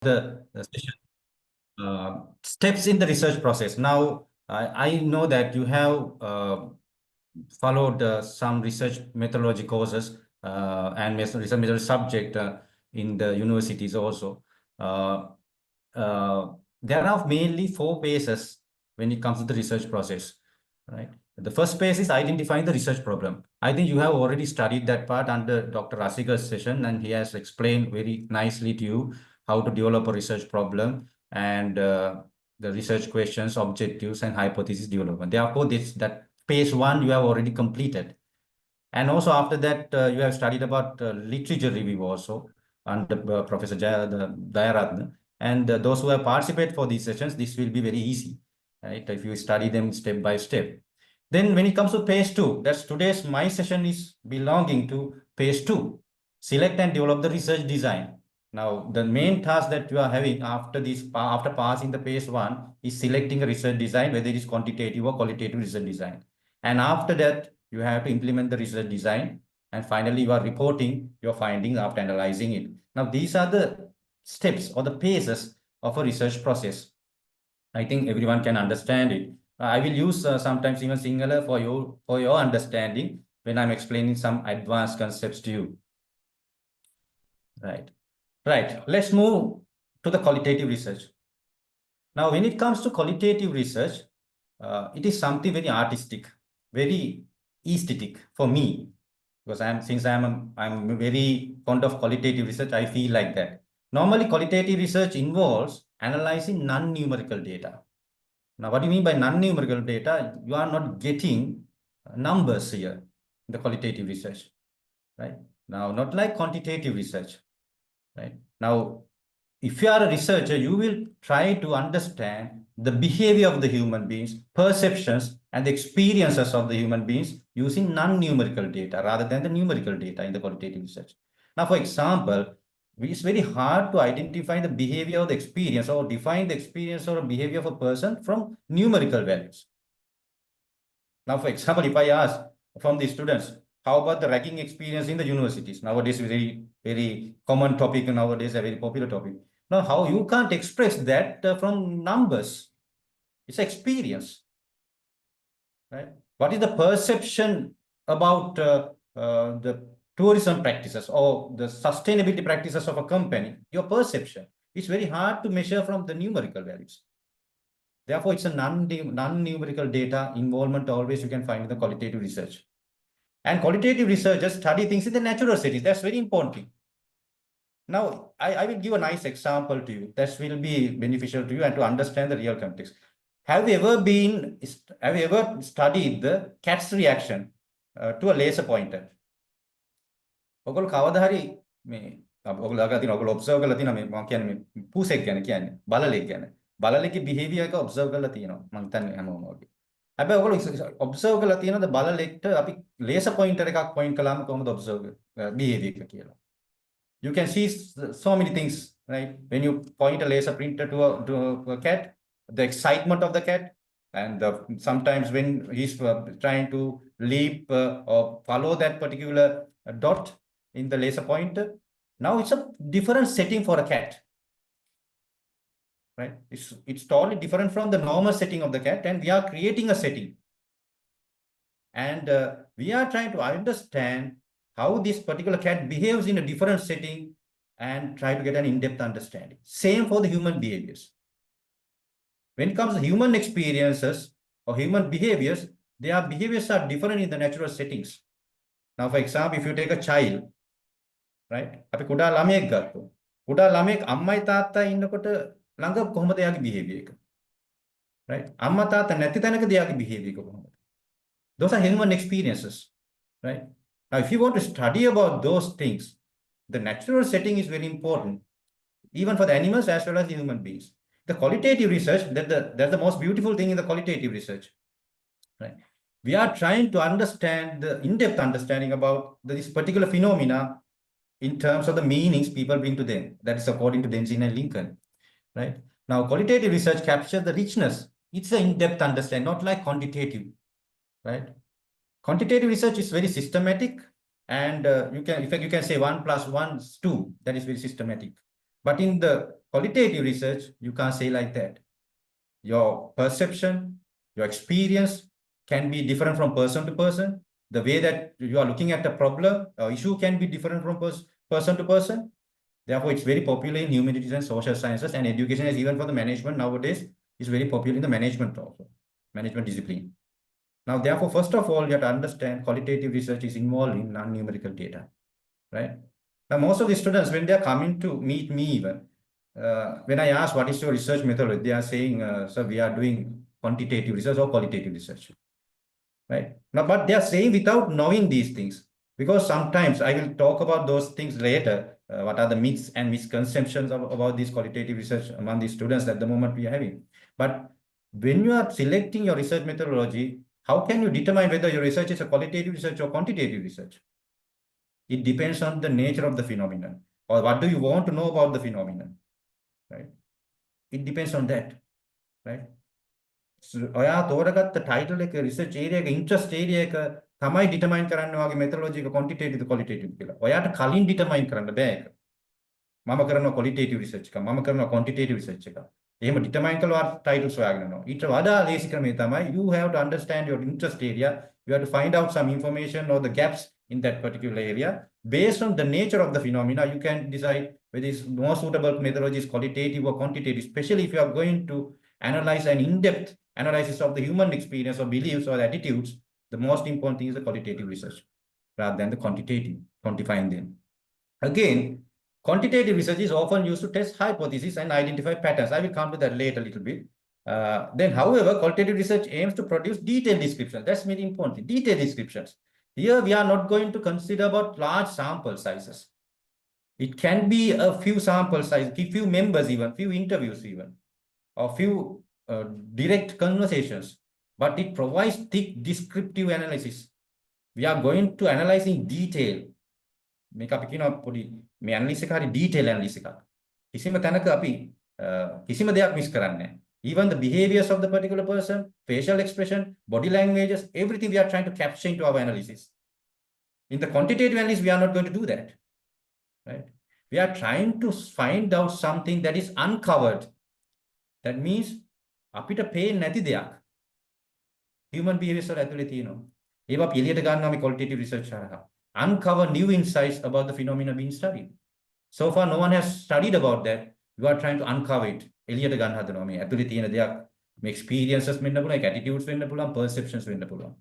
the session. Steps in the research process. Now, I know that you have followed some research methodology courses and research methodology subject in the universities also. Uh, there are mainly four phases when it comes to the research process, right? The first phase is identifying the research problem. I think you have already studied that part under Dr. Rasika's session, and he has explained very nicely to you how to develop a research problem and the research questions, objectives, and hypothesis development. Therefore, that phase one you have already completed. And also after that, you have studied about literature review also under Professor Dayaratna. And those who have participated for these sessions, this will be very easy, right? If you study them step by step. Then when it comes to phase two, that's today's my session is belonging to phase two. Select and develop the research design. Now, the main task that you are having after this, after passing the phase one, is selecting a research design, whether it is quantitative or qualitative research design. And after that, you have to implement the research design. And finally, you are reporting your findings after analyzing it. Now, these are the steps or the phases of a research process. I think everyone can understand it. I will use sometimes even Sinhala for your understanding when I'm explaining some advanced concepts to you. Right. Right. Let's move to the qualitative research. Now, when it comes to qualitative research, it is something very artistic, very aesthetic for me, because I'm very fond of qualitative research. I feel like that. Normally, qualitative research involves analyzing non-numerical data. Now, what do you mean by non-numerical data? You are not getting numbers here in the qualitative research, right? Now, not like quantitative research, right? Now, if you are a researcher, you will try to understand the behavior of the human beings, perceptions, and the experiences of the human beings using non-numerical data rather than the numerical data in the qualitative research. Now, for example, it's very hard to identify the behavior of the experience or define the experience or behavior of a person from numerical values. Now, for example, if I ask from the students, how about the ragging experience in the universities? Nowadays, very, very common topic, nowadays, a very popular topic. Now, how you can't express that from numbers? It's experience, right? What is the perception about the tourism practices or the sustainability practices of a company? Your perception. It's very hard to measure from the numerical values. Therefore, it's a non-numerical data involvement always you can find in the qualitative research. And qualitative researchers study things in the natural settings. That's very important. Now, I will give a nice example to you. That will be beneficial to you and to understand the real context. Have you ever studied the cat's reaction to a laser pointer? ඔගොල්ලෝ කවදා හරි මේ ඔගොල්ලෝ අගලා තියෙන ඔගොල්ලෝ observe කරලා තියෙනවා මේ මම කියන්නේ මේ පූසෙක් ගැන කියන්නේ බලලෙක් ගැන. බලලෙක්ගේ බිහේවියර් එක ඔබ්සර්ව් කරලා තියෙනවා. මම හිතන්නේ හැමෝම වගේ. හැබැයි ඔයගොල්ලෝ ඔබ්සර්ව් කරලා තියෙනවද බලලෙක්ට අපි ලේසර් පොයින්ටර් එකක් පොයින්ට් කළාම කොහොමද ඔබ්සර්ව් බිහේවියර් එක කියලා. You can see so many things, right? When you point a laser printer to a cat, the excitement of the cat, and sometimes when he's trying to leap or follow that particular dot in the laser pointer, now it's a different setting for a cat. Right? It's totally different from the normal setting of the cat, and we are creating a setting. And we are trying to understand how this particular cat behaves in a different setting and try to get an in-depth understanding. Same for the human behaviors. When it comes to human experiences or human behaviors, their behaviors are different in the natural settings. Now, for example, if you take a child, right? අපි කුඩා ළමයෙක් ගත්තොත්. කුඩා ළමයෙක් අම්මයි තාත්තයි ඉන්නකොට ළඟ කොහොමද එයාගේ behavior එක? Right? අම්මා තාත්තා නැති තැනකදී එයාගේ behavior එක කොහොමද? Those are human experiences, right? Now, if you want to study about those things, the natural setting is very important, even for the animals as well as the human beings. The qualitative research, that's the most beautiful thing in the qualitative research, right? We are trying to understand the in-depth understanding about this particular phenomena in terms of the meanings people bring to them. That is according to Denzin and Lincoln, right? Now, qualitative research captures the richness. It's an in-depth understanding, not like quantitative, right? Quantitative research is very systematic, and in fact, you can say 1 + 1 is 2. That is very systematic. But in the qualitative research, you can't say like that. Your perception, your experience can be different from person to person. The way that you are looking at a problem or issue can be different from person to person. Therefore, it's very popular in humanities and social sciences, and education is even for the management nowadays is very popular in the management also, management discipline. Now, therefore, first of all, you have to understand qualitative research is involved in non-numerical data, right? Now, most of the students, when they are coming to meet me even, when I ask what is your research methodology, they are saying, sir, we are doing quantitative research or qualitative research, right? Now, but they are saying without knowing these things, because sometimes I will talk about those things later, what are the myths and misconceptions about this qualitative research among the students at the moment we are having. But when you are selecting your research methodology, how can you determine whether your research is a qualitative research or quantitative research? It depends on the nature of the phenomenon, or what do you want to know about the phenomenon, right? It depends on that, right? ඔයා තෝරගත්ත title එක research area එක interest area එක තමයි ඩිටර්මයින් කරන්න ඔයාගේ මෙතොලොජි එක ක්වොන්ටිටේටිව්ද ක්වොලිටේටිව්ද කියලා. ඔයාට කලින් ඩිටර්මයින් කරන්න බෑ ඒක. මම කරනවා ක්වොලිටේටිව් රිසර්ච් එක. මම කරනවා ක්වොන්ටිටේටිව් රිසර්ච් එක. එහෙම ඩිටර්මයින් කළා ටයිටල්ස් හොයාගෙන යනවා. ඊට වඩා ලේසි ක්‍රමය තමයි you have to understand your interest area. You have to find out some information or the gaps in that particular area. Based on the nature of the phenomena, you can decide whether it's more suitable methodology is qualitative or quantitative, especially if you are going to analyze an in-depth analysis of the human experience or beliefs or attitudes. The most important thing is the qualitative research rather than the quantitative, quantifying them. Again, quantitative research is often used to test hypotheses and identify patterns. I will come to that later a little bit. Then, however, qualitative research aims to produce detailed descriptions. That's very important, detailed descriptions. Here, we are not going to consider about large sample sizes. It can be a few sample sizes, few members even, few interviews even, or few direct conversations, but it provides thick descriptive analysis. We are going to analyze in detail. මේක අපි කියනවා පොඩි මේ analysis එක හරි detail analysis එකක්. කිසිම තැනක අපි කිසිම දෙයක් මිස් කරන්නේ නැහැ. Even the behaviors of the particular person, facial expression, body languages, everything we are trying to capture into our analysis. In the quantitative analysis, we are not going to do that, right? We are trying to find out something that is uncovered. That means අපිට පේන්නේ නැති දෙයක්. Human behaviors වල ඇතුලේ තියෙනවා. ඒවා අපි එළියට ගන්නවා මේ qualitative research හරහා. Uncover new insights about the phenomena being studied. So far, no one has studied about that. You are trying to uncover it. එළියට ගන්න හදනවා මේ ඇතුලේ තියෙන දෙයක්. මේ experiences වෙන්න පුළුවන්, attitudes වෙන්න පුළුවන්, perceptions වෙන්න පුළුවන්.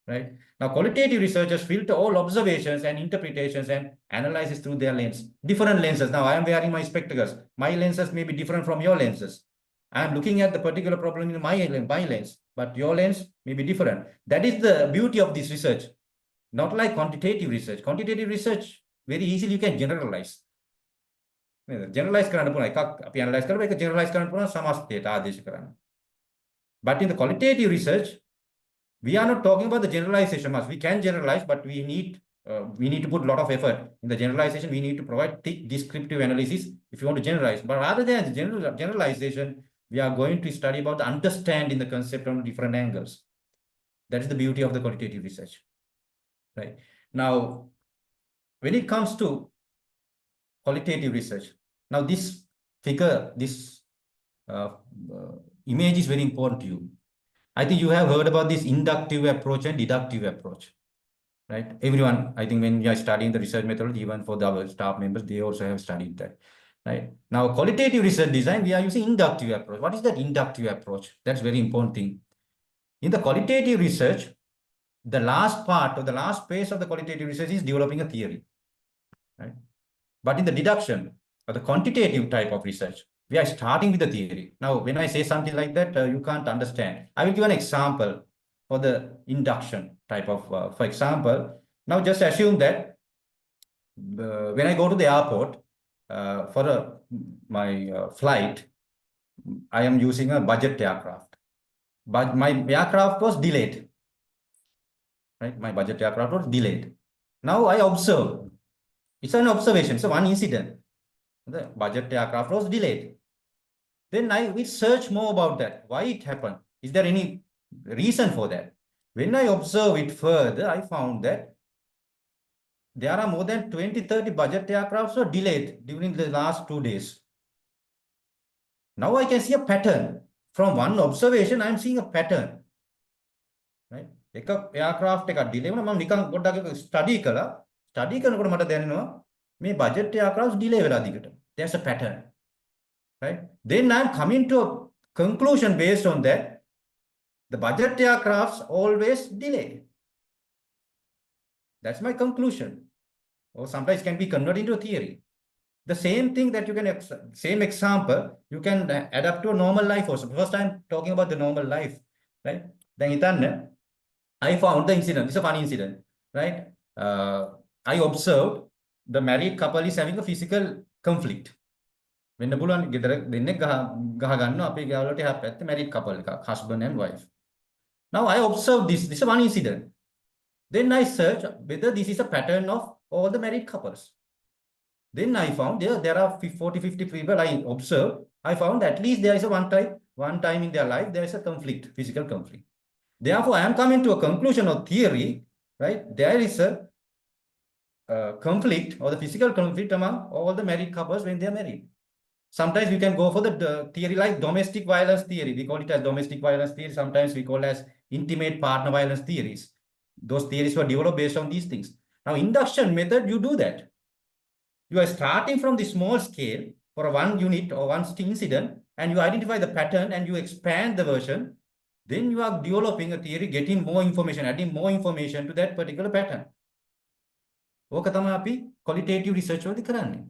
Right? Now, qualitative researchers filter all observations and interpretations and analysis through their lens. Different lenses. Now, I am wearing my spectacles. My lenses may be different from your lenses. I am looking at the particular problem in my lens, but your lens may be different. That is the beauty of this research. Not like quantitative research. Quantitative research, very easily you can generalize. Generalize කරන්න පුළුවන් එකක් අපි analyze කරලා ඒක generalize කරන්න පුළුවන් සමස්තයට ආදේශ කරන්න. But in the qualitative research, we are not talking about the generalization much. We can generalize, but we need to put a lot of effort in the generalization. We need to provide thick descriptive analysis if you want to generalize. But rather than generalization, we are going to study about the understanding the concept from different angles. That is the beauty of the qualitative research, right? Now, when it comes to qualitative research, now this figure, this image is very important to you. I think you have heard about this inductive approach and deductive approach, right? Everyone, I think when you are studying the research methodology, even for our staff members, they also have studied that, right? Now, qualitative research design, we are using inductive approach. What is that inductive approach? That's very important thing. In the qualitative research, the last part or the last phase of the qualitative research is developing a theory, right? But in the deduction or the quantitative type of research, we are starting with the theory. Now, when I say something like that, you can't understand. I will give an example for the induction type of, for example, now just assume that when I go to the airport for my flight, I am using a budget aircraft. But my aircraft was delayed, right? My budget aircraft was delayed. Now I observe. It's an observation. So one incident. The budget aircraft was delayed. Then I will search more about that. Why it happened? Is there any reason for that? When I observe it further, I found that there are more than 20-30 budget aircrafts were delayed during the last 2 days. Now I can see a pattern. From one observation, I am seeing a pattern. Right? එක aircraft එකක් delay වුණා මම නිකන් පොඩ්ඩක් study කළා. study කරනකොට මට දැනෙනවා මේ budget aircraft delay වෙලා දිගට. There's a pattern. Right? Then I'm coming to a conclusion based on that. The budget aircrafts always delay. That's my conclusion. Or sometimes can be converted into a theory. The same thing that you can, same example, you can adapt to a normal life also. First I'm talking about the normal life, right? Then I found the incident. It's a funny incident, right? I observed the married couple is having a physical conflict. When the bulan ගෙදර දෙන්නෙක් ගහ ගන්නවා අපේ ගෙවලට එහා පැත්තේ married couple එකක්, husband and wife. Now I observed this. This is one incident. Then I search whether this is a pattern of all the married couples. Then I found there are 40, 50 people I observed. I found at least there is a one time in their life, there is a conflict, physical conflict. Therefore, I am coming to a conclusion of theory, right? There is a conflict or the physical conflict among all the married couples when they are married. Sometimes we can go for the theory like domestic violence theory. We call it as domestic violence theory. Sometimes we call as intimate partner violence theories. Those theories were developed based on these things. Now, induction method, you do that. You are starting from the small scale for a one unit or one incident, and you identify the pattern and you expand the version. Then you are developing a theory, getting more information, adding more information to that particular pattern. ඕක තමයි අපි qualitative research වලදී කරන්නේ.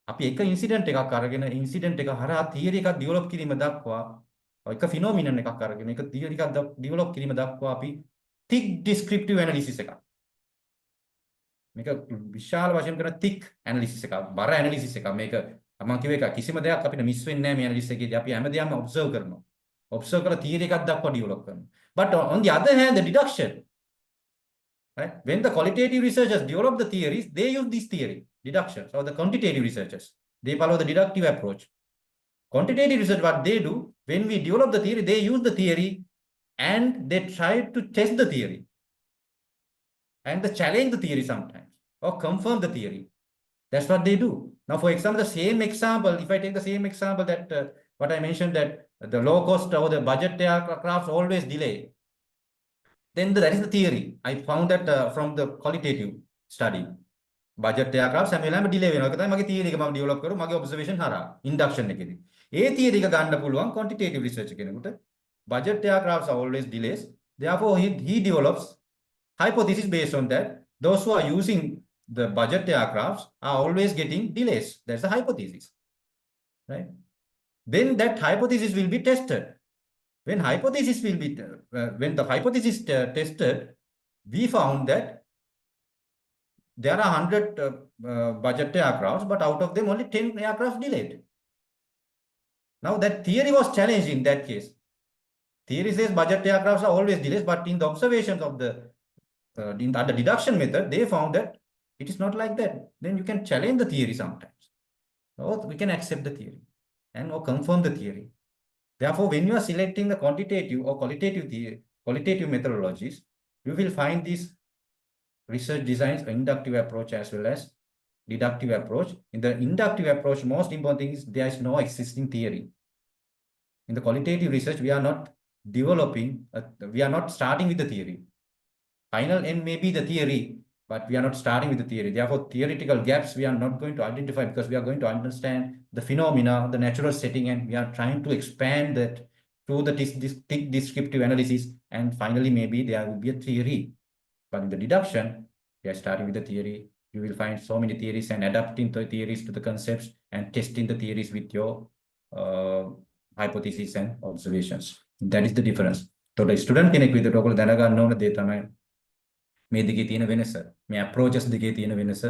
අපි එක incident එකක් අරගෙන incident එක හරහා theory එකක් develop කිරීම දක්වා එක phenomenon එකක් අරගෙන එක theory එකක් develop කිරීම දක්වා අපි thick descriptive analysis එකක්. මේක විශාල වශයෙන් කරන thick analysis එකක්, බර analysis එකක්. මේක මම කිව්ව එක කිසිම දෙයක් අපිට miss වෙන්නේ නැහැ මේ analysis එකේදී. අපි හැමදේම observe කරනවා. Observe කරලා theory එකක් දක්වා develop කරනවා. But on the other hand, the deduction, right? When the qualitative researchers develop the theories, they use this theory, deductions, or the quantitative researchers. They follow the deductive approach. Quantitative research, what they do, when we develop the theory, they use the theory and they try to test the theory. And they challenge the theory sometimes or confirm the theory. That's what they do. Now, for example, the same example, if I take the same example that what I mentioned, that the low cost or the budget aircraft always delay, then that is the theory. I found that from the qualitative study. Budget aircraft හැම වෙලාවෙම delay වෙනවා. ඒක තමයි මගේ theory එක මම develop කරු මගේ observation හරහා induction එකේදී. ඒ theory එක ගන්න පුළුවන් quantitative research කෙනෙකුට. Budget aircrafts are always delays. Therefore, he develops hypothesis based on that. Those who are using the budget aircrafts are always getting delays. That's the hypothesis, right? Then that hypothesis will be tested. When the hypothesis tested, we found that there are 100 budget aircrafts, but out of them only 10 aircraft delayed. Now that theory was challenged in that case. Theory says budget aircrafts are always delays, but in the observations of the deduction method, they found that it is not like that. Then you can challenge the theory sometimes. Or we can accept the theory and or confirm the theory. Therefore, when you are selecting the quantitative or qualitative methodologies, you will find these research designs, inductive approach as well as deductive approach. In the inductive approach, most important thing is there is no existing theory. In the qualitative research, we are not developing, we are not starting with the theory. Final end may be the theory, but we are not starting with the theory. Therefore, theoretical gaps we are not going to identify because we are going to understand the phenomena, the natural setting, and we are trying to expand that through the thick descriptive analysis. And finally, maybe there will be a theory. But in the deduction, we are starting with the theory. You will find so many theories and adapting the theories to the concepts and testing the theories with your hypotheses and observations. That is the difference. So the student කෙනෙක් විදිහට ඔයගොල්ලෝ දැනගන්න ඕන දේ තමයි මේ දෙකේ තියෙන වෙනස. මේ approaches දෙකේ තියෙන වෙනස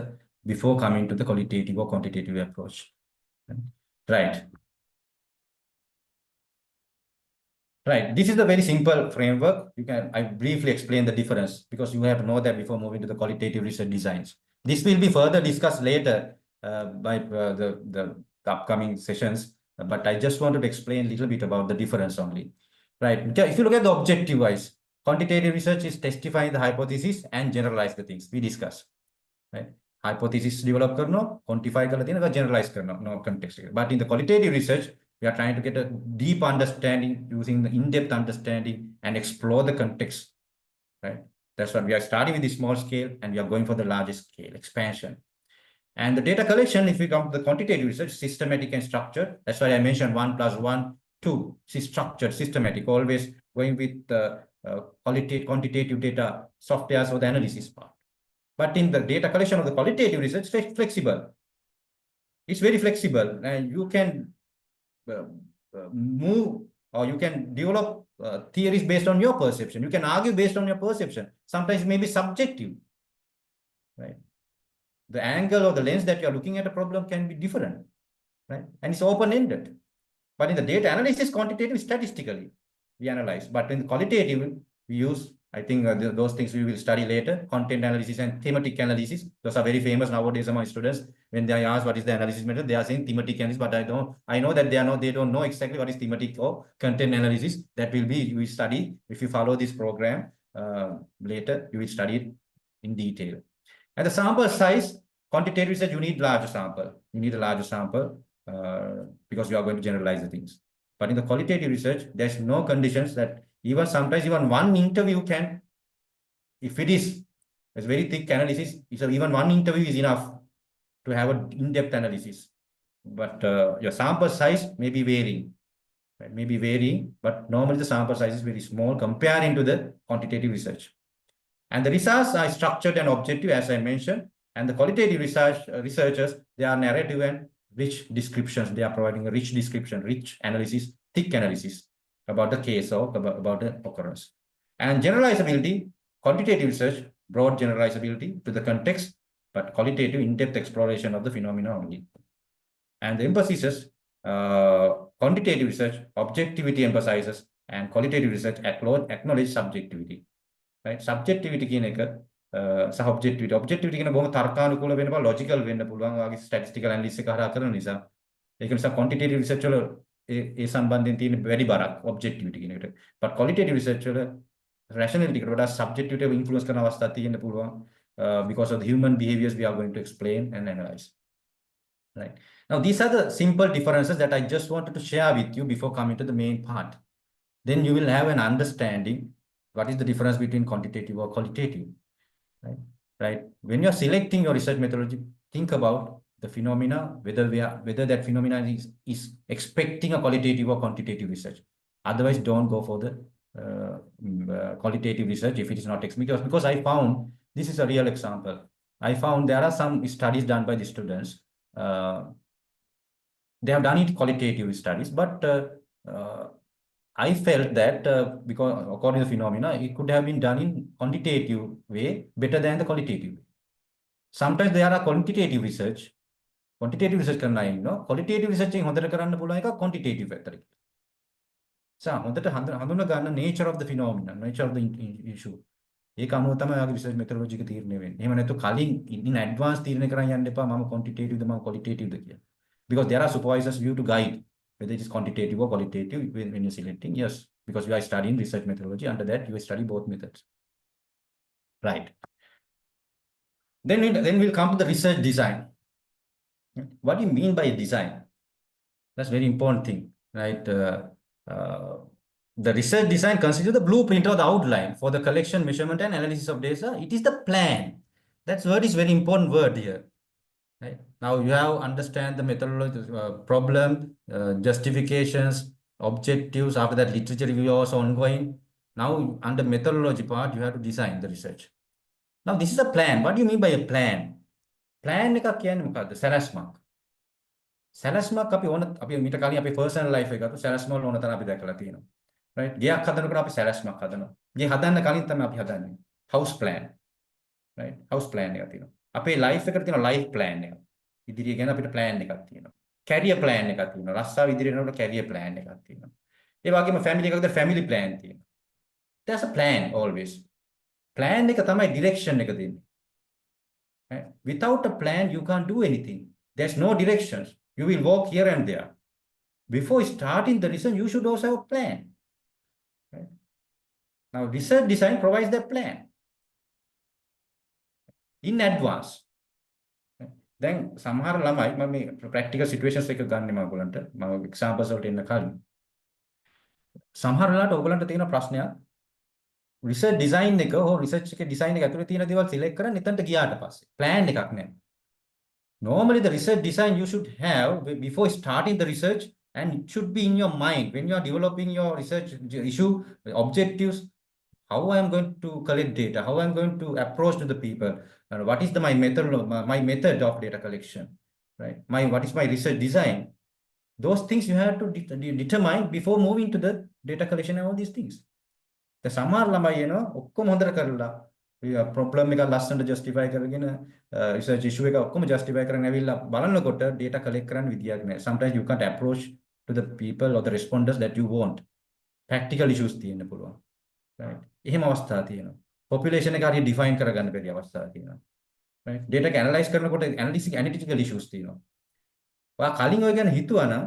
before coming to the qualitative or quantitative approach. Right. Right. This is a very simple framework. I briefly explain the difference because you have to know that before moving to the qualitative research designs. This will be further discussed later by the upcoming sessions. But I just wanted to explain a little bit about the difference only. Right. If you look at the objective wise, quantitative research is testifying the hypothesis and generalize the things we discuss. Right. Hypothesis develop karno, quantify karna, generalize karno, no context. But in the qualitative research, We are trying to get a deep understanding using the in-depth understanding and explore the context, right? That's what we are starting with the small scale and we are going for the larger scale expansion. And the data collection, if we come to the quantitative research, systematic and structured. That's why I mentioned 1 + 1, 2. Structured, systematic, always going with the quantitative data softwares or the analysis part. But in the data collection of the qualitative research, it's flexible. It's very flexible, and you can move or you can develop theories based on your perception. You can argue based on your perception. Sometimes it may be subjective, right? The angle or the lens that you're looking at a problem can be different, right? And it's open-ended. But in the data analysis, quantitative, statistically, we analyze. But in qualitative, we use, I think those things we will study later, content analysis and thematic analysis. Those are very famous nowadays among students. When they ask what is the analysis method, they are saying thematic analysis, but I know that they don't know exactly what is thematic or content analysis. That will be, we study, if you follow this program later, you will study it in detail. And the sample size, quantitative research, you need larger sample. You need a larger sample because you are going to generalize the things. But in the qualitative research, there's no conditions that sometimes even one interview can, if it is a very thick analysis, even one interview is enough to have an in-depth analysis. But your sample size may be varying. Right? May be varying, but normally the sample size is very small comparing to the quantitative research. And the results are structured and objective, as I mentioned. And the qualitative researchers, they are narrative and rich descriptions. They are providing a rich description, rich analysis, thick analysis about the case or about the occurrence. And generalizability, quantitative research, broad generalizability to the context, but qualitative in-depth exploration of the phenomena only. And the emphasis, quantitative research, objectivity emphasizes, and qualitative research acknowledge subjectivity. Right? Subjectivity කියන එක සහ objectivity කියන බොහොම තර්කානුකූල වෙන්න පුළුවන්, logical වෙන්න පුළුවන් වාගේ statistical analysis එක හරහා කරන නිසා. ඒක නිසා quantitative research වල ඒ සම්බන්ධයෙන් තියෙන වැඩි බරක් objectivity කියන එකට. But qualitative research වල rationality එකට වඩා subjectivity influence කරන අවස්ථා තියෙන්න පුළුවන් because of the human behaviors we are going to explain and analyze. Right. Now these are the simple differences that I just wanted to share with you before coming to the main part. Then you will have an understanding what is the difference between quantitative or qualitative, right? Right. When you're selecting your research methodology, think about the phenomena, whether that phenomena is expecting a qualitative or quantitative research. Otherwise, don't go for the qualitative research if it is not expected. Because I found, this is a real example. I found there are some studies done by the students. They have done it qualitative studies, but I felt that because according to the phenomena, it could have been done in quantitative way better than the qualitative way. Sometimes there are quantitative research කරන්න අය ඉන්නවා. qualitative research එකෙන් හොඳට කරන්න පුළුවන් එක quantitative පැත්තට. හොඳට හඳුනා ගන්න nature of the phenomena, nature of the issue. ඒක අනුව තමයි ඔයාගේ research methodology එක තීරණය වෙන්නේ. එහෙම නැත්නම් කලින් in advance තීරණය කරන්න යන්න එපා මම quantitative ද මම qualitative ද කියලා. Because there are supervisors you to guide whether it is quantitative or qualitative when you're selecting. Yes, because you are studying research methodology. Under that, you study both methods. Right. Then we'll come to the research design. What do you mean by design? That's a very important thing, right? The research design considers the blueprint or the outline for the collection, measurement, and analysis of data. It is the plan. That word is very important word here. Right? Now you have understand the methodology, problem, justifications, objectives. After that, literature review also ongoing. Now under methodology part, you have to design the research. Now this is a plan. What do you mean by a plan? Plan එකක් කියන්නේ මොකද්ද? සැලැස්මක්. සැලැස්මක් අපි මීට කලින් අපේ personal life එකකට සැලැස්ම වල ඕන තරම් අපි දැකලා තියෙනවා. Right? ගයක් හදනකොට අපි සැලැස්මක් හදනවා. ගේ හදන්න කලින් තමයි අපි හදන්නේ. House plan. Right? House plan එකක් තියෙනවා. අපේ life එකට තියෙන life plan එක. ඉදිරිය ගැන අපිට plan එකක් තියෙනවා. Career plan එකක් තියෙනවා. රස්සාව ඉදිරියට යනකොට career plan එකක් තියෙනවා. ඒ වගේම family එකකට family plan තියෙනවා. There's a plan always. Plan එක තමයි direction එක දෙන්නේ. Right? Without a plan, you can't do anything. There's no directions. You will walk here and there. Before starting the research, you should also have a plan. Right? Now, research design provides that plan in advance. Right? දැන් සමහර ළමයි මම මේ practical situations එක ගන්න මම ඔයගලන්ට මම එක්සැම්පල්ස් වලට එන්න කලින් සමහර වෙලාවට ඔයගලන්ට තියෙන ප්‍රශ්නයක් රිසර්ච් ඩිසයින් එක හෝ රිසර්ච් එකේ ඩිසයින් එක ඇතුලේ තියෙන දේවල් සිලෙක්ට් කරන් එතනට ගියාට පස්සේ ප්ලෑන් එකක් නැහැ. Normally the research design you should have before starting the research and it should be in your mind when you are developing your research issue objectives. How I am going to collect data, how I am going to approach to the people, what is my method of data collection, right? What is my research design? Those things you have to determine before moving to the data collection and all these things. The සමහර ළමයි ඔක්කොම හොඳට කරලා problem එක ලස්සනට justify කරගෙන research ඉෂුව එක ඔක්කොම ජස්ටිෆයි කරගෙන ඇවිල්ලා බලනකොට data collect කරන්න විදියක් නැහැ. Sometimes you can't approach to the people or the respondents that you want. Practical issues තියෙන්න පුළුවන්. Right? එහෙම අවස්ථා තියෙනවා. Population එක හරියට define කරගන්න බැරි අවස්ථා තියෙනවා. Right? Data එක analyze කරනකොට analytical issues තියෙනවා. ඔයා කලින් ඔය ගැන හිතුවා නම්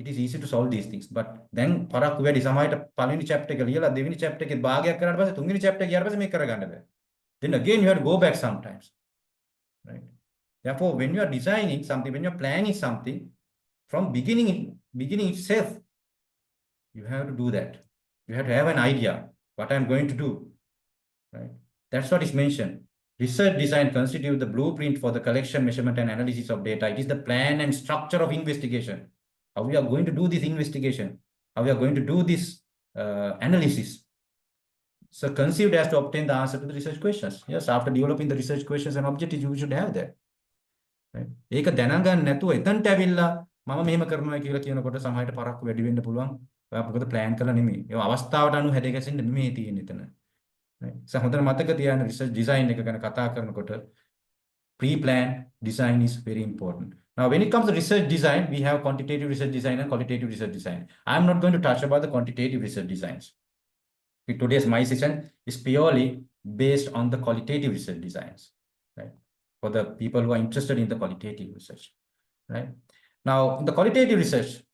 it is easy to solve these things. But then පරක්කු වැඩි සමහරට පළවෙනි chapter එක ලියලා දෙවෙනි chapter එකේ භාගයක් කරාට පස්සේ තුන්වෙනි chapter එක ගියාට පස්සේ මේක කරගන්න බෑ. Then again you have to go back sometimes. Right? Therefore when you are designing something, when you are planning something, from beginning itself, you have to do that. You have to have an idea what I'm going to do. Right? That's what is mentioned. Research design constitutes the blueprint for the collection, measurement, and analysis of data. It is the plan and structure of investigation. How we are going to do this investigation, how we are going to do this analysis. So conceived as to obtain the answer to the research questions. Yes, after developing the research questions and objectives, you should have that. Right? ඒක දැනගන්න නැතුව එතනට ඇවිල්ලා මම මෙහෙම කරනවා කියලා කියනකොට සමහරට පරක්කු වැඩි වෙන්න පුළුවන්. ඔයා මොකද plan කරලා නෙමෙයි. ඒ අවස්ථාවට අනුව හැදගැසෙන්න නෙමෙයි තියෙන්නේ එතන. Right? So හොඳට මතක තියාගන්න research design එක ගැන කතා කරනකොට pre-plan design is very important. Now, when it comes to research design, we have quantitative research design and qualitative research design. I'm not going to touch about the quantitative research designs. Today's my session is purely based on the qualitative research designs, right? For the people who are interested in the qualitative research, right? Now, in the qualitative research,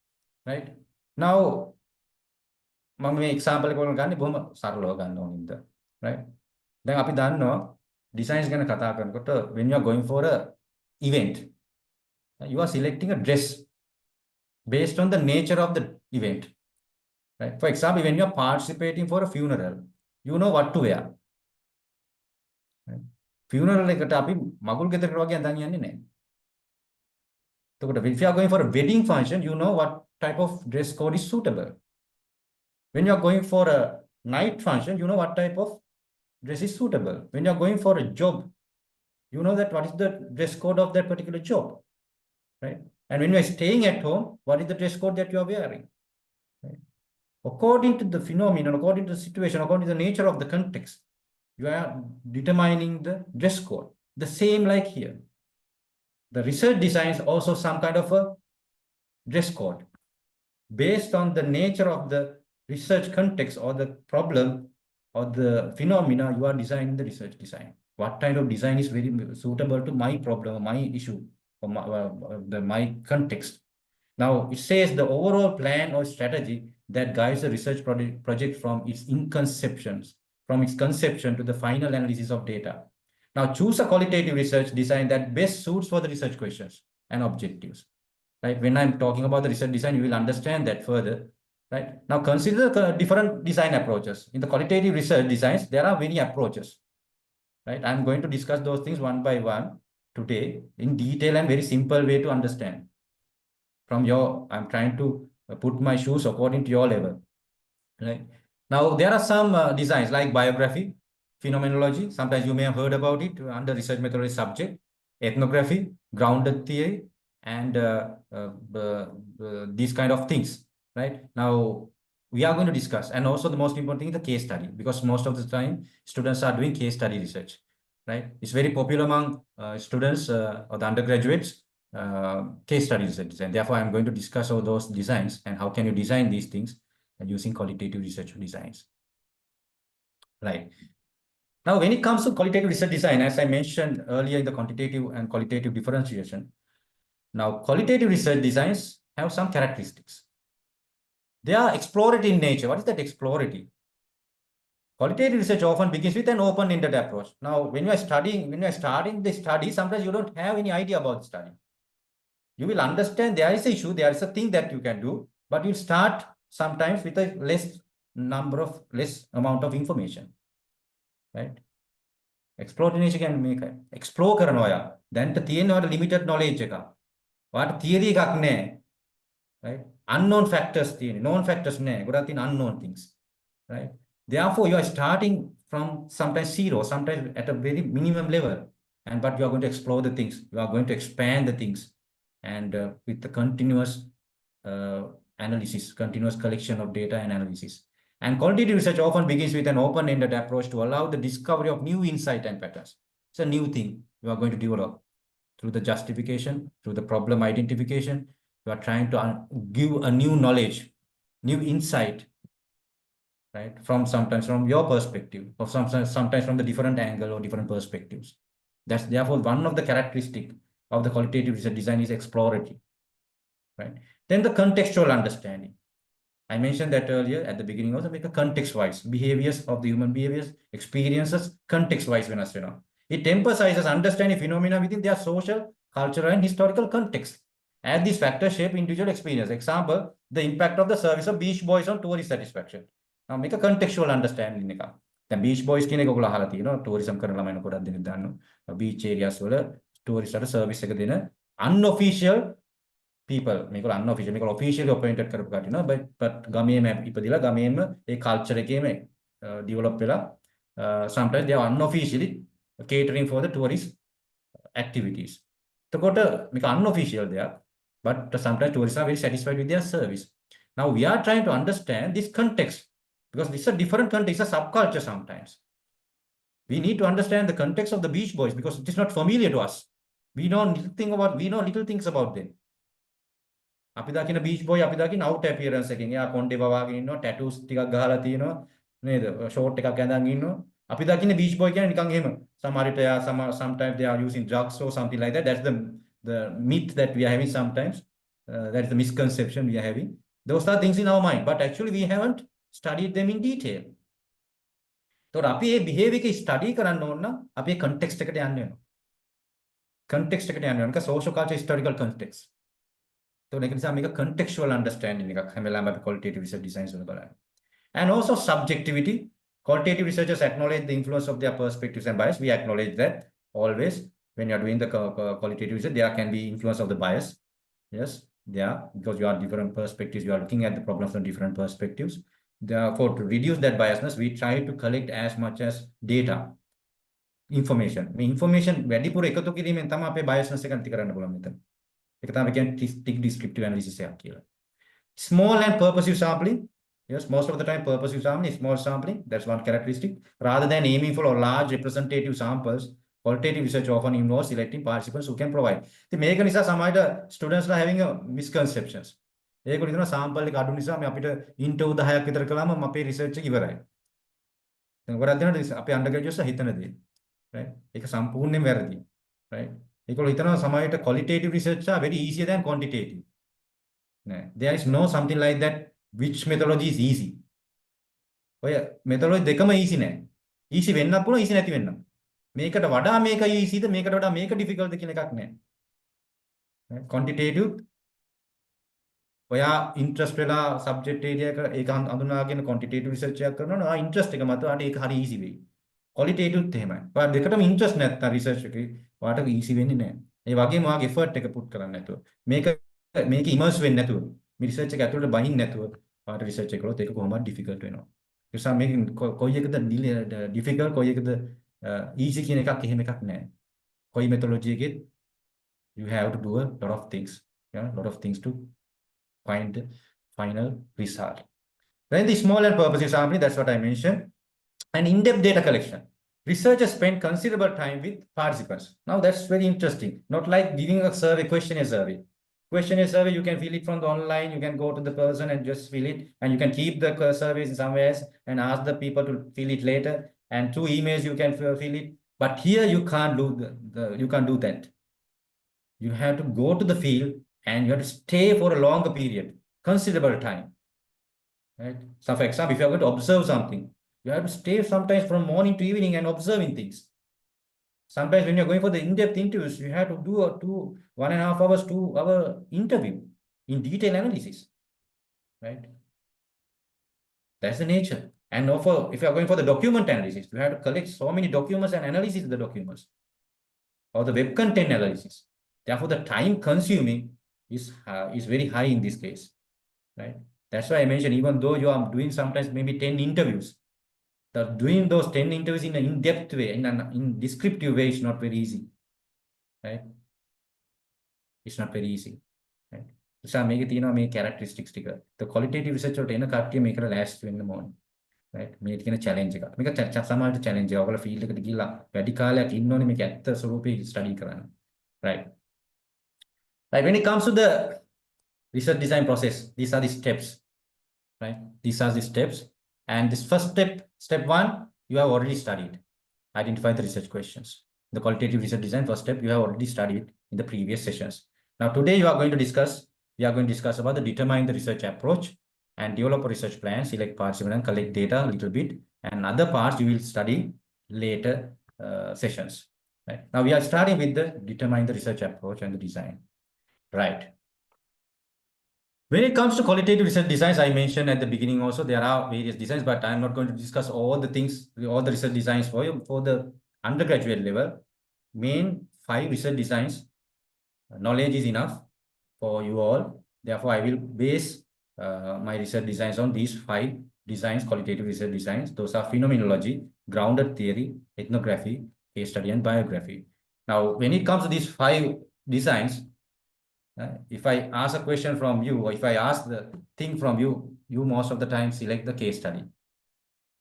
right? Now, මම මේ example එක ගන්න බොහොම සරලව ගන්න ඕනින්ද, right? දැන් අපි දන්නවා designs ගැන කතා කරනකොට when you are going for a event, you are selecting a dress based on the nature of the event. Right? For example, when you are participating for a funeral, you know what to wear. Right? Funeral එකට අපි මගුල් ගෙදරට වගේ අඳන් යන්නේ නැහැ. එතකොට if you are going for a wedding function, you know what type of dress code is suitable. When you are going for a night function, you know what type of dress is suitable. When you are going for a job, you know that what is the dress code of that particular job. Right? And when you are staying at home, what is the dress code that you are wearing? Right? According to the phenomenon, according to the situation, according to the nature of the context, you are determining the dress code. The same like here. The research designs also some kind of a dress code. Based on the nature of the research context or the problem or the phenomena, you are designing the research design. What kind of design is very suitable to my problem, my issue, or my context. Now, it says the overall plan or strategy that guides the research project from its conception to the final analysis of data. Now, choose a qualitative research design that best suits for the research questions and objectives. Right? When I'm talking about the research design, you will understand that further. Right? Now, consider the different design approaches. In the qualitative research designs, there are many approaches. Right? I'm going to discuss those things one by one today in detail and very simple way to understand. I'm trying to put my shoes according to your level. Right? Now, there are some designs like biography, phenomenology. Sometimes you may have heard about it under research methodology subject, ethnography, grounded theory, and these kind of things. Right? Now, we are going to discuss, and also the most important thing is the case study, because most of the time students are doing case study research. Right? It's very popular among students or the undergraduates, case study research design. Therefore, I'm going to discuss all those designs and how can you design these things using qualitative research designs. Right. Now, when it comes to qualitative research design, as I mentioned earlier in the quantitative and qualitative differentiation, now qualitative research designs have some characteristics. They are explorative in nature. What is that explorative? Qualitative research often begins with an open-ended approach. Now, when you are starting the study, sometimes you don't have any idea about the study. You will understand there is an issue, there is a thing that you can do, but you start sometimes with a less amount of information, right? Exploration can make explore කරනවා යා. දැන්ට තියෙනවා limited knowledge එක. ඔයාට theory එකක් නැහැ. Right? Unknown factors තියෙන. Known factors නැහැ. ගොඩක් තියෙන unknown things. Right? Therefore, you are starting from sometimes zero, sometimes at a very minimum level. But you are going to explore the things. You are going to expand the things. And with the continuous analysis, continuous collection of data and analysis. And qualitative research often begins with an open-ended approach to allow the discovery of new insight and patterns. It's a new thing you are going to develop through the justification, through the problem identification. You are trying to give a new knowledge, new insight, right? Sometimes from your perspective, or sometimes from the different angle or different perspectives. That's therefore one of the characteristics of the qualitative research design is exploratory, right? Then the contextual understanding. I mentioned that earlier at the beginning also, make a context-wise behaviors of the human behaviors, experiences, context-wise. It emphasizes understanding phenomena within their social, cultural, and historical context. As these factors shape individual experience. Example, the impact of the service of beach boys on tourist satisfaction. Now make a contextual understanding. The beach boys කියන එක ඔයගොල්ලෝ අහලා තියෙනවා tourism කරන ළමයින ගොඩක් දෙනෙක් දන්නවා beach areas වල tourist අර service එක දෙන unofficial people මේකල unofficial මේකල officially appointed කරපු කට්ටිය නෝ but ගමේම ඉපදිලා ගමේම ඒ culture එකේම develop වෙලා sometimes they are unofficially catering for the tourist activities. එතකොට මේක unofficial දෙයක් but sometimes tourists are very satisfied with their service. Now we are trying to understand this context because this is a different context, it's a subculture sometimes. We need to understand the context of the beach boys because it is not familiar to us. We know little things about them. අපි දකින beach boy අපි දකින out appearance එකකින් එයා කොණ්ඩේ වවාගෙන ඉන්නවා tattoos ටිකක් ගහලා තියෙනවා නේද short එකක් ඇඳන් ඉන්නවා අපි දකින beach boy කියන්නේ නිකන් එහෙම සමහරට එයා sometimes they are using drugs or something like that. That's the myth that we are having sometimes. That is the misconception we are having. Those are things in our mind but actually we haven't studied them in detail. So අපි මේ behavior එක study කරන්න ඕන නම් අපි මේ context එකට යන්න වෙනවා. Context එකට යන්න වෙනවා. social culture historical context. So make a contextual understanding of qualitative research designs. And also subjectivity. Qualitative researchers acknowledge the influence of their perspectives and bias. We acknowledge that always when you are doing the qualitative research, there can be influence of the bias. Yes, there, because you are different perspectives, you are looking at the problems from different perspectives. Therefore, to reduce that biasness, we try to collect as much as data, information. Information, very poor එකතු කිරීමෙන් තමයි අපේ biasness එක නැති කරන්න පුළුවන් මෙතන. ඒක තමයි කියන්නේ descriptive analysis එකක් කියලා. Small and purposive sampling. Yes, most of the time purposive sampling, small sampling, that's one characteristic. Rather than aiming for large representative samples, qualitative research often involves selecting participants who can provide. ඉතින් මේක නිසා සමහරට students are having a misconceptions. ඒගොල්ලෝ හිතනවා sample එක අඩු නිසා මේ අපිට interview 10ක් විතර කළාම අපේ research එක ඉවරයි. දැන් ගොඩක් දෙනාට අපේ undergraduates හිතන දේ. Right? ඒක සම්පූර්ණයෙන්ම වැරදි. Right? ඒගොල්ලෝ හිතනවා සමහරට qualitative research are very easier than quantitative. There is no something like that. Which methodology is easy? ඔය methodology දෙකම easy නෑ. easy වෙන්නත් පුළුවන් easy නැති වෙන්නත්. මේකට වඩා මේක easy ද මේකට වඩා මේක difficult ද කියන එකක් නෑ. Quantitative ඔයා interest වෙලා subject area එක ඒක හඳුනාගෙන quantitative research එකක් කරනවා නම් interest එක මත ඔයාට ඒක හරි easy වෙයි. Qualitative උත් එහෙමයි. ඔයා දෙකටම interest නැත්නම් research එකේ ඔයාට easy වෙන්නේ නෑ. ඒ වගේම ඔයාගේ effort එක put කරන්න නැතුව මේක immerse වෙන්නේ නැතුව research එක ඇතුළට බහින්න නැතුව පාට research එක කළොත් ඒක කොහොමද difficult වෙනවා. ඒ නිසා මේක කොයි එකද difficult කොයි එකද easy කියන එකක් එහෙම එකක් නැහැ. කොයි methodology එකෙත් you have to do a lot of things. Yeah, a lot of things to find the final result. Then the small and purposive sampling, that's what I mentioned. And in-depth data collection. Researchers spend considerable time with participants. Now that's very interesting. Not like giving a survey, questionnaire survey. Questionnaire survey, you can fill it from the online, you can go to the person and just fill it, and you can keep the surveys somewhere else and ask the people to fill it later, and through emails you can fill it. But here you can't do you can't do that. You have to go to the field and you have to stay for a longer period, considerable time. Right? So for example, if you are going to observe something, You have to stay sometimes from morning to evening and observing things. Sometimes when you're going for the in-depth interviews, you have to do a 1.5 hours, 2 hour interview in detail analysis, right? That's the nature. And also, if you are going for the document analysis, you have to collect so many documents and analysis the documents or the web content analysis. Therefore, the time consuming is very high in this case, right? That's why I mentioned, even though you are doing sometimes maybe 10 interviews, doing those 10 interviews in an in-depth way, in descriptive way is not very easy, right? It's not very easy, right? So මේකේ තියෙනවා මේ characteristics ටික. The qualitative research වලට එන කට්ටිය මේකට ලෑස්ති වෙන්න ඕනේ. right? මේ තියෙන challenge එක. මේක සමහරවිට challenge එක. ඔයගොල්ලෝ field එකට ගිහිල්ලා වැඩි කාලයක් ඉන්න ඕනේ මේක ඇත්ත ස්වරූපේ study කරන්න. Right. Right. When it comes to the research design process, these are the steps. Right? These are the steps. And this first step 1, you have already studied. Identify the research questions. The qualitative research design first step you have already studied in the previous sessions. Now today we are going to discuss about the determine the research approach and develop a research plan, select participants and collect data a little bit, and other parts you will study later sessions. Right? Now we are starting with the determine the research approach and the design. Right. When it comes to qualitative research designs, I mentioned at the beginning also, there are various designs, but I'm not going to discuss all the things, all the research designs for you. For the undergraduate level, main 5 research designs, knowledge is enough for you all. Therefore, I will base my research designs on these 5 designs, qualitative research designs. Those are phenomenology, grounded theory, ethnography, case study, and biography. Now, when it comes to these 5 designs, if I ask a question from you, or if I ask the thing from you, you most of the time select the case study.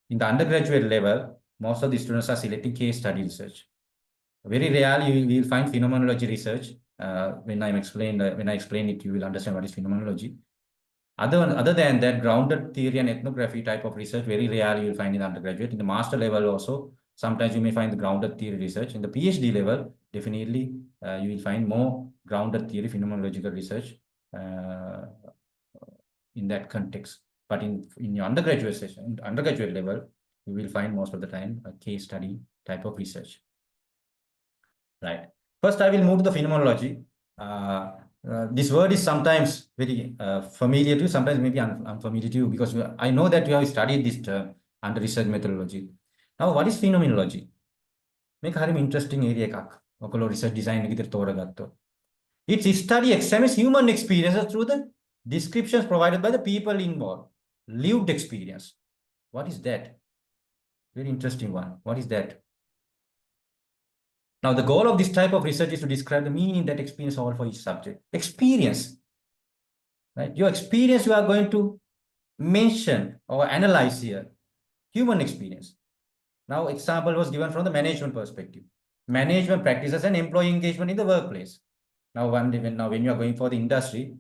In the undergraduate level, most of the students are selecting case study research. Very rarely you will find phenomenology research. When I explain it, you will understand what is phenomenology. Other than that, grounded theory and ethnography type of research, very rarely you will find in the undergraduate. In the master level also, sometimes you may find the grounded theory research. In the PhD level, definitely you will find more grounded theory, phenomenological research in that context. But in your undergraduate session, undergraduate level, you will find most of the time a case study type of research. Right. First, I will move to the phenomenology. This word is sometimes very familiar to you, sometimes maybe unfamiliar to you, because I know that you have studied this term under research methodology. Now, what is phenomenology? Make a very interesting area එකක්. research design එකකට තෝරගත්තොත්. Its study examines human experiences through the descriptions provided by the people involved. Lived experience. What is that? Very interesting one. What is that? Now, the goal of this type of research is to describe the meaning that experience holds for each subject. Experience, right? Your experience you are going to mention or analyze here. Human experience. Now, example was given from the management perspective. Management practices and employee engagement in the workplace. Now, when you are going for the industry,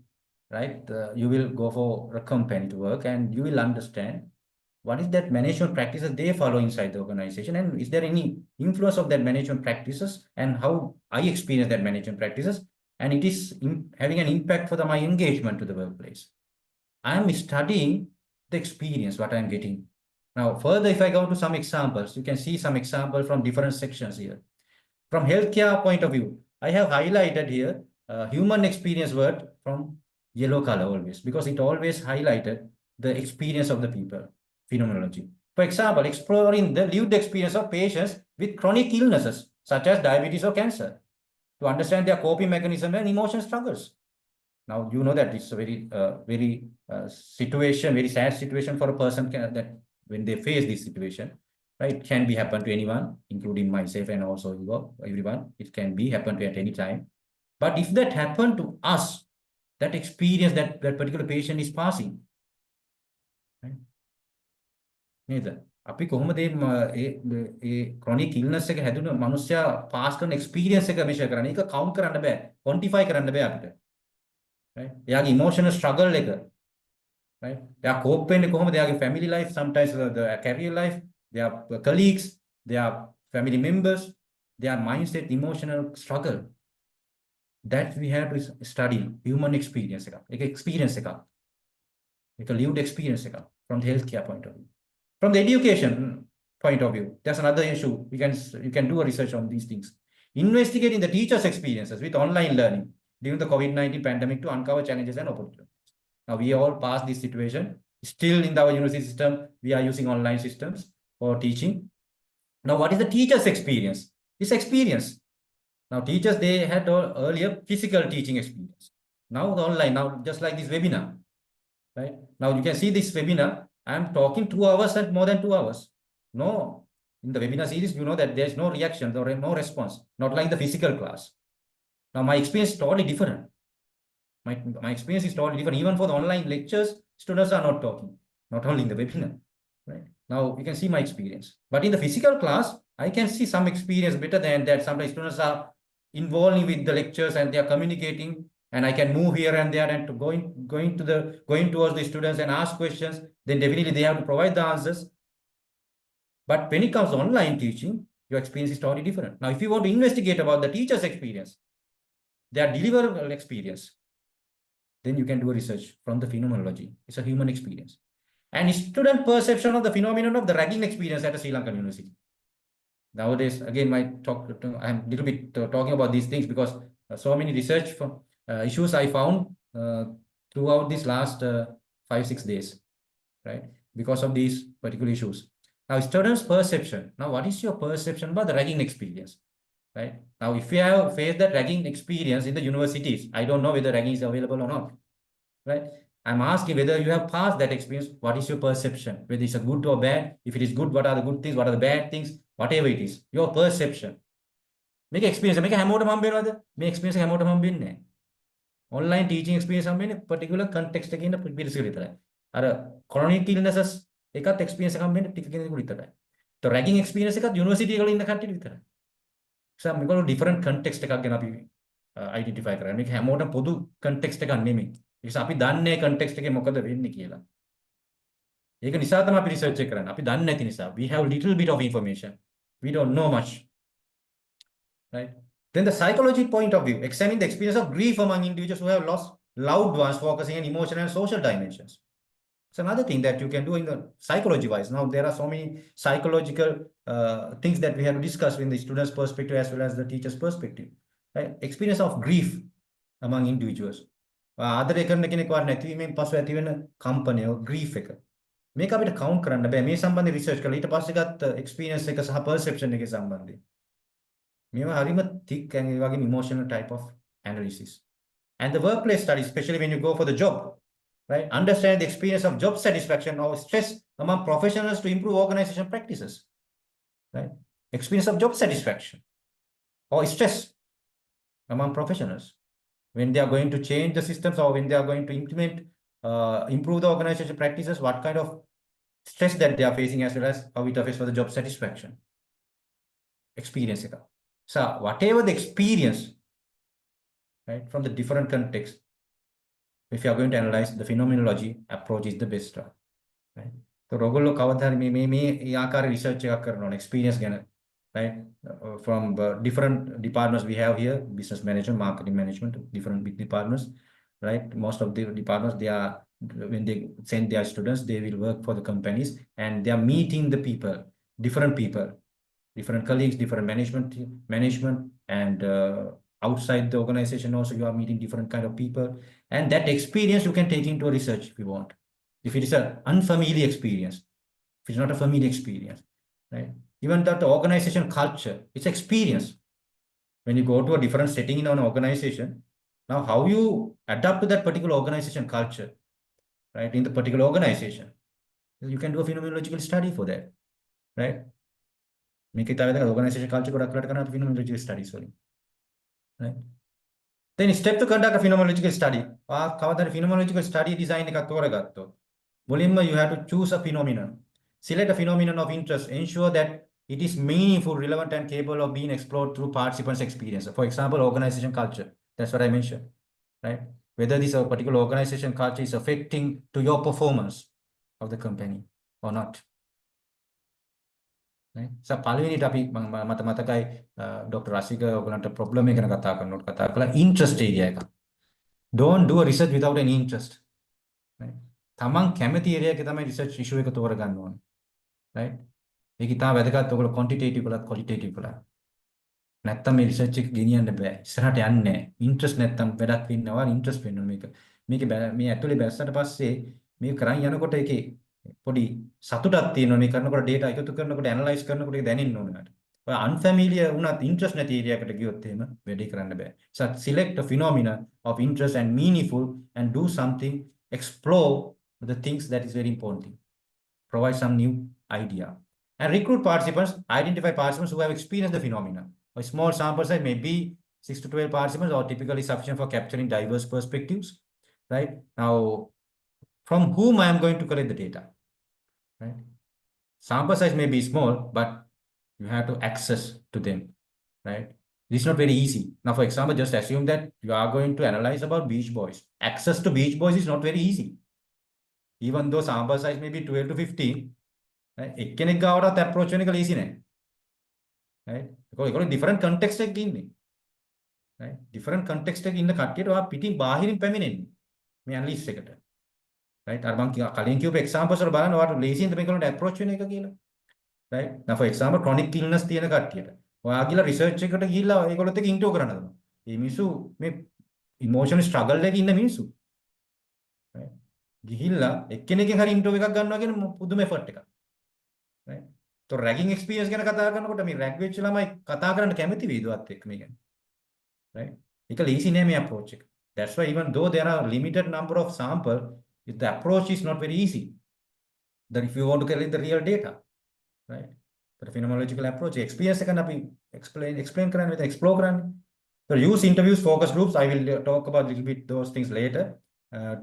right, you will go for a company to work and you will understand what is that management practices they follow inside the organization, and is there any influence of that management practices and how I experience that management practices, and it is having an impact for my engagement to the workplace. I am studying the experience, what I am getting. Now, further, if I go to some examples, you can see some examples from different sections here. From healthcare point of view, I have highlighted here human experience word from yellow color always, because it always highlighted the experience of the people. Phenomenology. For example, exploring the lived experience of patients with chronic illnesses, such as diabetes or cancer, to understand their coping mechanism and emotional struggles. Now, you know that it's a very sad situation for a person that when they face this situation, right? It can be happen to anyone, including myself and also everyone. It can be happen to at any time. But if that happened to us, that experience that particular patient is passing, right? නේද? අපි කොහොමද මේ chronic illness එක හැදුණු මිනිස්සයා pass කරන experience එක measure කරන්නේ? ඒක count කරන්න බෑ. quantify කරන්න බෑ අපිට. right? එයාගේ emotional struggle එක. right? එයා cope වෙන්නේ කොහොමද? එයාගේ family life, sometimes the career life, their colleagues, their family members, their mindset, emotional struggle. That we have to study human experience එක. ඒක experience එක. ඒක lived experience එක from the healthcare point of view. From the education, point of view. That's another issue. You can do a research on these things. Investigating the teachers' experiences with online learning during the COVID-19 pandemic to uncover challenges and opportunities. Now we all passed this situation. Still in our university system, we are using online systems for teaching. Now, what is the teacher's experience? This experience. Now, teachers, they had earlier physical teaching experience. Now the online, now just like this webinar, right? Now you can see this webinar. I'm talking 2 hours and more than 2 hours. No, in the webinar series, you know that there's no reaction or no response, not like the physical class. Now my experience is totally different. My experience is totally different. Even for the online lectures, students are not talking, not only in the webinar, right? Now you can see my experience. But in the physical class, I can see some experience better than that. Sometimes students are involving with the lectures and they are communicating, and I can move here and there and to going towards the students and ask questions. Then definitely they have to provide the answers. But when it comes to online teaching, your experience is totally different. Now, if you want to investigate about the teacher's experience, their deliverable experience, then you can do a research from the phenomenology. It's a human experience. And student perception of the phenomenon of the ragging experience at a Sri Lankan university. Nowadays, again, I'm a little bit talking about these things because so many research from issues I found throughout these last 5-6 days, right? Because of these particular issues. Now, students' perception. Now, what is your perception about the ragging experience, right? Now, if you have faced that ragging experience in the universities, I don't know whether ragging is available or not, right? I'm asking whether you have passed that experience. What is your perception? Whether it's a good or bad? If it is good, what are the good things? What are the bad things? Whatever it is, your perception. Make experience. Make a හැමෝටම හම්බ වෙනවද? මේ experience හැමෝටම හම්බෙන්නේ නැහැ. Online teaching experience හම්බෙන්නේ particular context එකේ ඉන්න පිරිසකට විතරයි. අර chronic illnesses එකත් experience එක හම්බෙන්නේ ටික කෙනෙකුට විතරයි. તો ragging experience එකත් university එකවල ඉන්න කට්ටියට විතරයි. So මේගොල්ලෝ different context එකක් ගැන අපි identify කරන්නේ. මේක හැමෝටම පොදු context එකක් නෙමෙයි. ඒක අපි දන්නේ context එකේ මොකද වෙන්නේ කියලා. ඒක නිසා තමයි අපි research එක කරන්නේ. අපි දන්නේ නැති නිසා. We have little bit of information. We don't know much. Right? Then the psychology point of view, examine the experience of grief among individuals who have lost loved ones, focusing on emotional and social dimensions. It's another thing that you can do in the psychology wise. Now, there are so many psychological things that we have to discuss in the student's perspective as well as the teacher's perspective. Right? Experience of grief among individuals. ආදරය කරන කෙනෙක් වාර නැතිවීමෙන් පසු ඇති වෙන කම්පනය grief එක. මේක අපිට count කරන්න බෑ. මේ සම්බන්ධ research කළා. ඊට පස්සේ ගත්ත experience එක සහ perception එකේ සම්බන්ධයෙන්. මේවා හරිම thick and ඒ වගේම emotional type of analysis. And the workplace studies, especially when you go for the job, right? Understand the experience of job satisfaction or stress among professionals to improve organization practices, right? Experience of job satisfaction or stress among professionals when they are going to change the systems or when they are going to implement, improve the organization practices, what kind of stress that they are facing as well as how it affects for the job satisfaction. Experience. So whatever the experience, right, from the different context, if you are going to analyze, the phenomenology approach is the best one, right? So Rogolo Kavathar may Yakar research on experience again, right? From different departments we have here, business management, marketing management, different big departments, right? Most of the departments, they are, when they send their students, they will work for the companies and they are meeting the people, different colleagues, different management, and outside the organization also you are meeting different kind of people, and that experience you can take into research if you want. If it is an unfamiliar experience, if it's not a familiar experience, right? Even that organization culture, it's experience. When you go to a different setting in an organization, now how you adapt to that particular organization culture, right? In the particular organization, you can do a phenomenological study for that, right? Make it organization culture phenomenological studies, right? Then step to conduct a phenomenological study. Phenomenological study design you have to choose a phenomenon. Select a phenomenon of interest. Ensure that it is meaningful, relevant, and capable of being explored through participants' experience. For example, organization culture. That's what I mentioned, right? Whether this particular organization culture is affecting to your performance of the company or not. So පළවෙනිට අපි මට මතකයි doctor රසික ඔයගලන්ට problem එක ගැන කතා කළා interest area එක. Don't do a research without any interest. Right? තමන් කැමති area එකේ තමයි research issue එක තෝරගන්න ඕනේ. Right? ඒක ඉතාම වැදගත්. ඔයගොල්ලෝ quantitative කළත් qualitative කළත්. නැත්තම් මේ රිසර්ච් එක ගෙනියන්න බෑ. ඉස්සරහට යන්නේ නැහැ. ඉන්ට්‍රස්ට් නැත්තම් වැඩක් වෙන්නේ නැහැ. ඉන්ට්‍රස්ට් වෙන්න ඕනේ මේක. මේ ඇතුලේ බැස්සට පස්සේ මේ කරන් යනකොට ඒකේ පොඩි සතුටක් තියෙනවා. මේ කරනකොට data එකතු කරනකොට analyze කරනකොට ඒක දැනෙන්න ඕනේ මට. ඔය unfamiliar වුණත් interest නැති area එකට ගියොත් එහෙම වැඩේ කරන්න බෑ. So select a phenomena of interest and meaningful and do something, explore the things that is very important. Provide some new idea. And recruit participants, identify participants who have experienced the phenomena. A small sample size may be 6 to 12 participants or typically sufficient for capturing diverse perspectives, right? Now, from whom I am going to collect the data, right? Sample size may be small, but you have to access to them, right? It's not very easy. Now, for example, just assume that you are going to analyze about Beach Boys. Access to Beach Boys is not very easy. Even though sample size may be 12 to 15, right? එක්කෙනෙක් ගාවටත් approach වෙන එක easy නෑ. Right? ඒගොල්ලෝ different context එකක ඉන්නේ. Right? Different context එකක ඉන්න කට්ටියට ඔයා පිටින් බාහිරින් පැමිණෙන්නේ. මේ analysis එකට. Right? අර මම කලින් කියපු examples වල බලන්න ඔයාලට ලේසියෙන්ද මේගොල්ලන්ට approach වෙන එක කියලා. Right? Now for example chronic illness තියෙන කට්ටියට ඔයා ගිහලා research එකට ගිහිල්ලා ඒගොල්ලොත් එක්ක interview කරන්න දෙනවා. මේ මිනිස්සු මේ emotional struggle එකේ ඉන්න මිනිස්සු. Right? ගිහිල්ලා එක්කෙනෙක්ගෙන් හරි interview එකක් ගන්නවා කියන පුදුම effort එකක්. Right? तो रैगिंग एक्सपीरियंस ගැන කතා කරනකොට මේ රැග් වෙච්ච ළමයි කතා කරන්න කැමති වේද ඔයත් එක්ක මේ ගැන. Right? ඒක ලීසි නෑ මේ approach එක. That's why even though there are limited number of sample, the approach is not very easy. That if you want to collect the real data, right? But phenomenological approach, experience එක අපි explain කරන්න with explore කරන්න. So use interviews, focus groups. I will talk about a little bit those things later.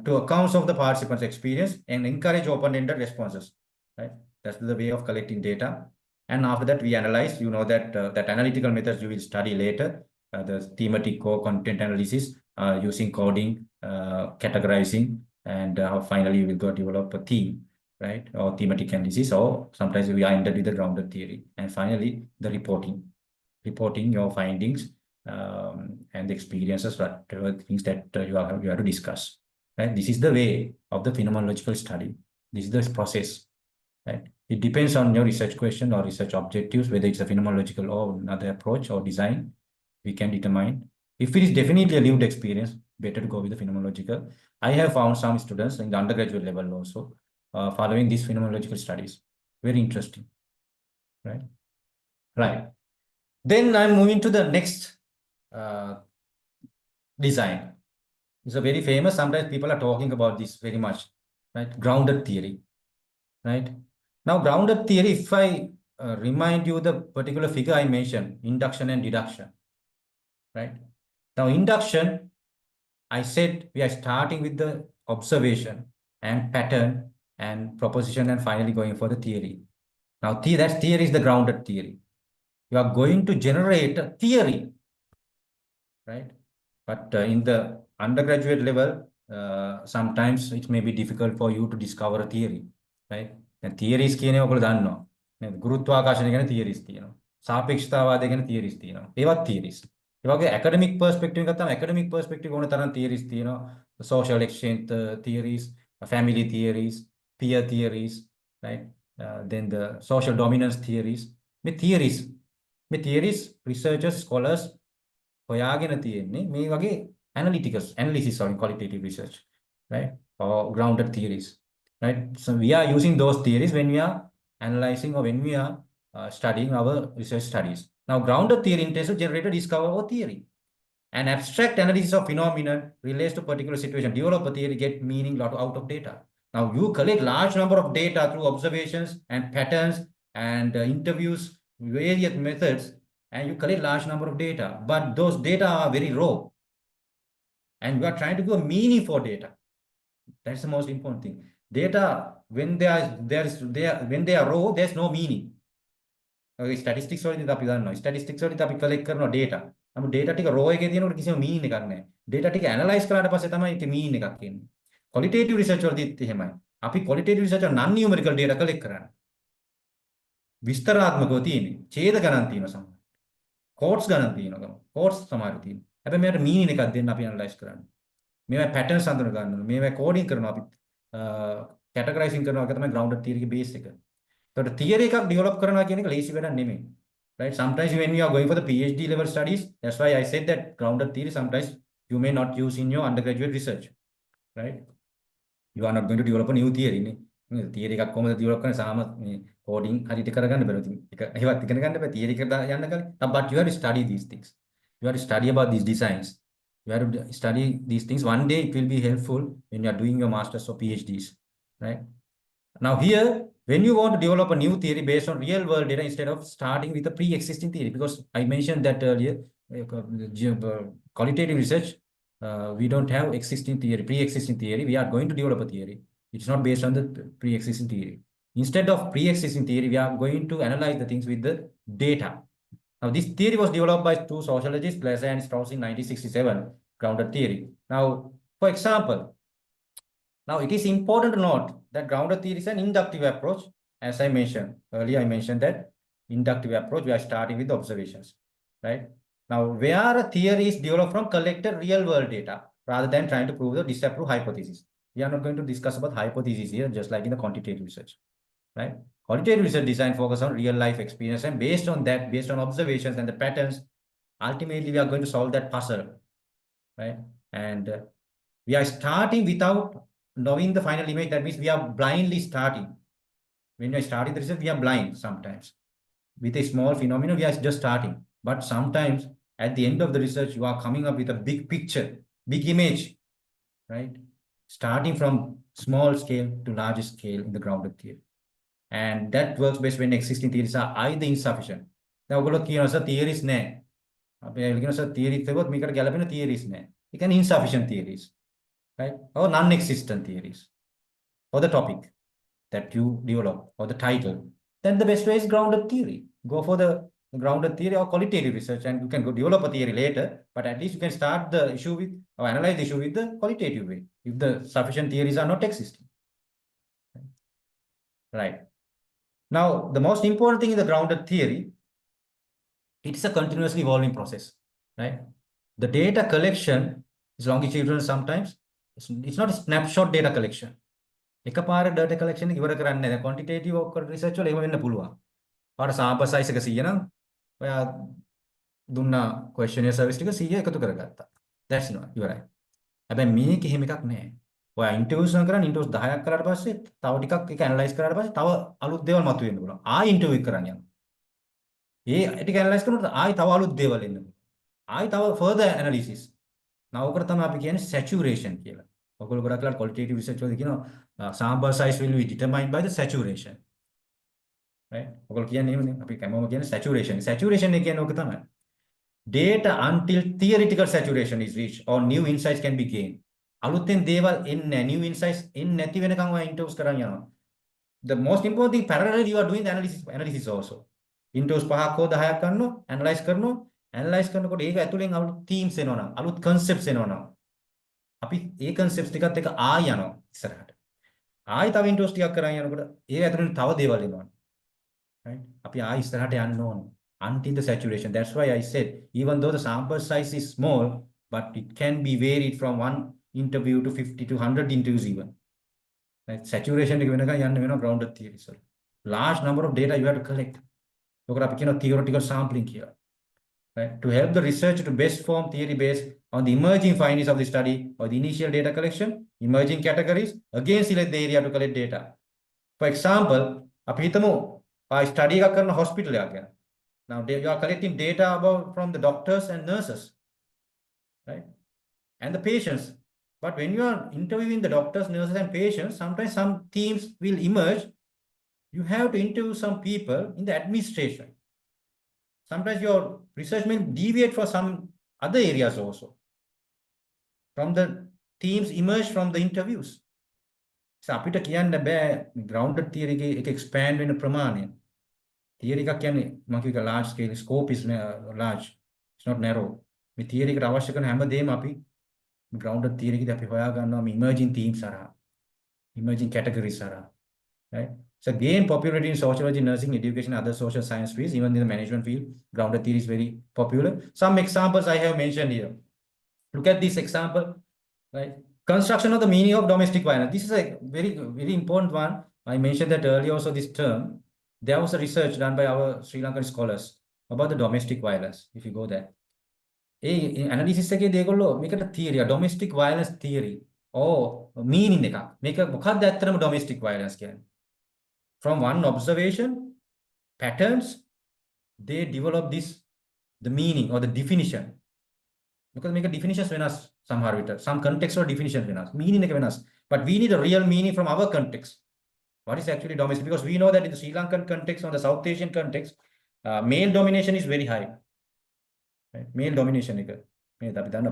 To accounts of the participants' experience and encourage open-ended responses, right? That's the way of collecting data. And after that, we analyze. You know that that analytical methods you will study later. The thematic core content analysis using coding, categorizing, and finally we will go develop a theme, right? Or thematic analysis, or sometimes we are ended with the grounded theory. And finally, the reporting your findings and the experiences, whatever things that you have to discuss. Right? This is the way of the phenomenological study. This is the process. Right? It depends on your research question or research objectives, whether it's a phenomenological or another approach or design, we can determine. If it is definitely a lived experience, better to go with the phenomenological. I have found some students in the undergraduate level also following these phenomenological studies. Very interesting, right? Right. Then I'm moving to the next design. It's a very famous, sometimes people are talking about this very much, right? Grounded theory, right? Now, grounded theory, if I remind you the particular figure I mentioned, induction and deduction, right? Now, induction, I said we are starting with the observation and pattern and proposition and finally going for the theory. Now, that theory is the grounded theory. You are going to generate a theory, right? But in the undergraduate level, sometimes it may be difficult for you to discover a theory, right? And theories කියන්නේ ඔයගොල්ලෝ දන්නවා. නේද? ගුරුත්වාකර්ෂණය ගැන theories තියෙනවා. සාපේක්ෂතාවාදය ගැන theories තියෙනවා. ඒවත් theories. ඒ වගේ academic perspective එක ගත්තාම academic perspective ඕන තරම් theories තියෙනවා. Social exchange theories, family theories, peer theories, right? Then the social dominance theories. මේ theories researchers, scholars හොයාගෙන තියෙන්නේ මේ වගේ analysis or qualitative research, right? Or grounded theories. Right? So we are using those theories when we are analyzing or when we are studying our research studies. Now, grounded theory intends to generate a discover or theory. An abstract analysis of phenomenon relates to particular situation. Develop a theory, get meaning out of data. Now, you collect large number of data through observations and patterns and interviews, various methods, and you collect large number of data. But those data are very raw. And you are trying to give a meaning for data. That's the most important thing. Data, when they are raw, there's no meaning. Okay, statistics වලදී අපි දන්නවා. Statistics වලදී අපි collect කරන data. නමුත් data ටික raw එකේ තියෙනකොට කිසිම meaning එකක් නැහැ. Data ටික analyze කරාට පස්සේ තමයි ඒකේ meaning එකක් එන්නේ. Qualitative research වලදීත් එහෙමයි. අපි qualitative research non numerical data collect කරන්නේ. විස්තරාත්මකව තියෙන්නේ. ඡේද ගණන් තියෙනවා සමහර. quotes ගණන් තියෙනවා. quotes සමහර තියෙනවා. හැබැයි මේකට meaning එකක් දෙන්න අපි analyze කරන්නේ. මේවා patterns හඳුන ගන්න ඕනේ. මේවා coding කරනවා අපි categorizing කරනවා. ඒක තමයි grounded theory එකේ base එක. So the theory එකක් develop කරනවා කියන එක lazy වැඩක් නෙමෙයි. Right? Sometimes when you are going for the PhD level studies, that's why I said that grounded theory sometimes you may not use in your undergraduate research. Right? You are not going to develop a new theory නේ. theory එකක් කොහොමද develop කරන්නේ සාම මේ coding හරියට කරගන්න බැහැ. ඉතින් ඒවත් ඉගෙන ගන්න බෑ theory එකට යන්න කලින්. But you have to study these things. You have to study about these designs. You have to study these things. One day it will be helpful when you are doing your masters or PhDs. Right? Now here, when you want to develop a new theory based on real world data instead of starting with a pre-existing theory, because I mentioned that earlier, qualitative research, we don't have existing theory, pre-existing theory. We are going to develop a theory. It's not based on the pre-existing theory. Instead of pre-existing theory, we are going to analyze the things with the data. Now, this theory was developed by two sociologists, Glaser and Strauss in 1967, grounded theory. Now, for example, now it is important to note that grounded theory is an inductive approach. As I mentioned earlier, I mentioned that inductive approach, we are starting with observations, right? Now, where a theory is developed from collected real world data rather than trying to prove the disapprove hypothesis. We are not going to discuss about hypotheses here, just like in the quantitative research, right? Qualitative research design focus on real life experience, and based on that, based on observations and the patterns, ultimately we are going to solve that puzzle, right? And we are starting without knowing the final image. That means we are blindly starting. When we are starting the research, we are blind sometimes. With a small phenomenon, we are just starting. But sometimes at the end of the research, you are coming up with a big picture, big image, right? Starting from small scale to large scale in the grounded theory. And that works best when existing theories are either insufficient. Now, ඔයගොල්ලෝ කියනවා sir theories නැහැ. අපි කියනවා sir theory තිබුත් මේකට ගැලපෙන theories නැහැ. ඒ කියන්නේ insufficient theories, right? Or non-existent theories for the topic that you develop or the title. Then the best way is grounded theory. Go for the grounded theory or qualitative research, and you can go develop a theory later, but at least you can start the issue with or analyze the issue with the qualitative way if the sufficient theories are not existing. Right. Now, the most important thing in the grounded theory, it's a continuously evolving process, right? The data collection is longitudinal sometimes. It's not a snapshot data collection. එකපාර data collection එක ඉවර කරන්නේ නැහැ. quantitative research වල එහෙම වෙන්න පුළුවන්. ඔයාලට sample size එක 100 නම් ඔයා දුන්න questionnaire service ටික 100 එකතු කරගත්තා. That's not ඉවරයි. හැබැයි මේක එහෙම එකක් නැහැ. ඔයා interviews කරන interviews 10ක් කරාට පස්සේ තව ටිකක් ඒක analyze කරාට පස්සේ තව අලුත් දේවල් මතුවෙන්න පුළුවන්. ආයි interview එක කරන්න යනවා. ඒ ටික analyze කරනකොට ආයි තව අලුත් දේවල් එන්න පුළුවන්. ආයි තව further analysis. now ඔකට තමයි අපි කියන්නේ saturation කියලා. ඔයගොල්ලෝ ගොඩක් වෙලාවට qualitative research වලදී කියනවා sample size will be determined by the saturation. Right? ඔයගොල්ලෝ කියන්නේ එහෙමනේ. අපි කැමෝම කියන්නේ saturation. Saturation එක කියන්නේ ඕක තමයි. Data until theoretical saturation is reached or new insights can be gained. අලුතෙන් දේවල් එන්නේ new insights එන්නේ නැති වෙනකන් ඔය interviews කරන් යනවා. The most important thing, parallel you are doing the analysis also. interviews 5ක් හෝ 10ක් ගන්නවා, analyze කරනකොට ඒක ඇතුලෙන් අලුත් themes එනවා, අලුත් concepts එනවා. අපි ඒ concepts ටිකත් එක ආය යනවා ඉස්සරහට. ආයි තව interviews ටිකක් කරන් යනකොට ඒ ඇතුලෙන් තව දේවල් එනවා. Right? අපි ආයි ඉස්සරහට යන්න ඕන until the saturation. That's why I said even though the sample size is small, but it can be varied from one interview to 50 to 100 interviews even. Right? Saturation එක වෙනකන් යන්න වෙනවා grounded theories වල. Large number of data you have to collect. ඔකට අපි කියනවා theoretical sampling කියලා. Right? To help the researcher to best form theory based on the emerging findings of the study or the initial data collection, emerging categories, again select the area to collect data. For example, අපි හිතමු study එකක් කරන hospital එකක් ගැන. Now you are collecting data about from the doctors and nurses, right? And the patients. But when you are interviewing the doctors, nurses, and patients, sometimes some themes will emerge. You have to interview some people in the administration. Sometimes your research may deviate for some other areas also. From the themes emerge from the interviews. So අපිට කියන්න බෑ grounded theory එක expand වෙන ප්‍රමාණය. Theory එකක් කියන්නේ මම කියක large scale, scope is large. It's not narrow. මේ theory එකට අවශ්‍ය කරන හැම දෙයක්ම අපි grounded theory එකේදී අපි හොයා ගන්නවා මේ emerging themes හරහා. Emerging categories හරහා. Right? So gain popularity in sociology, nursing, education, other social science fields, even in the management field, grounded theory is very popular. Some examples I have mentioned here. Look at this example, right? Construction of the meaning of domestic violence. This is a very, very important one. I mentioned that earlier also, this term. there was a research done by our Sri Lankan scholars about the domestic violence. If you go there, analysis එකේ දෙයගොල්ලෝ මේකට theory, domestic violence theory or meaning එකක්. මේක මොකක්ද ඇත්තටම domestic violence කියන්නේ? From one observation patterns, they develop the meaning or the definition. Because මේක definitions වෙනස් සමහර විට. Some context or definition වෙනස්. Meaning එක වෙනස්. But we need a real meaning from our context. What is actually domestic? Because we know that in the Sri Lankan context or the South Asian context, male domination is very high. Right? Male domination එක. මේ අපි දන්න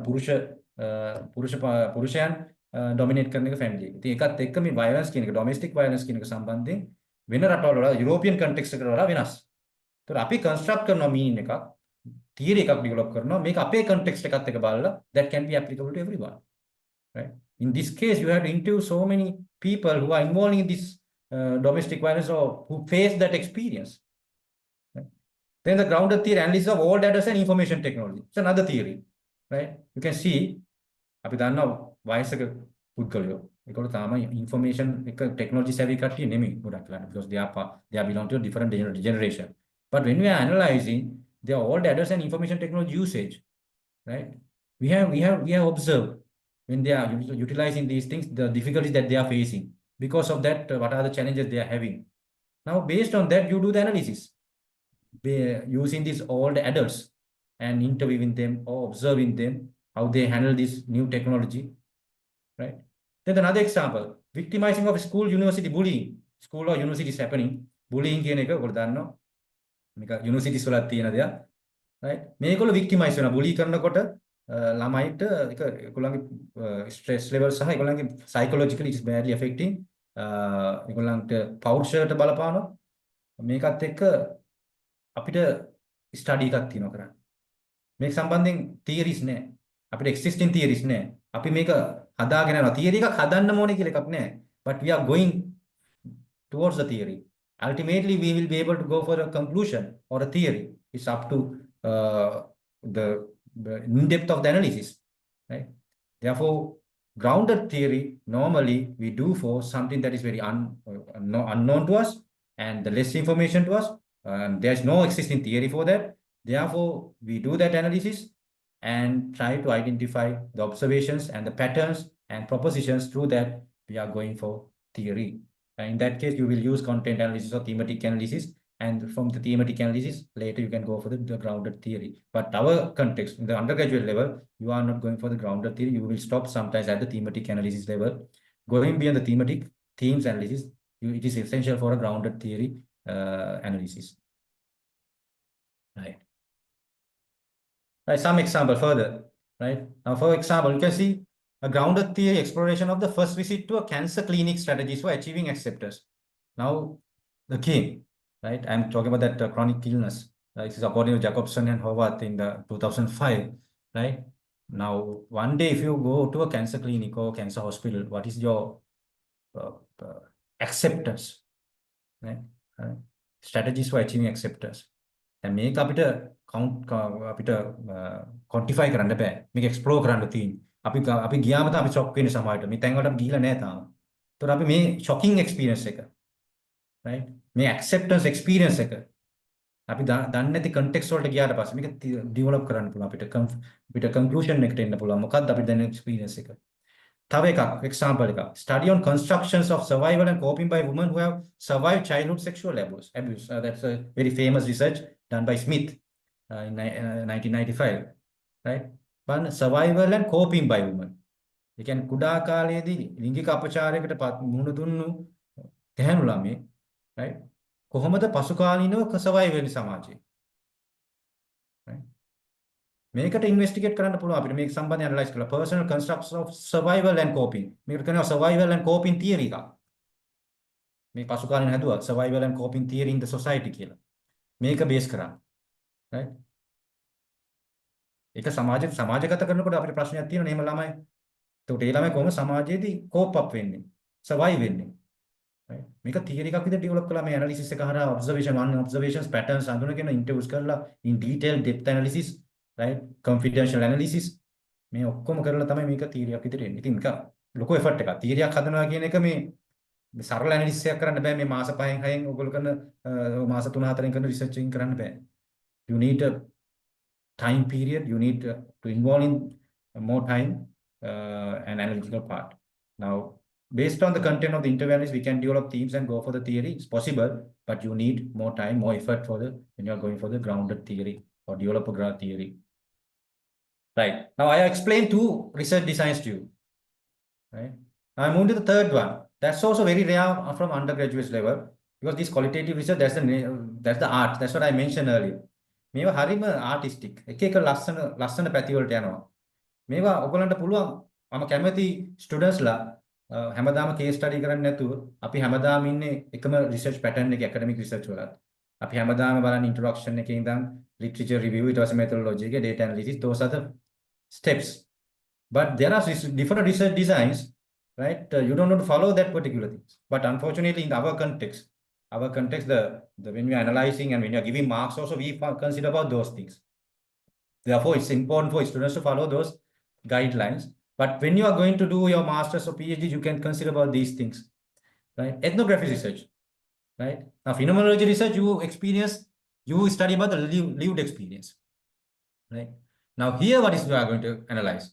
පුරුෂයන් dominate කරන එක family එක. ඉතින් ඒකත් එක්ක මේ violence කියන එක, domestic violence කියන එක සම්බන්ධයෙන් වෙන රටවල් වල European context එකට වඩා වෙනස්. ඒතර අපි construct කරන meaning එකක්, theory එකක් develop කරනවා. මේක අපේ context එකත් එක්ක බලලා that can be applicable to everyone. Right? In this case, you have to interview so many people who are involved in this domestic violence or who face that experience. Right? Then the grounded theory analysis of all data and information technology. It's another theory. Right? You can see, අපි දන්නවා වයසක පුද්ගලයෝ ඒකවල තාම information එක technology savvy කට්ටිය නෙමෙයි ගොඩක් වෙලාට because they are belong to a different generation. But when we are analyzing, they are all data and information technology usage. Right? We have observed when they are utilizing these things, the difficulties that they are facing. Because of that, what are the challenges they are having? Now, based on that, you do the analysis. Using these old adults and interviewing them or observing them, how they handle this new technology. Right? Then another example, victimizing of school, university bullying. School or university is happening. Bullying කියන එක ඔයගොල්ලෝ දන්නවා. මේක universities වලත් තියෙන දෙයක්. Right? මේගොල්ලෝ victimize වෙනවා. bully කරනකොට ළමයිට ඒගොල්ලන්ගේ stress level සහ ඒගොල්ලන්ගේ psychologically it is badly affecting ඒගොල්ලන්ට පෞරුෂයට බලපානවා. මේකත් එක්ක අපිට study එකක් තියෙනවා කරන්න. මේක සම්බන්ධයෙන් theories නෑ. අපිට existing theories නෑ. අපි මේක හදාගෙන යනවා. theory එකක් හදන්න ඕනේ කියලා එකක් නෑ. But we are going towards the theory. Ultimately, we will be able to go for a conclusion or a theory. It's up to the in-depth of the analysis. Right? Therefore, grounded theory, normally we do for something that is very unknown to us and the less information to us. There's no existing theory for that. Therefore, we do that analysis and try to identify the observations and the patterns and propositions. Through that, we are going for theory. And in that case, you will use content analysis or thematic analysis. And from the thematic analysis, later you can go for the grounded theory. But our context, in the undergraduate level, you are not going for the grounded theory. You will stop sometimes at the thematic analysis level. Going beyond the thematic themes analysis, it is essential for a grounded theory analysis. Right. Right. Some example further. Right. Now, for example, you can see a grounded theory exploration of the first visit to a cancer clinic strategies for achieving acceptance. Now, the king. Right, I'm talking about that chronic illness. This is according to Jacobson and Horvath in the 2005. Right now, one day if you go to a cancer clinic or cancer hospital, what is your acceptance? Right, strategies for achieving acceptance. And make අපිට අපිට quantify කරන්න බෑ. මේක explore කරන්න තියෙන්නේ. අපි ගියාම තමයි අපි shock වෙන්නේ සමහරවිට. මේ තැන් වලට අපි ගිහිලා නැහැ තාම. ඒතකොට අපි මේ shocking experience එක. Right? මේ acceptance experience එක අපි දන්නේ නැති context වලට ගියාට පස්සේ මේක develop කරන්න පුළුවන් අපිට conclusion එකට එන්න පුළුවන් මොකක්ද අපි දැනෙන experience එක. තව එකක් example එකක් study on constructions of survival and coping by women who have survived childhood sexual abuse. That's a very famous research done by Smith in 1995. Right? But survival and coping by women. ඒ කියන්නේ කුඩා කාලයේදී ලිංගික අපචාරයකට මුහුණ දුන්නු ගැහැණු ළමයි right කොහොමද පසු කාලීනව survive වෙන්නේ සමාජයේ right මේකට ඉන්වෙස්ටිගේට් කරන්න පුළුවන් අපිට මේක සම්බන්ධයෙන් ඇනලයිස් කරලා personal constructs of survival and coping මේකට කියනවා survival and coping theory එක මේ පසු කාලීන හැදුවා survival and coping theory in the society කියලා මේක බේස් කරා right ඒක සමාජගත කරනකොට අපිට ප්‍රශ්නයක් තියෙනවා නේ එහෙම ළමයි එතකොට ඒ ළමයි කොහොමද සමාජයේදී cope up වෙන්නේ survive වෙන්නේ මේක theory එකක් විදිහට develop කළා මේ analysis එක හරහා observations patterns අඳුනගෙන interviews කරලා in detail depth analysis right confidential analysis මේ ඔක්කොම කරලා තමයි මේක theory එකක් විදිහට එන්නේ. ඉතින් මේක ලොකු effort එකක්. theory එකක් හදනවා කියන එක මේ සරල ඇනලිසිස් එකක් කරන්න බෑ මේ මාස 5න් 6න් ඔයගොල්ලෝ කරන මාස 3 4න් කරන රිසර්ච් එකකින් කරන්න බෑ. You need a time period, you need to involve in more time and analytical part. Now, based on the content of the interviews, we can develop themes and go for the theory. It's possible, but you need more time, more effort for the when you are going for the grounded theory or develop a ground theory. Right. Now I explained two research designs to you. Right. Now I move to the third one. That's also very rare from undergraduate level because this qualitative research, that's the art. That's what I mentioned earlier. මේවා හරිම artistic එක එක ලස්සන ලස්සන පැති වලට යනවා. මේවා ඔයගලන්ට පුළුවන් මම කැමති ස්ටුඩන්ට්ස්ලා හැමදාම කේස් ස්ටඩි කරන්නේ නැතුව අපි හැමදාම ඉන්නේ එකම රිසර්ච් පැටර්න් එකේ ඇකඩමික් රිසර්ච් වලත්. අපි හැමදාම බලන්නේ ඉන්ට්‍රොඩක්ෂන් එකේ ඉඳන් ලිටරේචර් රිවිව් ඊට පස්සේ මෙතඩොලොජි එක data analysis those are the steps. But there are different research designs, right? You don't want to follow that particular things. But unfortunately, in our context, when we are analyzing and when you are giving marks, also we consider about those things. Therefore, it's important for students to follow those guidelines. But when you are going to do your master's or PhD, you can consider about these things, right? Ethnography research, right? Now, phenomenology research, you study about the lived experience, right? Now, here, what is we are going to analyze?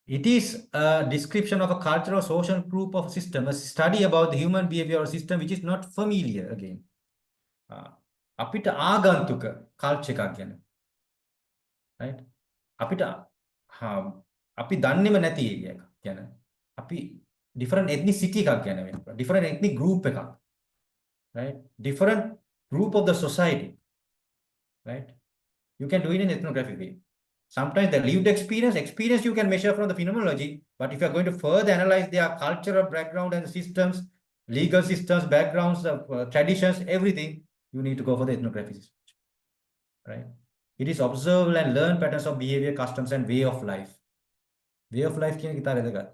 It is a description of a cultural social group of system, a study about the human behavior or system which is not familiar again. අපිට ආගන්තුක culture එකක් ගැන, right? අපිට අපි දන්නේම නැති area එකක් ගැන. අපි different ethnicity එකක් ගැන වෙනවා. different ethnic group එකක්, right? different group of the society, right? You can do it in ethnographic way. Sometimes the lived experience you can measure from the phenomenology, but if you are going to further analyze their cultural background and systems, legal systems, backgrounds, traditions, everything, you need to go for the ethnography research, right? It is observe and learn patterns of behavior, customs, and way of life. Way of life කියන කිතා වැදගත්.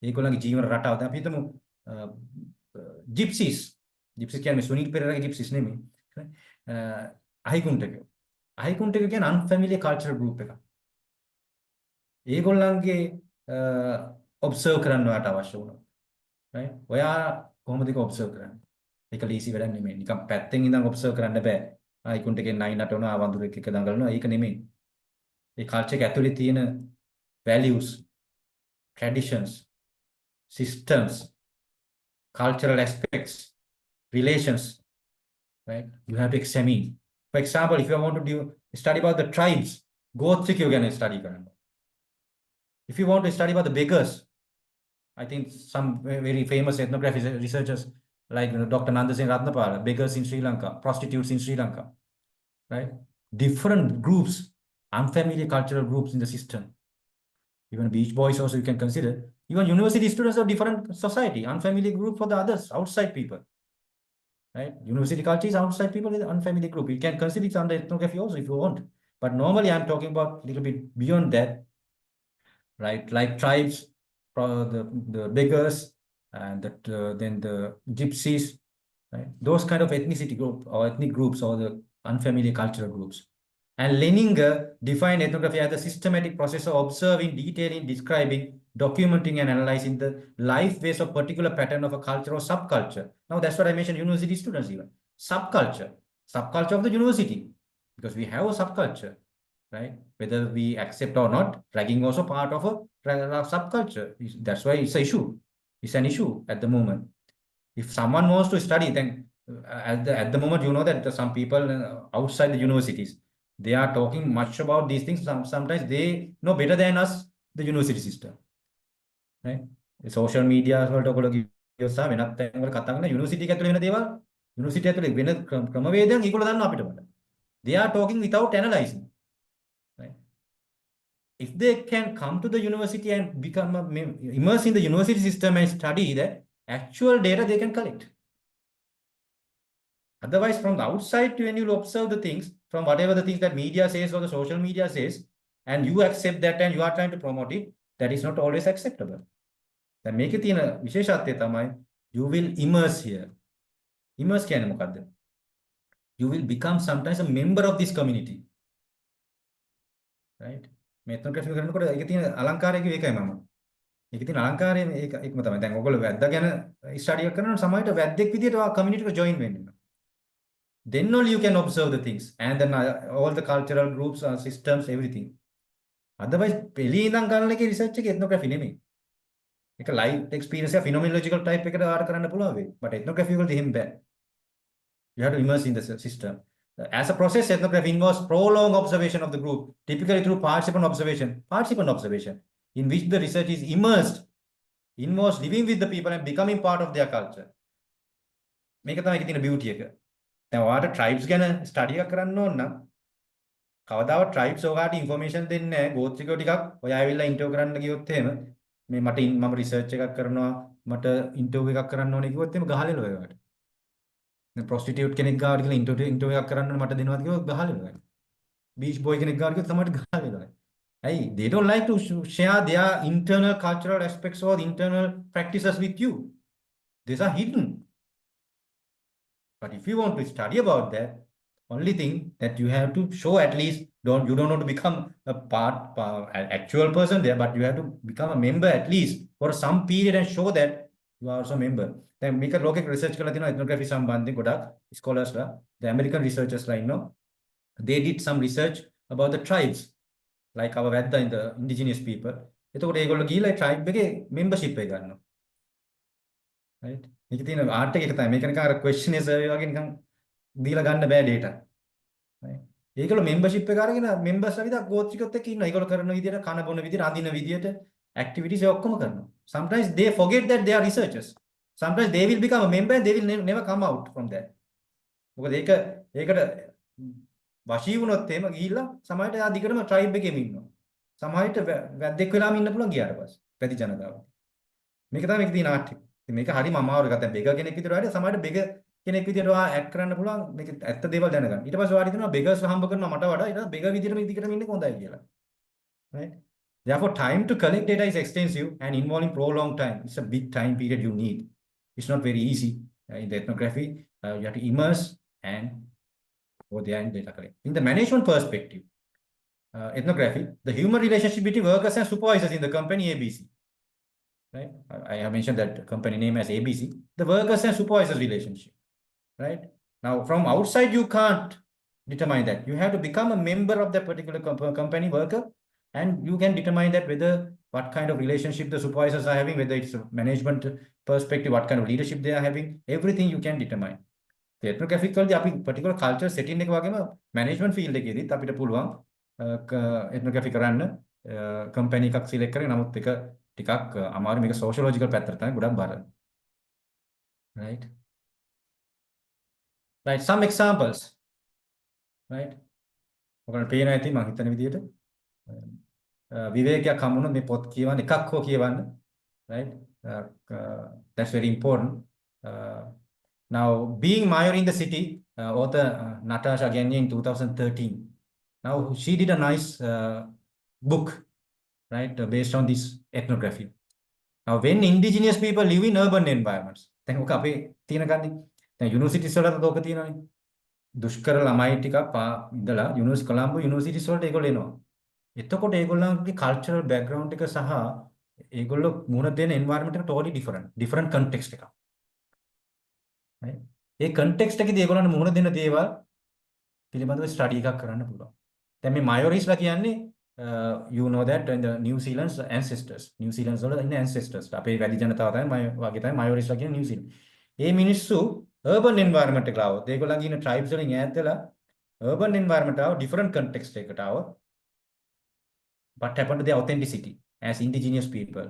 ඒගොල්ලන්ගේ ජීවන රටාව. දැන් අපි හිතමු gypsies. gypsies කියන්නේ Sunil පෙරේරාගේ gypsies නෙමෙයි. අහිකුන්ටක. අහිකුන්ටක කියන්නේ unfamiliar cultural group එකක්. ඒගොල්ලන්ගේ ඔබ්සර්ව් කරන්න ඔයාට අවශ්‍ය වුණා. right? ඔයා කොහොමද ඒක ඔබ්සර්ව් කරන්නේ? ඒක ලීසි වැඩක් නෙමෙයි. නිකන් පැත්තෙන් ඉඳන් ඔබ්සර්ව් කරන්න බෑ. අයිකුන්ටකේ නයි නටනවා වඳුරෙක් එක්ක දඟලනවා. ඒක නෙමෙයි. ඒ කල්චර් එක ඇතුලේ තියෙන values, traditions, systems, cultural aspects, relations, right? You have to examine. For example, if you want to study about the tribes, ගෝත්‍රිකයෝ ගැන study කරන්න. If you want to study about the beggars, I think some very famous ethnography researchers like Dr. Nandasingh Ratnapala, beggars in Sri Lanka, prostitutes in Sri Lanka, right? Different groups, unfamiliar cultural groups in the system. Even beach boys also you can consider. Even university students of different society, unfamiliar group for the others, outside people, right? University culture is outside people, is unfamiliar group. You can consider it under ethnography also if you want. But normally I'm talking about a little bit beyond that, right? Like tribes, the beggars, and then the gypsies, right? Those kind of ethnicity group or ethnic groups or the unfamiliar cultural groups. And Leninger defined ethnography as a systematic process of observing, detailing, describing, documenting, and analyzing the life ways of particular pattern of a culture or subculture. Now that's what I mentioned, university students even. Subculture of the university, because we have a subculture, right? Whether we accept or not, ragging also part of a subculture. That's why it's an issue. It's an issue at the moment. If someone wants to study, then at the moment, you know that some people outside the universities, they are talking much about these things. Sometimes they know better than us, the university system, right? The social media වලට ඔයගොල්ලෝ ගියොත් වෙනත් තැන්වල කතා කරන university එක ඇතුලේ වෙන දේවල් යුනිවර්සිටි ඇතුලේ වෙන ක්‍රමවේදයන් ඒගොල්ලෝ දන්නවා අපිට වඩා. They are talking without analyzing, right? If they can come to the university and become immersed in the university system and study the actual data they can collect. Otherwise, from the outside, when you observe the things, from whatever the things that media says or the social media says, and you accept that and you are trying to promote it, that is not always acceptable. Then make it in a විශේෂත්වය තමයි, you will immerse here. Immerse කියන්නේ මොකද්ද? You will become sometimes a member of this community, right? මේ ethnography කරනකොට ඒකේ තියෙන අලංකාරය කිව්ව එකයි මම. ඒක ඉතින් අලංකාරයේ ඒකම තමයි. දැන් ඔයගොල්ලෝ වැද්දා ගැන ස්ටඩි එක කරනවා සමහරවිට වැද්දෙක් විදියට ඔයා කමියුනිටි එකට ජොයින් වෙන්න. Then only you can observe the things and then all the cultural groups, systems, everything. Otherwise, එළියේ ඉඳන් කරන එකේ රිසර්ච් එකේ ethnography නෙමෙයි. ඒක ලයිව් එක්ස්පීරියන්ස් එක phenomenological type එකට ආර කරන්න පුළුවන් වෙයි. But ethnography වලදී එහෙම බෑ. You have to immerse in the system. As a process, ethnography involves prolonged observation of the group, typically through participant observation, in which the research is immersed, involves living with the people and becoming part of their culture. මේක තමයි ඒකේ තියෙන beauty එක. දැන් ඔයාලට tribes ගැන study එකක් කරන්න ඕන නම් කවදාවත් tribes ඔයාලට information දෙන්නේ නැහැ. ගෝත්‍රිකයෝ ටිකක් ඔයා ඇවිල්ලා interview කරන්න ගියොත් එහෙම මේ මම research එකක් කරනවා මට interview එකක් කරන්න ඕනේ කිව්වොත් එහෙම ගහලෙල ඔයාලට. දැන් prostitute කෙනෙක් ගාවට ගිහලා interview එකක් කරන්න ඕනේ මට දෙනවද කිව්වොත් ගහලෙල. beach boy කෙනෙක් ගාවට ගියොත් තමයි ගහලෙල. Hey, they don't like to share their internal cultural aspects or internal practices with you. These are hidden. But if you want to study about that, only thing that you have to show at least, you don't want to become an actual person there, but you have to become a member at least for some period and show that you are also a member. Then මේක ලෝකෙක research කරලා තියෙනවා ethnography සම්බන්ධයෙන් ගොඩක් scholars ලා, the American researchers ලා ඉන්නවා. They did some research about the tribes, like our වැද්දා in the indigenous people. එතකොට ඒගොල්ලෝ ගිහිල්ලා tribe එකේ membership එක ගන්නවා. Right? මේක තියෙන ආර්ට් එක තමයි. මේක නිකන් අර questionnaire survey වගේ නිකන් දීලා ගන්න බෑ data. Right? ඒගොල්ලෝ membership එක අරගෙන members ලා විතර ගෝත්‍රිකයොත් එක්ක ඉන්නවා. ඒගොල්ලෝ කරන විදියට, කන බොන විදියට, අඳින විදියට activities ඒ ඔක්කොම කරනවා. Sometimes they forget that they are researchers. Sometimes they will become a member and they will never come out from that. මොකද ඒකට වශී වුණොත් එහෙම ගිහිල්ලා සමහරට එයා දිගටම tribe එකේම ඉන්නවා. සමහරට වැද්දෙක් වෙලාම ඉන්න පුළුවන් ගියාට පස්සේ. පැති ජනතාව. මේක තමයි මේක තියෙන ආර්ට් එක. ඉතින් මේක හරිම අමාරු එකක්. දැන් බෙග කෙනෙක් විදියට වැඩ සමහරට බෙග කෙනෙක් විදියට ඔයා ඇඩ් කරන්න පුළුවන් මේක ඇත්ත දේවල් දැනගන්න. ඊට පස්සේ ඔයාට හිතනවා බෙගර්ස් හම්බ කරනවා මට වඩා ඊට බෙග විදියට මේ දිගටම ඉන්නේ හොඳයි කියලා. Right? Therefore, time to collect data is extensive and involving prolonged time. It's a big time period you need. It's not very easy in the ethnography. You have to immerse and go there and data collect. In the management perspective, ethnography, the human relationship between workers and supervisors in the company ABC. Right? I have mentioned that company name as ABC. The workers and supervisors relationship. Right? Now, from outside, you can't determine that. You have to become a member of that particular company worker, and you can determine that whether what kind of relationship the supervisors are having, whether it's a management perspective, what kind of leadership they are having, everything you can determine. The ethnographical, අපි particular culture setting එක වගේම management field එකේදීත් අපිට පුළුවන් ethnography කරන්න company එකක් select කරගෙන නමුත් ඒක ටිකක් අමාරු මේක sociological පැත්තට තමයි ගොඩක් බර. Right? Right, some examples. Right? ඔයගොල්ලෝ පේනවා ඇති මම හිතන විදිහට විවේකයක් හම්බුනොත් මේ පොත් කියවන්න එකක් හෝ කියවන්න. Right? That's very important. Now, being Mayor in the City, author Natasha Gagné in 2013. Now, she did a nice book, right, based on this ethnography. Now, when indigenous people live in urban environments, then ඔක අපේ තියෙන ගන්නේ. දැන් universities වලත් ඔක තියෙනවානේ. දුෂ්කර ළමයි ටික ඉඳලා කොළඹ යුනිවර්සිටිස් වලට ඒගොල්ලෝ එනවා. එතකොට ඒගොල්ලන්ගේ cultural background එක සහ ඒගොල්ලෝ මුහුණ දෙන environment එක totally different context එකක්. Right? ඒ context එකේදී ඒගොල්ලන්ට මුහුණ දෙන දේවල් පිළිබඳව study එකක් කරන්න පුළුවන්. දැන් මේ මයොරිස්ලා කියන්නේ you know that in the New Zealand's ancestors. New Zealand's වල ඉන්න ancestors. අපේ වැඩි ජනතාව තමයි වගේ තමයි මයොරිස්ලා කියන්නේ New Zealand. ඒ මිනිස්සු urban environment එකට ආවොත් ඒගොල්ලන්ගේ ඉන්න tribes වලින් ඈත් වෙලා urban environment ආව different context එකකට ආවොත් what happened to their authenticity as indigenous people,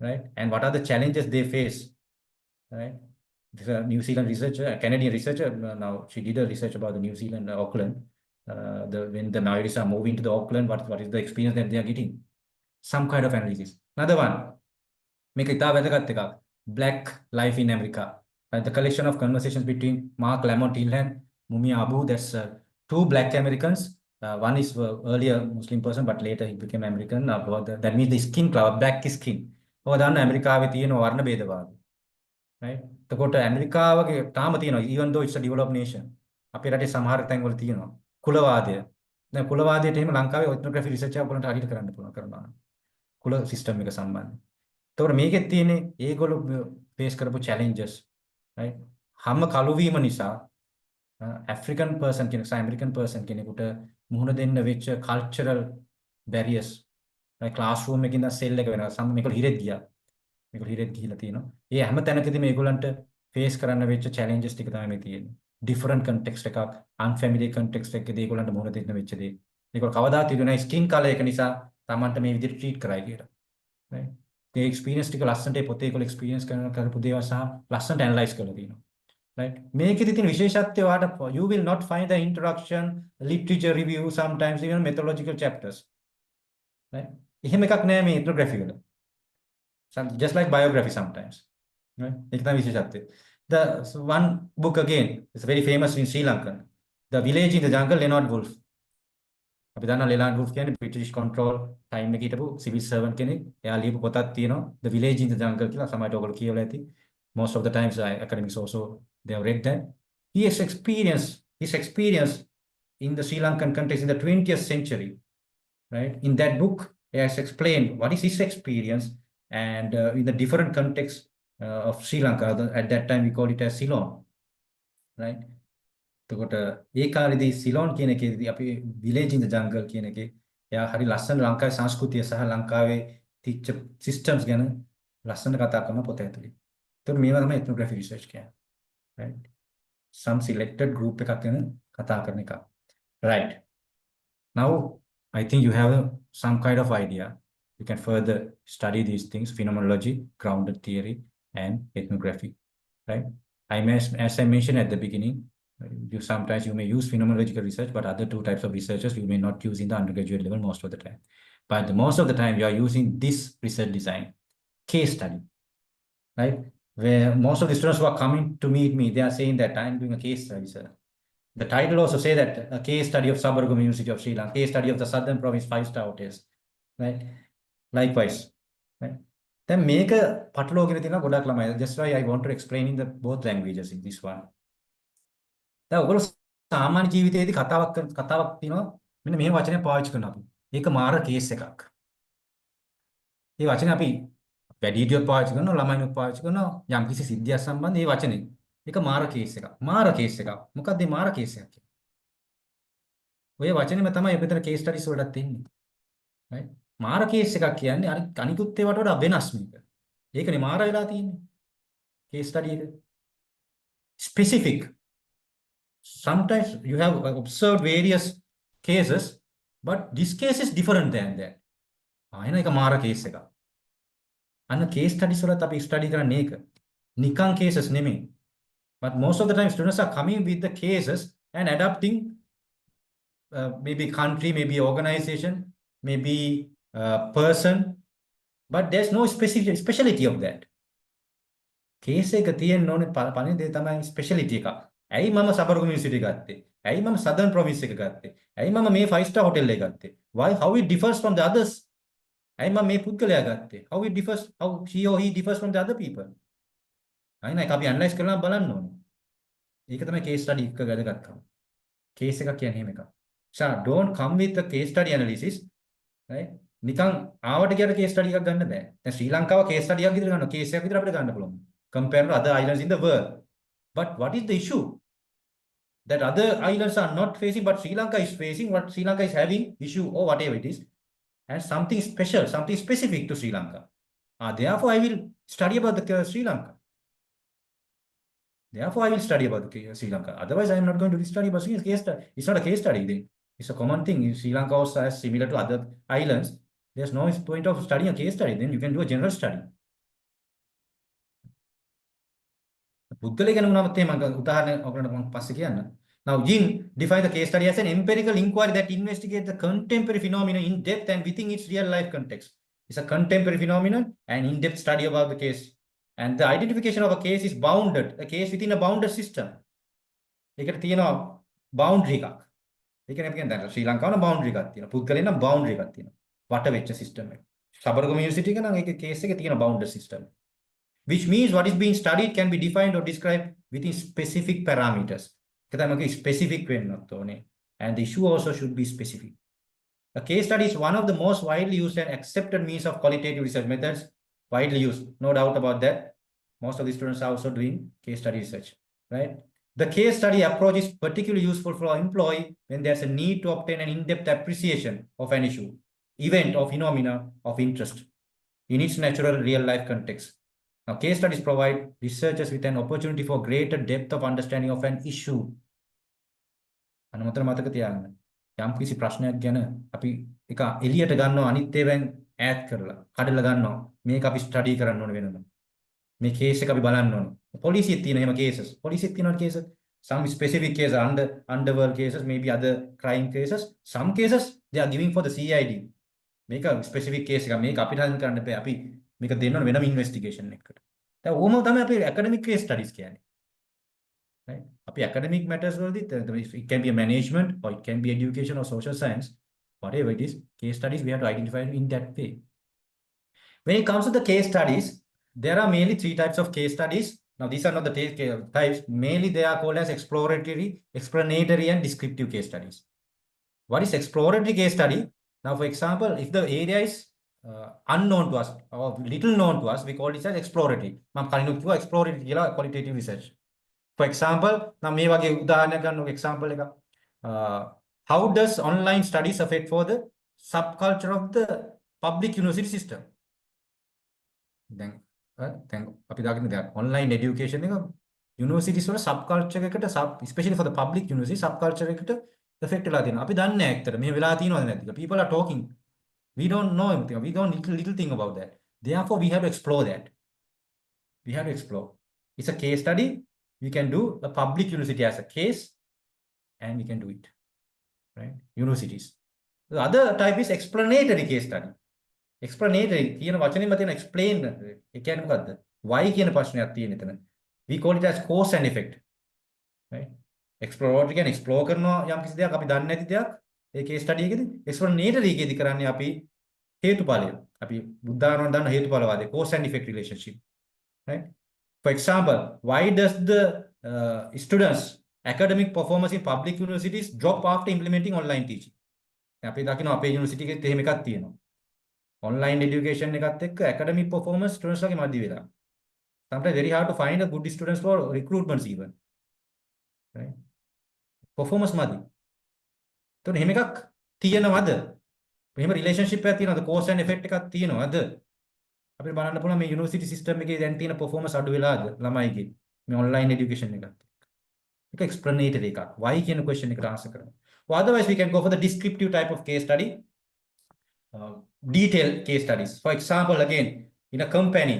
right? And what are the challenges they face, right? This is a New Zealand researcher, a Canadian researcher. Now she did a research about the New Zealand, Auckland. When the Maoris are moving to the Auckland, what is the experience that they are getting? Some kind of analysis. Another one, make it Black Life in America. The collection of conversations between Mark Lamont Hill and Mumia Abu. That's two Black Americans. One is earlier Muslim person, but later he became American. That means the skin color, black skin. ඔය දන්න ඇමරිකාවේ තියෙන වර්ණ භේදවාද. Right? එතකොට ඇමරිකාවගේ තාම තියෙනවා even though it's a developed nation. අපේ රටේ සමහර තැන්වල තියෙනවා කුලවාදය. දැන් කුලවාදයට එහෙම ලංකාවේ ethnography research එක ඔයගොල්ලන්ට හරියට කරන්න පුළුවන් කරනවා. කුල සිස්ටම් එක සම්බන්ධ. එතකොට මේකෙත් තියෙන්නේ ඒගොල්ලෝ ෆේස් කරපු challenges, right? හැම කළු වීම නිසා ඇෆ්‍රිකන් පර්සන් කෙනෙක් සහ ඇමරිකන් පර්සන් කෙනෙකුට මුහුණ දෙන්න වෙච්ච කල්චරල් බැරියර්ස්, ක්ලාස් රූම් එකකින් දැන් සෙල් එක වෙනවා. මේගොල්ලෝ හිරෙත් ගියා. මේගොල්ලෝ හිරෙත් ගිහිලා තියෙනවා. ඒ හැම තැනකදී මේගොල්ලන්ට ෆේස් කරන්න වෙච්ච challenges ටික තමයි මේ තියෙන්නේ. different context එකක්, unfamiliar context එකකදී ඒගොල්ලන්ට මුහුණ දෙන්න වෙච්ච දේ. ඒගොල්ලෝ කවදාත් හිතුවේ නැහැ ස්කින් කලර් එක නිසා Tamanට මේ විදිහට ට්‍රීට් කරයි කියලා. right? ඒ එක්ස්පීරියන්ස් ටික ලස්සනට ඒ පොතේ ඒගොල්ලෝ එක්ස්පීරියන්ස් කරපු දේවල් සහ ලස්සනට ඇනලයිස් කරලා තියෙනවා. right? මේකෙදි තියෙන විශේෂත්වය ඔයාලට you will not find the introduction, literature review, sometimes even methodological chapters. right? එහෙම එකක් නෑ මේ ethnography වල. Just like biography sometimes. right? ඒක තමයි විශේෂත්වය. The one book again is very famous in Sri Lanka. The Village in the Jungle, Leonard Woolf. අපි දන්නා ලෙලාන්ඩ් වුල්ෆ් කියන්නේ බ්‍රිටිෂ් කන්ට්‍රෝල් ටයිම් එකේ හිටපු සිවිල් සර්වන්ට් කෙනෙක්. එයා ලියපු පොතක් තියෙනවා The Village in the Jungle කියලා. සමහරවිට ඔයගොල්ලෝ කියවලා ඇති. Most of the times academics also they have read that. His experience in the Sri Lankan context in the 20th century, right? In that book, he has explained what is his experience and in the different contexts of Sri Lanka. At that time, we call it as Ceylon, right? එතකොට ඒ කාලේදී Ceylon කියන එකේදී අපි village ඉන් ද ජංගල් කියන එකේ එයා හරි ලස්සන ලංකාවේ සංස්කෘතිය සහ ලංකාවේ තිච්ච සිස්ටම්ස් ගැන ලස්සන කතා කරන පොත ඇතුලේ. ඒතකොට මේවා තමයි ethnography research කියන්නේ. right? some selected group එකක් ගැන කතා කරන එක. right? now I think you have some kind of idea. You can further study these things: phenomenology, grounded theory, and ethnography. right? As I mentioned at the beginning, sometimes you may use phenomenological research, but other two types of researches you may not use in the undergraduate level most of the time. But most of the time you are using this research design, case study, right? Where most of the students who are coming to meet me, they are saying that I am doing a case study, sir. The title also say that a case study of Sabaragamuwa University of Sri Lanka, case study of the Southern Province 5-star hotels, right? Likewise, right? Then make a පටලෝගෙන තියෙනවා ගොඩක් ළමයි. That's why I want to explain in the both languages in this one. දැන් ඔයගොල්ලෝ සාමාන්‍ය ජීවිතයේදී කතාවක් තියෙනවා මෙන්න මේ වචනය පාවිච්චි කරනවා අපි. ඒක මාර කේස් එකක්. මේ වචනේ අපි වැඩිහිටියොත් පාවිච්චි කරනවා ළමයිනුත් පාවිච්චි කරනවා යම් කිසි සිද්ධියක් සම්බන්ධ මේ වචනේ. ඒක මාර කේස් එකක්. මාර කේස් එකක්. මොකක්ද මේ මාර කේස් එකක් කියන්නේ? ඔය වචනේම තමයි අපිට කේස් ස්ටඩිස් වලටත් තියෙන්නේ. right? මාර කේස් එකක් කියන්නේ අනිකුත් ඒවාට වඩා වෙනස් මේක. ඒකනේ මාර වෙලා තියෙන්නේ. කේස් ස්ටඩි එක. specific. Sometimes you have observed various cases, but this case is different than that. ආයෙන එක මාර කේස් එකක්. අන්න case studies වලත් අපි study කරන්නේ ඒක. නිකන් cases නෙමෙයි. But most of the time students are coming with the cases and adapting maybe country, maybe organization, maybe person, but there's no speciality of that. case එක තියෙන්න ඕනේ පළවෙනි දේ තමයි speciality එක. ඇයි මම සබරගමු යුනිවර්සිටි ගත්තේ? ඇයි මම Southern Province එක ගත්තේ? ඇයි මම මේ 5-star hotel එක ගත්තේ? How it differs from the others? ඇයි මම මේ පුද්ගලයා ගත්තේ? How she or he differs from the other people? අයින එක අපි ඇනලයිස් කරලා බලන්න ඕනේ. ඒක තමයි case study එක වැදගත්කම. case එකක් කියන්නේ එහෙම එකක්. So don't come with the case study analysis, right? නිකන් ආවට කියලා case study එකක් ගන්න බෑ. දැන් ශ්‍රී ලංකාව case study එකක් විතර ගන්නවා. case එකක් විතර අපිට ගන්න පුළුවන්. Compare to other islands in the world. But what is the issue? That other islands are not facing, but Sri Lanka is facing, what Sri Lanka is having issue or whatever it is, and something special, something specific to Sri Lanka. Therefore, I will study about the Sri Lanka. Therefore, I will study about the Sri Lanka. Otherwise, I am not going to study about case study. It's not a case study then. It's a common thing. Sri Lanka also is similar to other islands. There's no point of studying a case study. Then you can do a general study. පුද්ගලයා ගැන මොනවද තේම උදාහරණ ඔයගොල්ලන්ට මම පස්සේ කියන්න. Now Jin defined the case study as an empirical inquiry that investigates the contemporary phenomenon in depth and within its real life context. It's a contemporary phenomenon and in-depth study about the case. And the identification of a case is bounded, a case within a bounded system. ඒකට තියෙනවා boundary එකක්. ඒ කියන්නේ අපි කියන්නේ දැන් ශ්‍රී ලංකාව නම් boundary එකක් තියෙනවා. පුද්ගලයන් නම් boundary එකක් තියෙනවා. වට වෙච්ච system එක. සබරගමු යුනිවර්සිටි එක නම් ඒකේ case එකේ තියෙන bounded system. Which means what is being studied can be defined or described within specific parameters. Specific and the issue also should be specific. A case study is one of the most widely used and accepted means of qualitative research methods widely used, no doubt about that. Most of the students are also doing case study research, right? The case study approach is particularly useful for an employee when there's a need to obtain an in-depth appreciation of an issue, event, or phenomena of interest in its natural real-life context. Now, case studies provide researchers with an opportunity for greater depth of understanding of an issue. අනමතර මතක තියාගන්න. යම් කිසි ප්‍රශ්නයක් ගැන අපි එක එළියට ගන්නවා අනිත් ඒවායින් ඈඩ් කරලා කඩලා ගන්නවා. මේක අපි ස්ටඩි කරන්න ඕන වෙනම. මේ කේස් එක අපි බලන්න ඕන. පොලිසියෙත් තියෙන එහෙම cases. පොලිසියෙත් තියෙනවා cases. Some specific cases, underworld cases, maybe other crime cases. Some cases they are giving for the CID. මේක ස්පෙસિෆික් කේස් එකක්. මේක අපිට හඳුන් කරන්න බෑ. අපි මේක දෙන්න ඕන වෙනම ඉන්වෙස්ටිගේෂන් එකකට. දැන් ඕම තමයි අපි ඇකඩමික් කේස් ස්ටඩිස් කියන්නේ. Right? අපි academic matters වලදී it can be a management or it can be education or social science, whatever it is, case studies we have to identify in that way. When it comes to the case studies, there are mainly three types of case studies. Now these are not the types. Mainly they are called as exploratory, explanatory, and descriptive case studies. What is exploratory case study? Now, for example, if the area is unknown to us or little known to us, we call it as exploratory. මම කලිනුත් කිව්වා exploratory කියලා qualitative research. For example, now මේ වගේ උදාහරණයක් ගන්නකො example එක. How does online studies affect for the subculture of the public university system? දැන් අපි දාගෙන දෙයක් online education එක universities වල subculture එකකට especially for the public university subculture එකට affect වෙලා තියෙනවා. අපි දන්නේ නැහැ ඇත්තට මේ වෙලා තියෙනවද නැද්ද කියලා. People are talking. We don't know anything. We don't little thing about that. Therefore, we have to explore that. We have to explore. It's a case study. We can do a public university as a case, and we can do it, right? Universities. The other type is explanatory case study. Explanatory කියන වචනේම තියෙන explain ඒ කියන්නේ මොකද්ද? Why කියන ප්‍රශ්නයක් තියෙන එතන. We call it as cause and effect, right? Exploratory කියන්නේ explore කරනවා යම් කිසි දෙයක් අපි දන්නේ නැති දෙයක් ඒ case study එකේදී. Explanatory එකේදී කරන්නේ අපි හේතුඵලය. අපි බුද්ධාගම දන්න හේතුඵලවාදී cause and effect relationship, right? For example, why does the students' academic performance in public universities drop after implementing online teaching? අපි දකිනවා අපේ යුනිවර්සිටි එකෙත් එහෙම එකක් තියෙනවා. Online education එකත් එක්ක academic performance students ලගේ මදි වෙලා. Sometimes very hard to find a good students for recruitments even. Right? Performance මදි. එතකොට එහෙම එකක් තියෙනවද? එහෙම relationship එකක් තියෙනවද? cause and effect එකක් තියෙනවද? අපිට බලන්න පුළුවන් මේ යුනිවර්සිටි සිස්ටම් එකේ දැන් තියෙන performance අඩු වෙලාද ළමයිගේ මේ online education එකත් එක explanatory එකක් why කියන question එකට answer කරනවා. Or otherwise we can go for the descriptive type of case study, detailed case studies. For example, again in a company,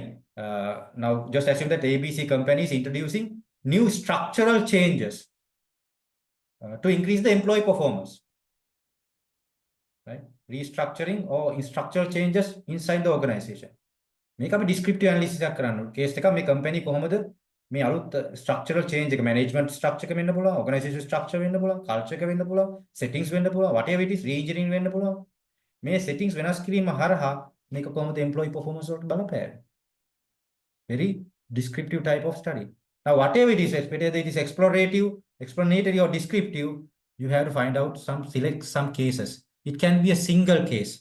now just assume that ABC company is introducing new structural changes to increase the employee performance, right? Restructuring or structural changes inside the organization. මේක අපි descriptive analysis එකක් කරන්න ඕනේ. Case එකක් මේ company කොහොමද මේ අලුත් structural change එක management structure එක වෙන්න පුළුවන්, organization structure වෙන්න පුළුවන්, culture එක වෙන්න පුළුවන්, settings වෙන්න පුළුවන්, whatever it is, re-engineering වෙන්න පුළුවන්. මේ settings වෙනස් කිරීම හරහා මේක කොහොමද employee performance වලට බලපෑවේ. Very descriptive type of study. Now whatever it is, whether it is explorative, explanatory or descriptive, you have to find out select some cases. It can be a single case.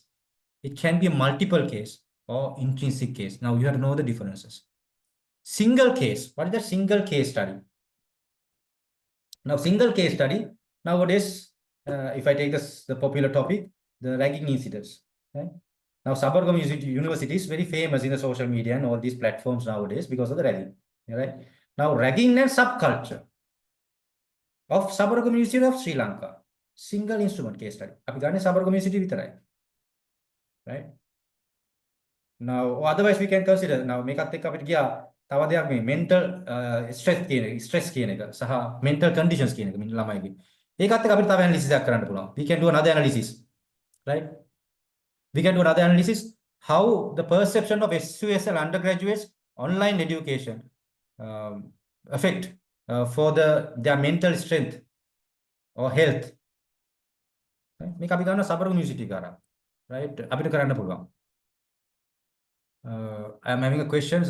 It can be a multiple case. Or intrinsic case. Now you have to know the differences. Single case. What is that single case study? Now single case study. Nowadays, if I take the popular topic, the ragging incidents. Right? Now Sabaragamuwa University is very famous in the social media and all these platforms nowadays because of the ragging. Right? Now ragging and subculture of Sabaragamuwa University of Sri Lanka. Single instrument case study. අපි ගන්නේ Sabaragamuwa University විතරයි. Right? Now, otherwise we can consider now මේකත් එක්ක අපිට ගියා තව දෙයක් මේ mental stress කියන එක සහ mental conditions කියන එක ළමයිගේ. ඒකත් එක්ක අපිට තව analysis එකක් කරන්න පුළුවන්. We can do another analysis, right? We can do another analysis how the perception of SUSL undergraduates online education affect for their mental strength or health. Right? මේක අපි ගන්න Sabaragamuwa University කරා. Right? අපිට කරන්න පුළුවන්. I'm having a questions.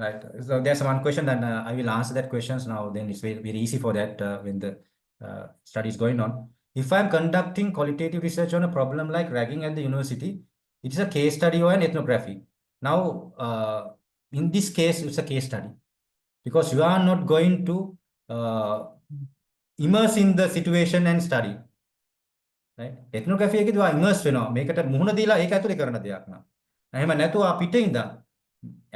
Right. So there's one question, then I will answer that questions now. Then it's very, very easy for that when the study is going on. If I'm conducting qualitative research on a problem like ragging at the university, it is a case study or an ethnography. Now, in this case, it's a case study because you are not going to immerse in the situation and study. Right? Ethnography එකේදී වා immerse වෙනවා. මේකට මුහුණ දීලා ඒක ඇතුලේ කරන දෙයක් නා. එහෙම නැතුව පිටේ ඉඳන්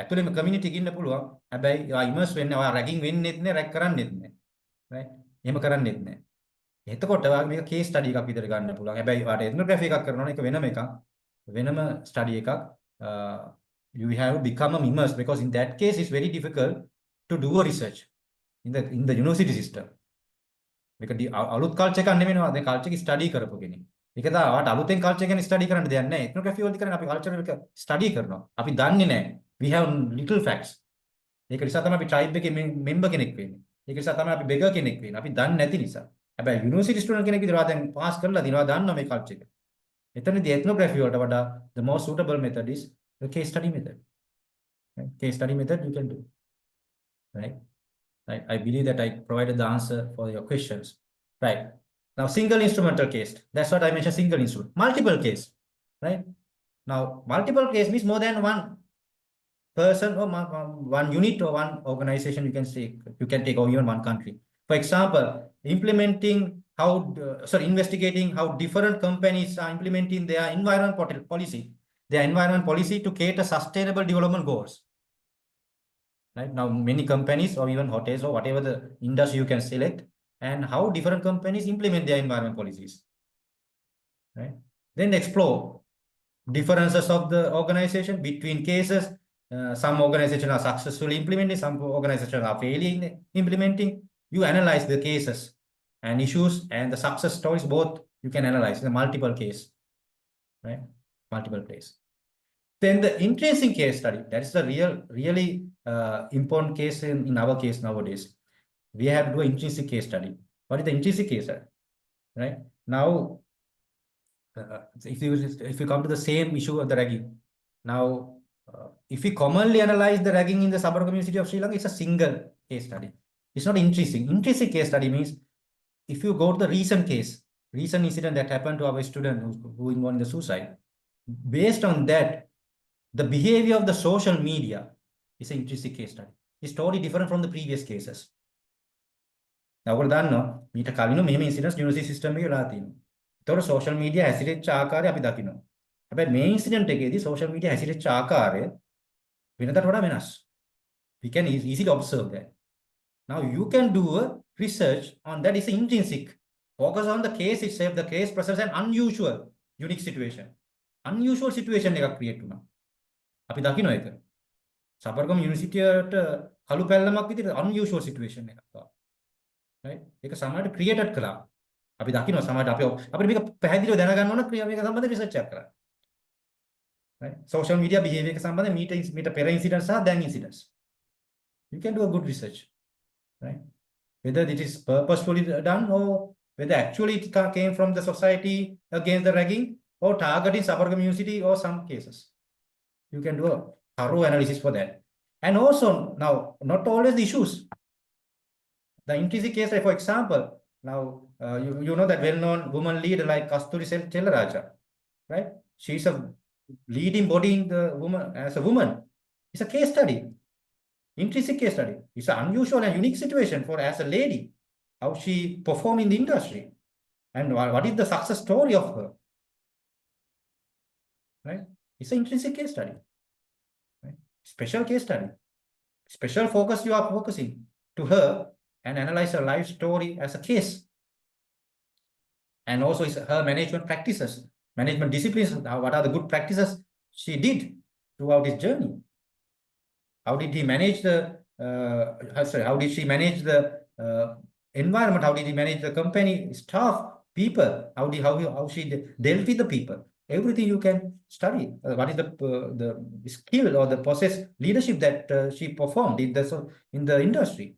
ඇතුලේම community එක ඉන්න පුළුවන්. හැබැයි වා immerse වෙන්නේ වා ragging වෙන්නෙත් නෑ, rag කරන්නෙත් නෑ. Right? එහෙම කරන්නෙත් නෑ. එතකොට වා මේක case study එකක් විදිහට ගන්න පුළුවන්. හැබැයි වාට ethnography එකක් කරනවා නම් ඒක වෙනම එකක්. වෙනම study එකක්. You have become immersed because in that case it's very difficult to do a research in the university system. මේක අලුත් කල්චර් එකක් නෙමෙයිනවා. දැන් කල්චර් එක ස්ටඩි කරපු කෙනෙක්. ඒක තමයි වාට අලුතෙන් කල්චර් ගැන ස්ටඩි කරන්න දෙයක් නැහැ. එත්නෝග්‍රැෆි වලදී කරන්නේ අපි කල්චර් එක ස්ටඩි කරනවා. අපි දන්නේ නැහැ. We have little facts. ඒක නිසා තමයි අපි ට්‍රයිබ් එකේ මෙම්බර් කෙනෙක් වෙන්නේ. ඒක නිසා තමයි අපි බෙගර් කෙනෙක් වෙන්නේ. අපි දන්නේ නැති නිසා. හැබැයි යුනිවර්සිටි ස්ටුඩන්ට් කෙනෙක් විදිහට දැන් පාස් කරලා දිනවා දන්නවා මේ කල්චර් එක. එතනදී එත්නෝග්‍රැෆි වලට වඩා the most suitable method is the case study method. Right? Case study method you can do. Right? I believe that I provided the answer for your questions. Right. Now, single instrumental case. That's what I mentioned, single instrument. Multiple case. Right. Now, multiple case means more than one person or one unit or one organization you can take, or even one country. For example, investigating how different companies are implementing their environment policy to cater sustainable development goals. Right now, many companies or even hotels or whatever the industry you can select, and how different companies implement their environment policies. Right? Then explore differences of the organization between cases. Some organizations are successfully implementing, some organizations are failing implementing. You analyze the cases and issues and the success stories, both you can analyze in a multiple case. Right? Multiple case. Then the intrinsic case study, that is the really important case in our case nowadays. We have to do an intrinsic case study. What is the intrinsic case study? Right? Now, if you come to the same issue of the ragging, now, if we commonly analyze the ragging in the Sabaragamuwa University of Sri Lanka, it's a single case study. It's not intrinsic. Intrinsic case study means if you go to the recent incident that happened to our student who involved in the suicide, based on that, the behavior of the social media is an intrinsic case study. It's totally different from the previous cases. ඔයගොල්ලෝ දන්නවා මීට කලින් මෙහෙම ඉන්සිඩන්ට්ස් university system එකේ වෙලා තියෙනවා. ඒතකොට social media හැසිරෙච්ච ආකාරය අපි දකිනවා. හැබැයි මේ ඉන්සිඩන්ට් එකේදී සෝෂල් මීඩියා හැසිරෙච්ච ආකාරය වෙනකට වඩා වෙනස්. We can easily observe that. Now you can do a research on that. Is intrinsic. Focus on the case itself. The case presents an unusual, unique situation. Unusual situation එකක් create වුණා. අපි දකිනවා ඒක. සබර්ගම් යුනිවර්සිටියට කළු පැල්ලමක් විදිහට unusual situation එකක්. Right? ඒක සමහරට created කළා. අපි දකිනවා සමහරට අපිට මේක පැහැදිලිව දැනගන්න ඕන මේක සම්බන්ධ රිසර්ච් එකක් කරන්න. Right? Social media behavior එක සම්බන්ධ මීට පෙර incidents සහ දැන් incidents. You can do a good research. Right? Whether it is purposefully done or whether actually it came from the society against the ragging or targeting Sabaragamuwa University or some cases. You can do a thorough analysis for that. And also now, not always the issues. The intrinsic case, for example, now you know that well-known woman leader like Kasturi Chelaraja, right? She's a leading body in the woman as a woman. It's a case study, intrinsic case study. It's an unusual and unique situation for as a lady, how she performed in the industry, and what is the success story of her. Right? It's an intrinsic case study. Right? Special case study. Special focus you are focusing to her and analyze her life story as a case. And also her management practices, management disciplines, what are the good practices she did throughout his journey. How did he manage how did she manage the environment? How did he manage the company, staff, people? How she dealt with the people? Everything you can study. What is the skill or the process leadership that she performed in the industry?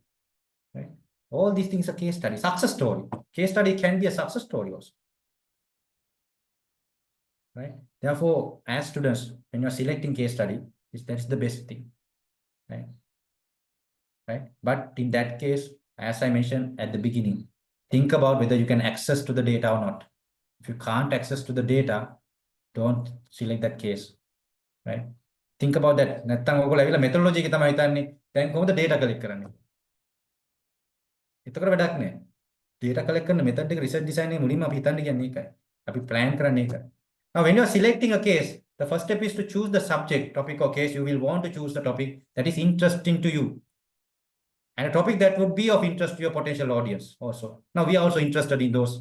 Right? All these things are case study, success story. Case study can be a success story also. Right? Therefore, as students, when you are selecting case study, that's the best thing. Right? Right? But in that case, as I mentioned at the beginning, think about whether you can access to the data or not. If you can't access to the data, don't select that case. Right? think about that. නැත්තම් ඔයගොල්ලෝ ඇවිල්ලා methodology එක තමයි හිතන්නේ. දැන් කොහොමද data collect කරන්නේ? එතකොට වැඩක් නැහැ. data collect කරන method එක research design එකේ මුලින්ම අපි හිතන්නේ කියන්නේ ඒකයි. අපි plan කරන්නේ ඒකයි. Now when you are selecting a case, the first step is to choose the subject, topic or case. You will want to choose the topic that is interesting to you. And a topic that would be of interest to your potential audience also. Now we are also interested in those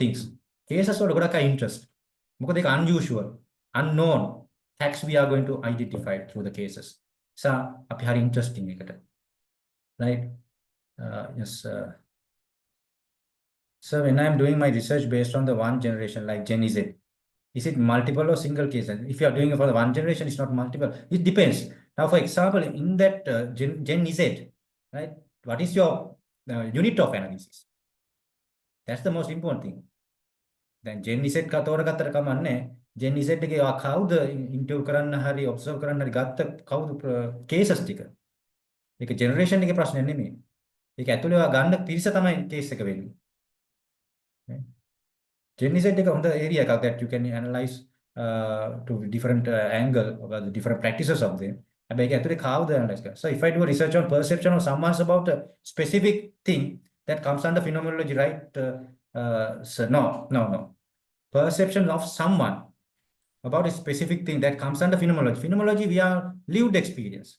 things. Cases වල ගොඩක් අය interest. මොකද ඒක unusual, unknown facts we are going to identify through the cases. So අපි හරි interesting එකට. Right? Yes. So when I am doing my research based on the one generation like Gen Z, is it multiple or single case? And if you are doing it for the one generation, it's not multiple. It depends. Now, for example, in that Gen Z, right? What is your unit of analysis? That's the most important thing. Then Gen Z එක තෝරගත්තට කමන්නේ. Gen Z එකේ කවුද interview කරන්න හරි observe කරන්න හරි ගත්ත කවුද කේසස් ටික. ඒක ජෙනරේෂන් එකේ ප්‍රශ්නයක් නෙමෙයි. ඒක ඇතුලේ ඔයා ගන්න පිරිස තමයි කේස් එක වෙන්නේ. Gen Z එක හොඳ area එකක් that you can analyze to different angle about the different practices of them. හැබැයි ඒක ඇතුලේ කවුද analyze කරන්නේ. So if I do a research on perception of someone's about a specific thing that comes under phenomenology, right? So no. Perception of someone about a specific thing that comes under phenomenology. Phenomenology, we are lived experience,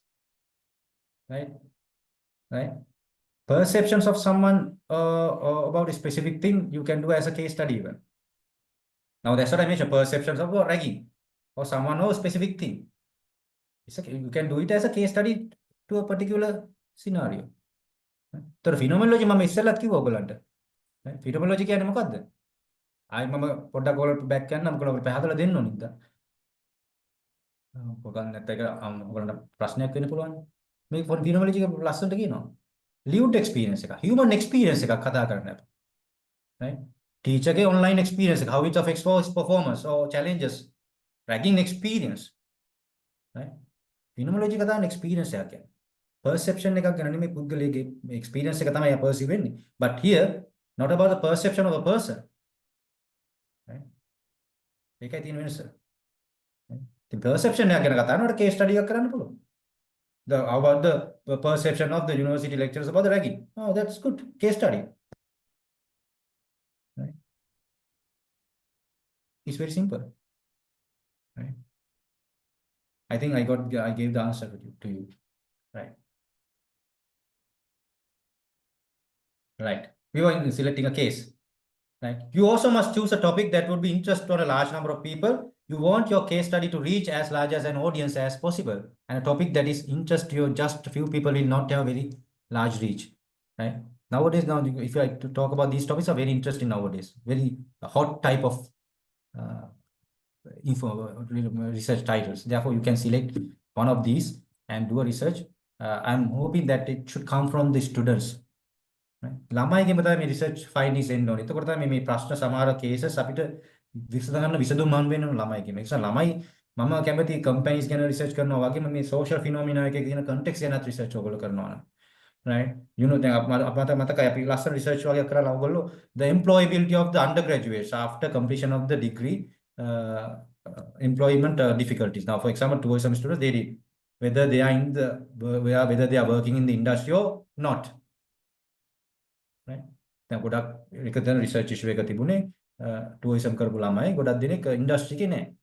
right? Perceptions of someone about a specific thing you can do as a case study even. Now that's what I mentioned, perceptions of ragging or someone or a specific thing. You can do it as a case study to a particular scenario. So phenomenology මම ඉස්සෙල්ලත් කිව්වා ඔයගලන්ට. phenomenology කියන්නේ මොකද්ද? ආයි මම පොඩ්ඩක් ඔයගොල්ලෝ back කරන්න මොකද ඔයගොල්ලෝ පැහැදලා දෙන්න ඕනිද? ඔයගොල්ලන් නැත්නම් ඒක ඔයගොල්ලන්ට ප්‍රශ්නයක් වෙන්න පුළුවන්. මේ phenomenology එක ලස්සනට කියනවා. lived experience එක, human experience එකක් කතා කරන්න අපි. Right? Teacher ke online experience, how it affects for his performance or challenges, ragging experience, right? Phenomenology ka than experience එකක් කියන්නේ. Perception එකක් ගැන නෙමෙයි පුද්ගලයාගේ experience එක තමයි perceive වෙන්නේ. But here not about the perception of a person, right? ඒකයි තියෙන වෙනස. The perception එකක් ගැන කතා කරනකොට case study එකක් කරන්න පුළුවන්. How about the perception of the university lecturers about the ragging? Oh, that's good. Case study. Right? It's very simple. Right? I think I gave the answer to you. Right. Right. We were selecting a case. Right. You also must choose a topic that would be interest to a large number of people. You want your case study to reach as large as an audience as possible. And a topic that is interest to just a few people will not have very large reach. Right. Nowadays, now if I to talk about these topics are very interesting nowadays. Very hot type of research titles. Therefore, you can select one of these and do a research. I'm hoping that it should come from the students. ළමයිගෙම තමයි මේ research ෆයින්ඩින්ග්ස් එන්න ඕනේ. එතකොට තමයි මේ ප්‍රශ්න සමහර cases අපිට විසඳගන්න විසඳුම් හම් වෙන ළමයිගෙම. ඒ නිසා ළමයි මම කැමති කම්පැනිස් ගැන රිසර්ච් කරනවා වගේම මේ සෝෂල් ෆිනොමිනා එකේ තියෙන කන්ටෙක්ස්ට් ගැනත් රිසර්ච් ඔයගොල්ලෝ කරනවා නම්. Right? You know, දැන් අපට මතකයි අපි ලස්සන රිසර්ච් වගේ කරලා ඔයගොල්ලෝ the employability of the undergraduates after completion of the degree employment difficulties. Now, for example, tourism students, they did whether they are in the whether they are working in the industry or not. Right? දැන් ගොඩක් එක තැන research ඉෂුව එක තිබුණේ tourism කරපු ළමයි ගොඩක් දෙනෙක් ඉන්ඩස්ට්‍රි එකේ නැහැ.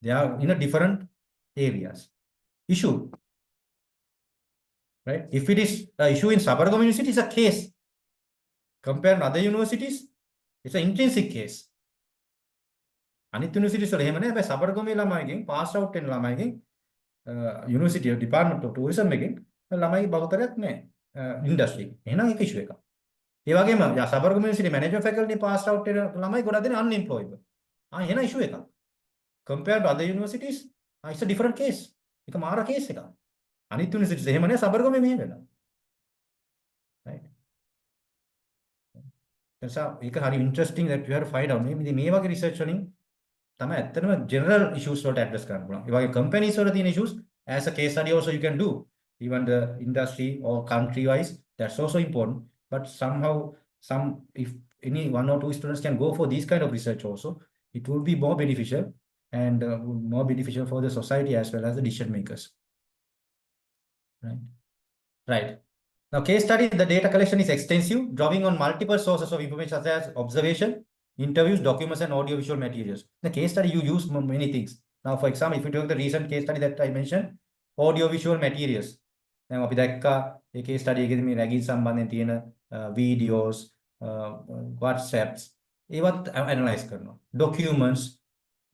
They are in a different areas. Issue. Right? If it is an issue in Sabaragamuwa University, it's a case. Compared to other universities, it's an intrinsic case. අනිත් යුනිවර්සිටිස් වල එහෙම නැහැ. හැබැයි සබරගමුවේ ළමයිගෙන් පාස් අවුට් වෙන ළමයිගෙන් university department of tourism එකෙන් ළමයි බහුතරයක් නැහැ ඉන්ඩස්ට්‍රි. එහෙනම් ඒක ඉෂුව එකක්. ඒ වගේම Sabaragamuwa university manager faculty pass out වෙන ළමයි ගොඩක් දෙනෙක් අන්එම්ප්ලොයිබල්. එහෙනම් ඉෂුව එකක්. Compared to other universities, it's a different case. ඒක මාර කේස් එකක්. අනිත් යුනිවර්සිටිස් එහෙම නැහැ සබරගමුවේ මෙහෙම වෙනවා. Right? එතසා ඒක හරි interesting that you have to find out මේ වගේ රිසර්ච් වලින් තමයි ඇත්තටම general issues වලට address කරන්න පුළුවන්. ඒ වගේ companies වල තියෙන issues as a case study also you can do. Even the industry or country wise, that's also important. But somehow, if any one or two students can go for these kind of research also, it will be more beneficial. and more beneficial for the society as well as the decision makers. Right. Right. Now, case study, the data collection is extensive, drawing on multiple sources of information such as observation, interviews, documents, and audiovisual materials. The case study, you use many things. Now, for example, if you take the recent case study that I mentioned, audiovisual materials. දැන් අපි දැක්කා ඒ case study එකේදී මේ රැගින් සම්බන්ධයෙන් තියෙන videos, WhatsApps ඒවත් analyze කරනවා. Documents,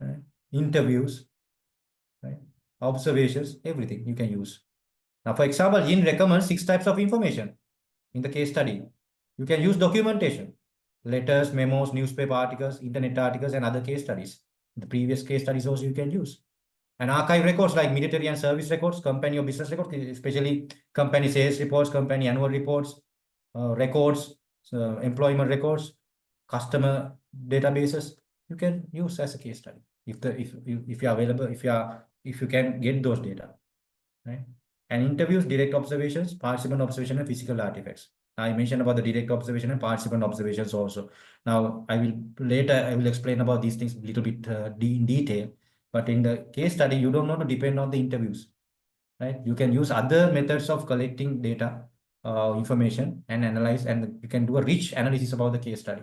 right? Interviews, right? Observations, everything you can use. Now, for example, Yin recommends 6 types of information in the case study. You can use documentation, letters, memos, newspaper articles, internet articles, and other case studies. The previous case studies also you can use. And archive records like military and service records, company or business records, especially company sales reports, company annual reports, records, employment records, customer databases, you can use as a case study if you are available, if you can get those data, right? And interviews, direct observations, participant observation, and physical artifacts. I mentioned about the direct observation and participant observations also. Now, I will explain about these things a little bit in detail. But in the case study, you don't want to depend on the interviews, right? You can use other methods of collecting data, information, and analyze, and you can do a rich analysis about the case study,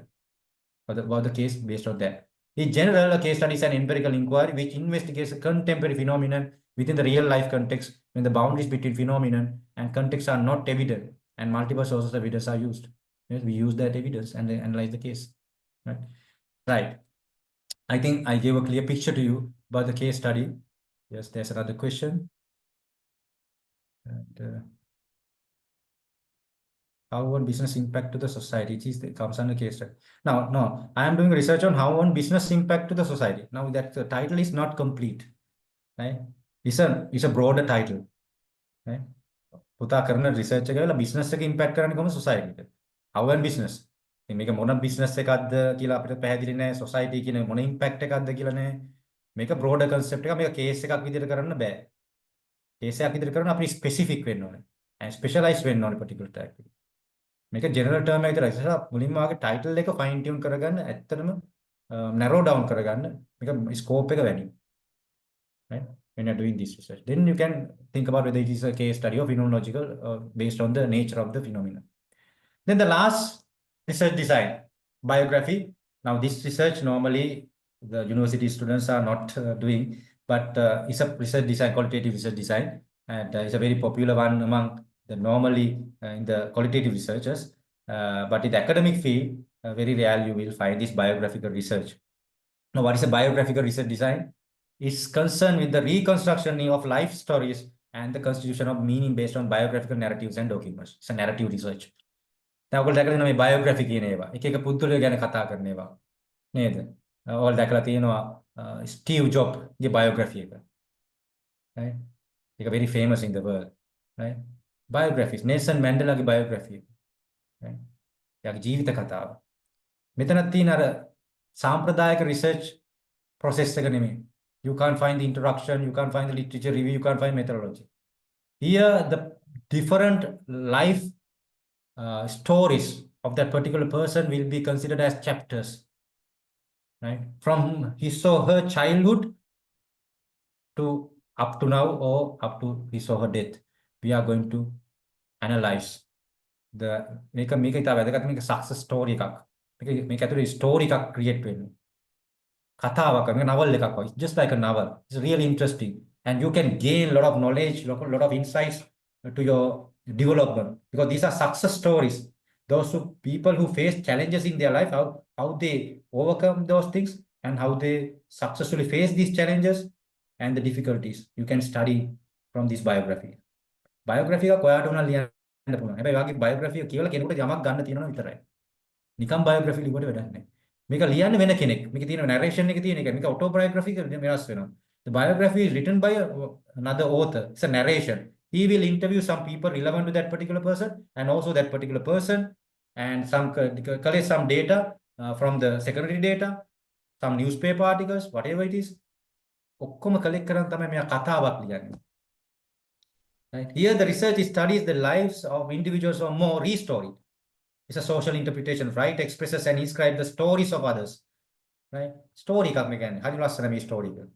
about the case based on that. In general, a case study is an empirical inquiry which investigates a contemporary phenomenon within the real life context when the boundaries between phenomenon and context are not evident and multiple sources of evidence are used. Yes, we use that evidence and then analyze the case. Right. Right. I think I gave a clear picture to you about the case study. Yes, there's another question. And, how one business impact to the society? It comes under case study. Now, no, I am doing research on how one business impact to the society. Now that the title is not complete, right? It's a broader title, right? පුතා කරන research එක කරලා business එක impact කරන්නේ කොහොමද සොසයිටිට? How and business. ඉතින් මේක මොන බිස්නස් එකක්ද කියලා අපිට පැහැදිලි නැහැ. සොසයිටි කියන මොන ඉම්පැක්ට් එකක්ද කියලා නැහැ. මේක බ්‍රෝඩර් කන්සෙප්ට් එකක්. මේක කේස් එකක් විදිහට කරන්න බෑ. කේස් එකක් විදිහට කරන අපි ස්පෙસિෆික් වෙන්න ඕනේ. and ස්පෙෂලායිස් වෙන්න ඕනේ particular type එක. මේක ජෙනරල් ටර්ම් එක විතරයි. ඒක මුලින්ම ආගේ ටයිටල් එක ෆයින් ටියුන් කරගන්න ඇත්තටම නැරෝ ඩවුන් කරගන්න මේක ස්කෝප් එක වැඩි. Right? When you're doing this research, then you can think about whether it is a case study or phenomenological based on the nature of the phenomenon. Then the last research design, biography. Now this research normally the university students are not doing, but it's a research design, qualitative research design, and it's a very popular one among the normally in the qualitative researchers. But in the academic field, very rarely you will find this biographical research. Now, what is a biographical research design? Is concerned with the reconstruction of life stories and the constitution of meaning based on biographical narratives and documents. It's a narrative research. දැන් ඔයගොල්ලෝ දැකලා තියෙනවා මේ biography කියන ඒවා. එක එක පුද්ගලයෝ ගැන කතා කරන ඒවා. නේද? ඔයාලා දැකලා තියෙනවා ස්ටීව් ජොබ් ගේ biography එක. Right? ඒක very famous in the world. Right? Biographies. Nelson මැන්ඩෙලාගේ biography. Right? එයාගේ ජීවිත කතාව. මෙතනත් තියෙන අර සාම්ප්‍රදායික research process එක නෙමෙයි. You can't find the introduction, you can't find the literature review, you can't find methodology. Here, the different life stories of that particular person will be considered as chapters, right? From his or her childhood to up to now or up to his or her death. We are going to analyze the make a success story. Make a story create වෙන්නේ. කතාවක් කරන novel එකක් වගේ. Just like a novel. It's really interesting. And you can gain a lot of knowledge, lot of insights to your development. Because these are success stories. Those people who face challenges in their life, how they overcome those things and how they successfully face these challenges and the difficulties. You can study from this biography. Biography එක කොයාට උනා ලියන්න පුළුවන්. හැබැයි වාගේ biography එක කියලා කෙනෙකුට යමක් ගන්න තියෙනවා විතරයි. නිකම් biography ලිව්වට වැඩක් නැහැ. මේක ලියන්නේ වෙන කෙනෙක්. මේක තියෙන narration එක තියෙන එක. මේක autobiography එක වෙනස් වෙනවා. The biography is written by another author. It's a narration. He will interview some people relevant to that particular person and also that particular person and collect some data from the secondary data, some newspaper articles, whatever it is. ඔක්කොම collect කරන් තමයි මෙයා කතාවක් ලියන්නේ. Right? Here the research studies the lives of individuals or more restoried. It's a social interpretation, right? Expresses and inscribes the stories of others. Right? Story එකක් මේ කියන්නේ. හරි ලස්සන මේ story එක.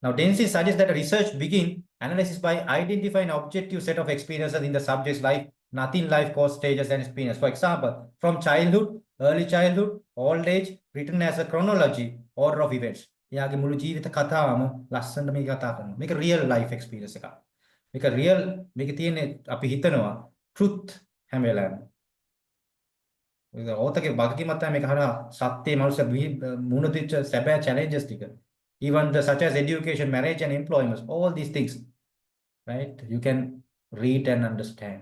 Now, Densi suggests that research begin analysis by identifying an objective set of experiences in the subject's life, nothing life course stages and experience. For example, from childhood, early childhood, old age, written as a chronology, order of events. එයාගේ මුළු ජීවිත කතාවම ලස්සනට මේක කතා කරනවා. මේක real life experience එකක්. මේක real මේක තියෙන්නේ අපි හිතනවා truth හැම වෙලාවෙම. ඕතගේ වගකීමක් තමයි මේක හරහා සත්‍ය මනුස්ස මුණ දෙච්ච සැබෑ challenges ටික. Even such as education, marriage, and employment, all these things, right? You can read and understand.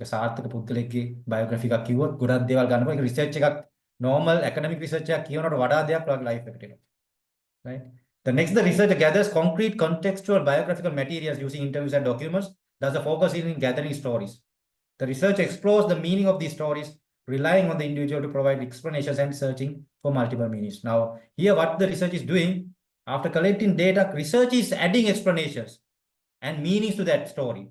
The සාර්ථක පුද්ගලෙක්ගේ biography එකක් කිව්වොත් ගොඩක් දේවල් ගන්නකොට ඒක research එකක් normal academic research එකක් කියනකට වඩා දෙයක් වගේ life එකට එනවා. Right? The next, the researcher gathers concrete contextual biographical materials using interviews and documents. Thus, the focus is in gathering stories. The research explores the meaning of these stories, relying on the individual to provide explanations and searching for multiple meanings. Now, here what the research is doing, after collecting data, research is adding explanations and meanings to that story.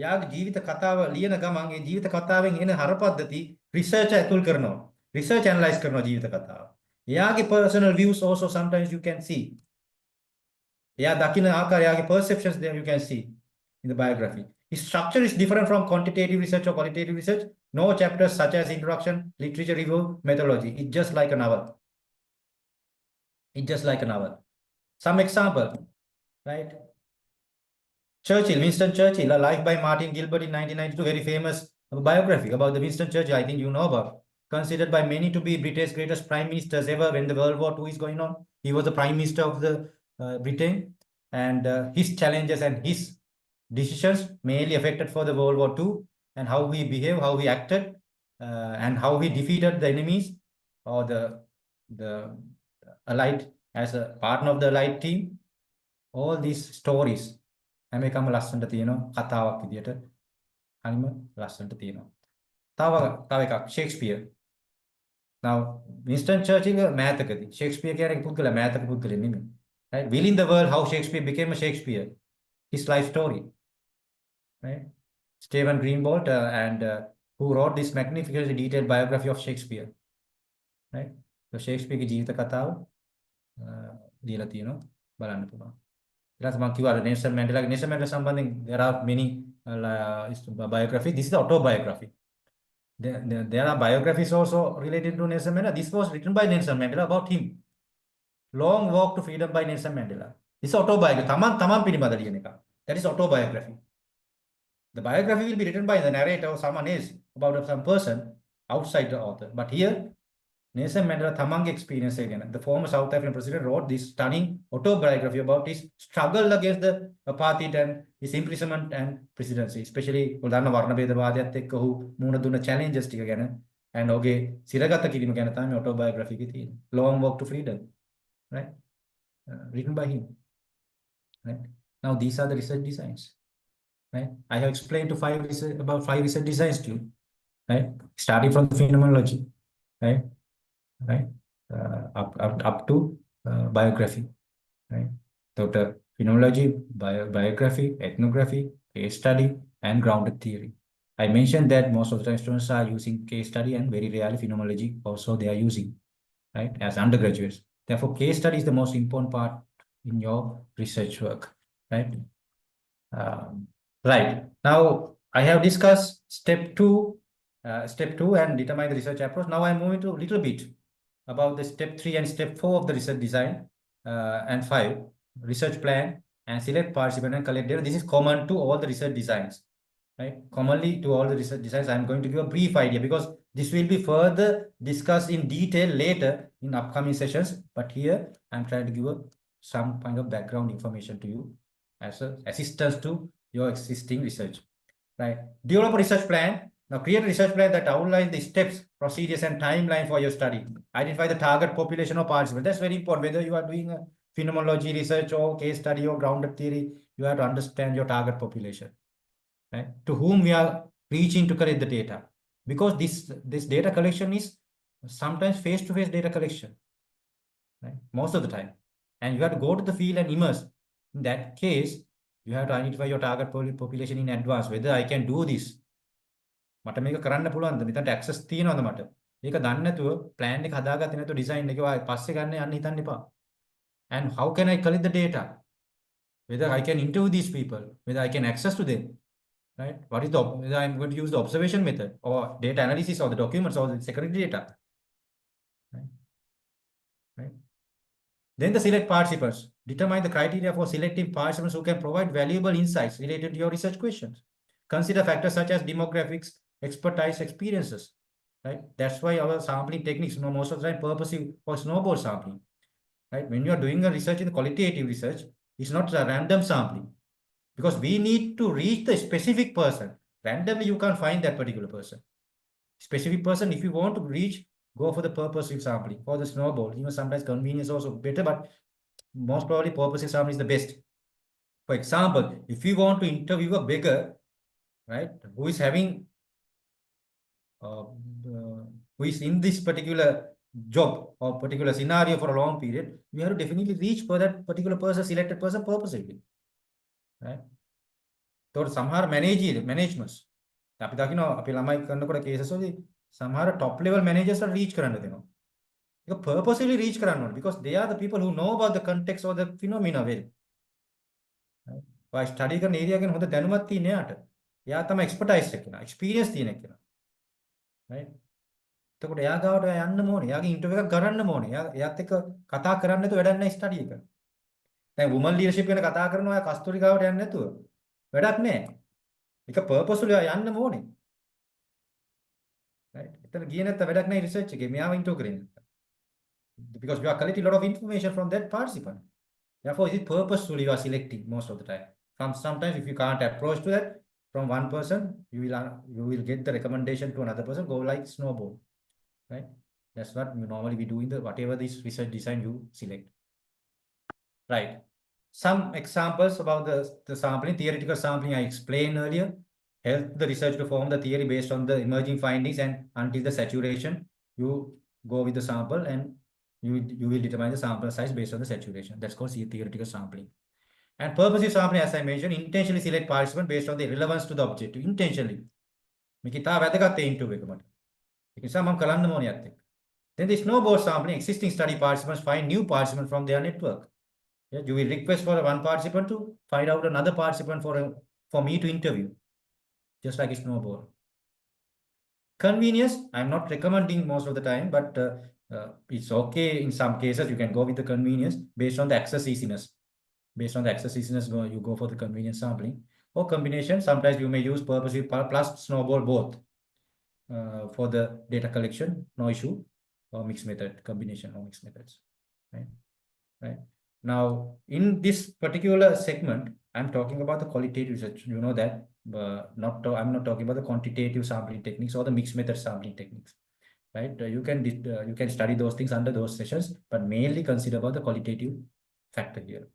යාගේ ජීවිත කතාව ලියන ගමන් ඒ ජීවිත කතාවෙන් එන හරපද්ධති research ඇතුල් කරනවා. Research analyze කරනවා ජීවිත කතාව. යාගේ personal views also sometimes you can see. යා දකින ආකාරය යාගේ perceptions there you can see in the biography. Its structure is different from quantitative research or qualitative research. No chapters such as introduction, literature review, methodology. It's just like a novel. It's just like a novel. Some example, right? Churchill, Winston Churchill, A Life by Martin Gilbert in 1992, very famous biography about the Winston Churchill, I think you know about. Considered by many to be Britain's greatest prime ministers ever when the World War II is going on. He was the prime minister of the Britain, and his challenges and his decisions mainly affected for the World War II, and how he behaved, how he acted, and how he defeated the enemies or the Allied as a partner of the Allied team. All these stories හැම එකම ලස්සනට තියෙනවා කතාවක් විදියට හරිම ලස්සනට තියෙනවා. තව එකක් ෂේක්ස්පියර්. Now Winston Churchill මෑතකදී ෂේක්ස්පියර් කියන්නේ පුද්ගලයා මෑතක පුද්ගලෙ නෙමෙයි. Right? Wheeling the World, how Shakespeare became a Shakespeare. His life story. Right? Stephen Greenwald who wrote this magnificently detailed biography of Shakespeare. Right? So Shakespeare ගේ ජීවිත කතාව දීලා තියෙනවා බලන්න පුළුවන්. ඊට මම කිව්වා Nelson Mandela සම්බන්ධයෙන් there are many biography. This is the autobiography. There are biographies also related to Nelson Mandela. This was written by Nelson Mandela about him. Long Walk to Freedom by Nelson Mandela. This is autobiography. තමන් පිළිබඳ ලියන එක. That is autobiography. The biography will be written by the narrator or someone else about some person outside the author. But here, Nelson Mandela තමන්ගේ experience again. The former South African president wrote this stunning autobiography about his struggle against the apartheid and his imprisonment and presidency. Especially උදාහරණ වර්ණ භේදවාදයත් එක්ක ඔහු මුහුණ දුන්න challenges ටික ගැන and ඔහුගේ සිරගත කිරීම ගැන තමයි autobiography එකේ තියෙන්නේ. Long Walk to Freedom. Right? Written by him. Right? Now these are the research designs. Right? I have explained about five research designs to you. Right? Starting from the phenomenology. Right? Right? Up to biography. Right? So the phenomenology, biography, ethnography, case study, and grounded theory. I mentioned that most of the time students are using case study and very rarely phenomenology also they are using, right, as undergraduates. Therefore, case study is the most important part in your research work, right? Right. Now, I have discussed step two and determine the research approach. Now I'm moving to a little bit about the step 3 and step 4 of the research design and 5, research plan and select participant and collect data. This is common to all the research designs, right? Commonly to all the research designs, I'm going to give a brief idea because this will be further discussed in detail later in upcoming sessions. But here I'm trying to give some kind of background information to you as an assistance to your existing research, right? Develop a research plan. Now create a research plan that outlines the steps, procedures, and timeline for your study. Identify the target population of participants. That's very important. Whether you are doing a phenomenology research or case study or grounded theory, you have to understand your target population, right? To whom we are reaching to collect the data. Because this data collection is sometimes face-to-face data collection, right? Most of the time. And you have to go to the field and immerse. In that case, you have to identify your target population in advance, whether I can do this. මට මේක කරන්න පුළුවන්ද? මෙතනට access තියෙනවද මට? මේක දන්නේ නැතුව plan එක හදාගත්තේ නැතුව design එක පස්සේ ගන්න යන්න හිතන්න එපා. And how can I collect the data? whether I can interview these people, whether I can access to them, right? What is the, whether I'm going to use the observation method or data analysis or the documents or the secondary data, right? Right? Then the select participants. Determine the criteria for selecting participants who can provide valuable insights related to your research questions. Consider factors such as demographics, expertise, experiences, right? That's why our sampling techniques, most of the time purposive for snowball sampling, right? When you are doing a research in the qualitative research, it's not a random sampling because we need to reach the specific person. Randomly, you can't find that particular person. Specific person, if you want to reach, go for the purposive sampling. For the snowball, even sometimes convenience also better, but most probably purposive sampling is the best. For example, if you want to interview a beggar, right, who is having, uh, who is in this particular job or particular scenario for a long period, we have to definitely reach for that particular person, selected person purposively, right? ඒතකොට සමහර මැනේජ්මන්ට්ස් අපි දකිනවා අපි ළමයි කරනකොට cases වලදී සමහර top level managers reach කරන්න දෙනවා. ඒක purposely reach කරන්න ඕනේ because they are the people who know about the context or the phenomena well. Right? ඔය ස්ටඩි කරන ඒරියා ගැන හොඳ දැනුමක් තියෙන එයාට. එයා තමයි එක්ස්පර්ටයිස් එක කෙනා, එක්ස්පීරියන්ස් තියෙන කෙනා. right? එතකොට එයා ගාවට එයා යන්න ඕනේ. එයාගේ ඉන්ටර්විව් එකක් කරන්න ඕනේ. එයාත් එක්ක කතා කරන්න නැතුව වැඩක් නැහැ ස්ටඩි එක. දැන් women leadership ගැන කතා කරනවා එයා කස්තූරි ගාවට යන්නේ නැතුව වැඩක් නැහැ. ඒක purposely යන්න ඕනේ. right? එතන ගියේ නැත්නම් වැඩක් නැහැ රිසර්ච් එකේ. මෙයාව ඉන්ටර්විව් කරේ නැත්නම්. Because we are collecting a lot of information from that participant. Therefore, it is purposefully you are selecting most of the time. Sometimes if you can't approach to that from one person, you will get the recommendation to another person, go like snowball. Right? That's what normally we do in the whatever this research design you select. Right. Some examples about the sampling, theoretical sampling I explained earlier. Help the research to form the theory based on the emerging findings, and until the saturation, you go with the sample and you will determine the sample size based on the saturation. That's called theoretical sampling. And purposive sampling, as I mentioned, intentionally select participants based on the relevance to the objective. Intentionally. මේක ඉතා වැදගත් interview එක මට. ඒක නිසා මම කරන්න ඕනේ යත් එක්ක. Then the snowball sampling, existing study participants find new participants from their network. Yeah, you will request for one participant to find out another participant for me to interview, just like a snowball. Convenience, I'm not recommending most of the time, but it's okay in some cases. You can go with the convenience based on the access easiness. Based on the access easiness, you go for the convenience sampling. Or combination, sometimes you may use purposive plus snowball both for the data collection, no issue, or mixed method, combination or mixed methods, right? Right. Now, in this particular segment, I'm talking about the qualitative research. You know that, I'm not talking about the quantitative sampling techniques or the mixed method sampling techniques, right? You can study those things under those sessions, but mainly consider about the qualitative factor here.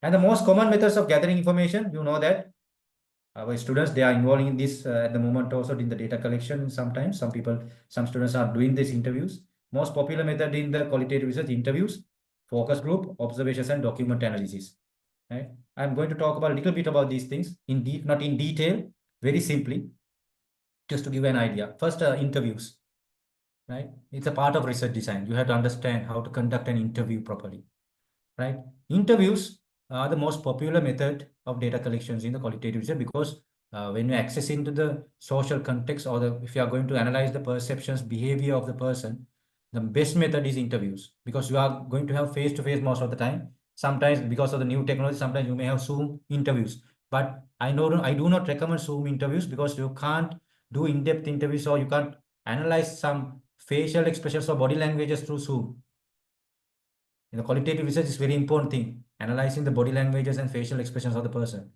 And the most common methods of gathering information, you know that our students, they are involved in this at the moment also in the data collection. Sometimes some students are doing these interviews. Most popular method in the qualitative research, interviews, focus group, observations, and document analysis. Right? I'm going to talk about a little bit about these things not in detail, very simply, just to give an idea. First, interviews. Right? It's a part of research design. You have to understand how to conduct an interview properly. Right? Interviews are the most popular method of data collections in the qualitative research because when you access into the social context or if you are going to analyze the perceptions, behavior of the person, the best method is interviews because you are going to have face-to-face most of the time. Sometimes because of the new technology, sometimes you may have Zoom interviews. But I do not recommend Zoom interviews because you can't do in-depth interviews or you can't analyze some facial expressions or body languages through Zoom. In the qualitative research is very important thing, analyzing the body languages and facial expressions of the person.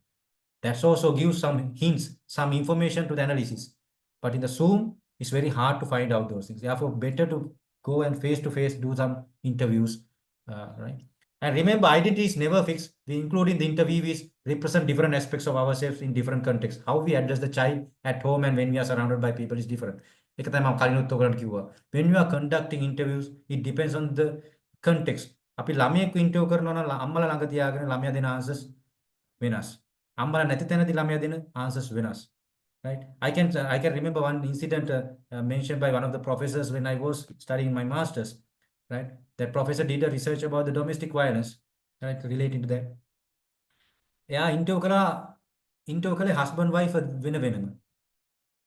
That also gives some hints, some information to the analysis. But in the Zoom, it's very hard to find out those things. Therefore, better to go and face-to-face do some interviews, right? And remember, identity is never fixed. We include in the interviewees represent different aspects of ourselves in different contexts. How we address the child at home and when we are surrounded by people is different. When you are conducting interviews, it depends on the context. අපි ළමයෙක්ව interview කරනවා නම් අම්මලා ළඟ තියාගෙන ළමයා දෙන answers වෙනස්. අම්මලා නැති තැනදී ළමයා දෙන answers වෙනස්. Right? I can remember one incident mentioned by one of the professors when I was studying my masters. Right? That professor did a research about the domestic violence, right, relating to that. එයා ඉන්ටර්වයුව කළේ husband wife වෙන වෙනම.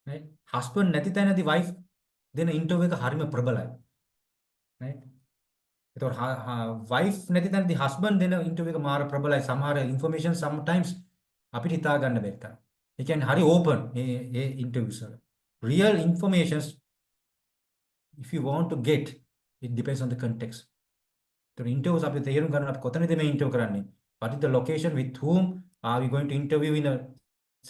right? husband නැති තැනදී wife දෙන ඉන්ටර්වයුව එක හරිම ප්‍රබලයි. right? එතකොට wife නැති තැනදී husband දෙන ඉන්ටර්වයුව එක මාර ප්‍රබලයි. සමහර information sometimes අපිට හිතා ගන්න බැරි තරම්. ඒ කියන්නේ හරි open ඒ interviews වල. Real informations if you want to get, it depends on the context. So interviews අපි තේරුම් ගන්න අපි කොතනද මේ interview කරන්නේ? What is the location, with whom are we going to interview? In a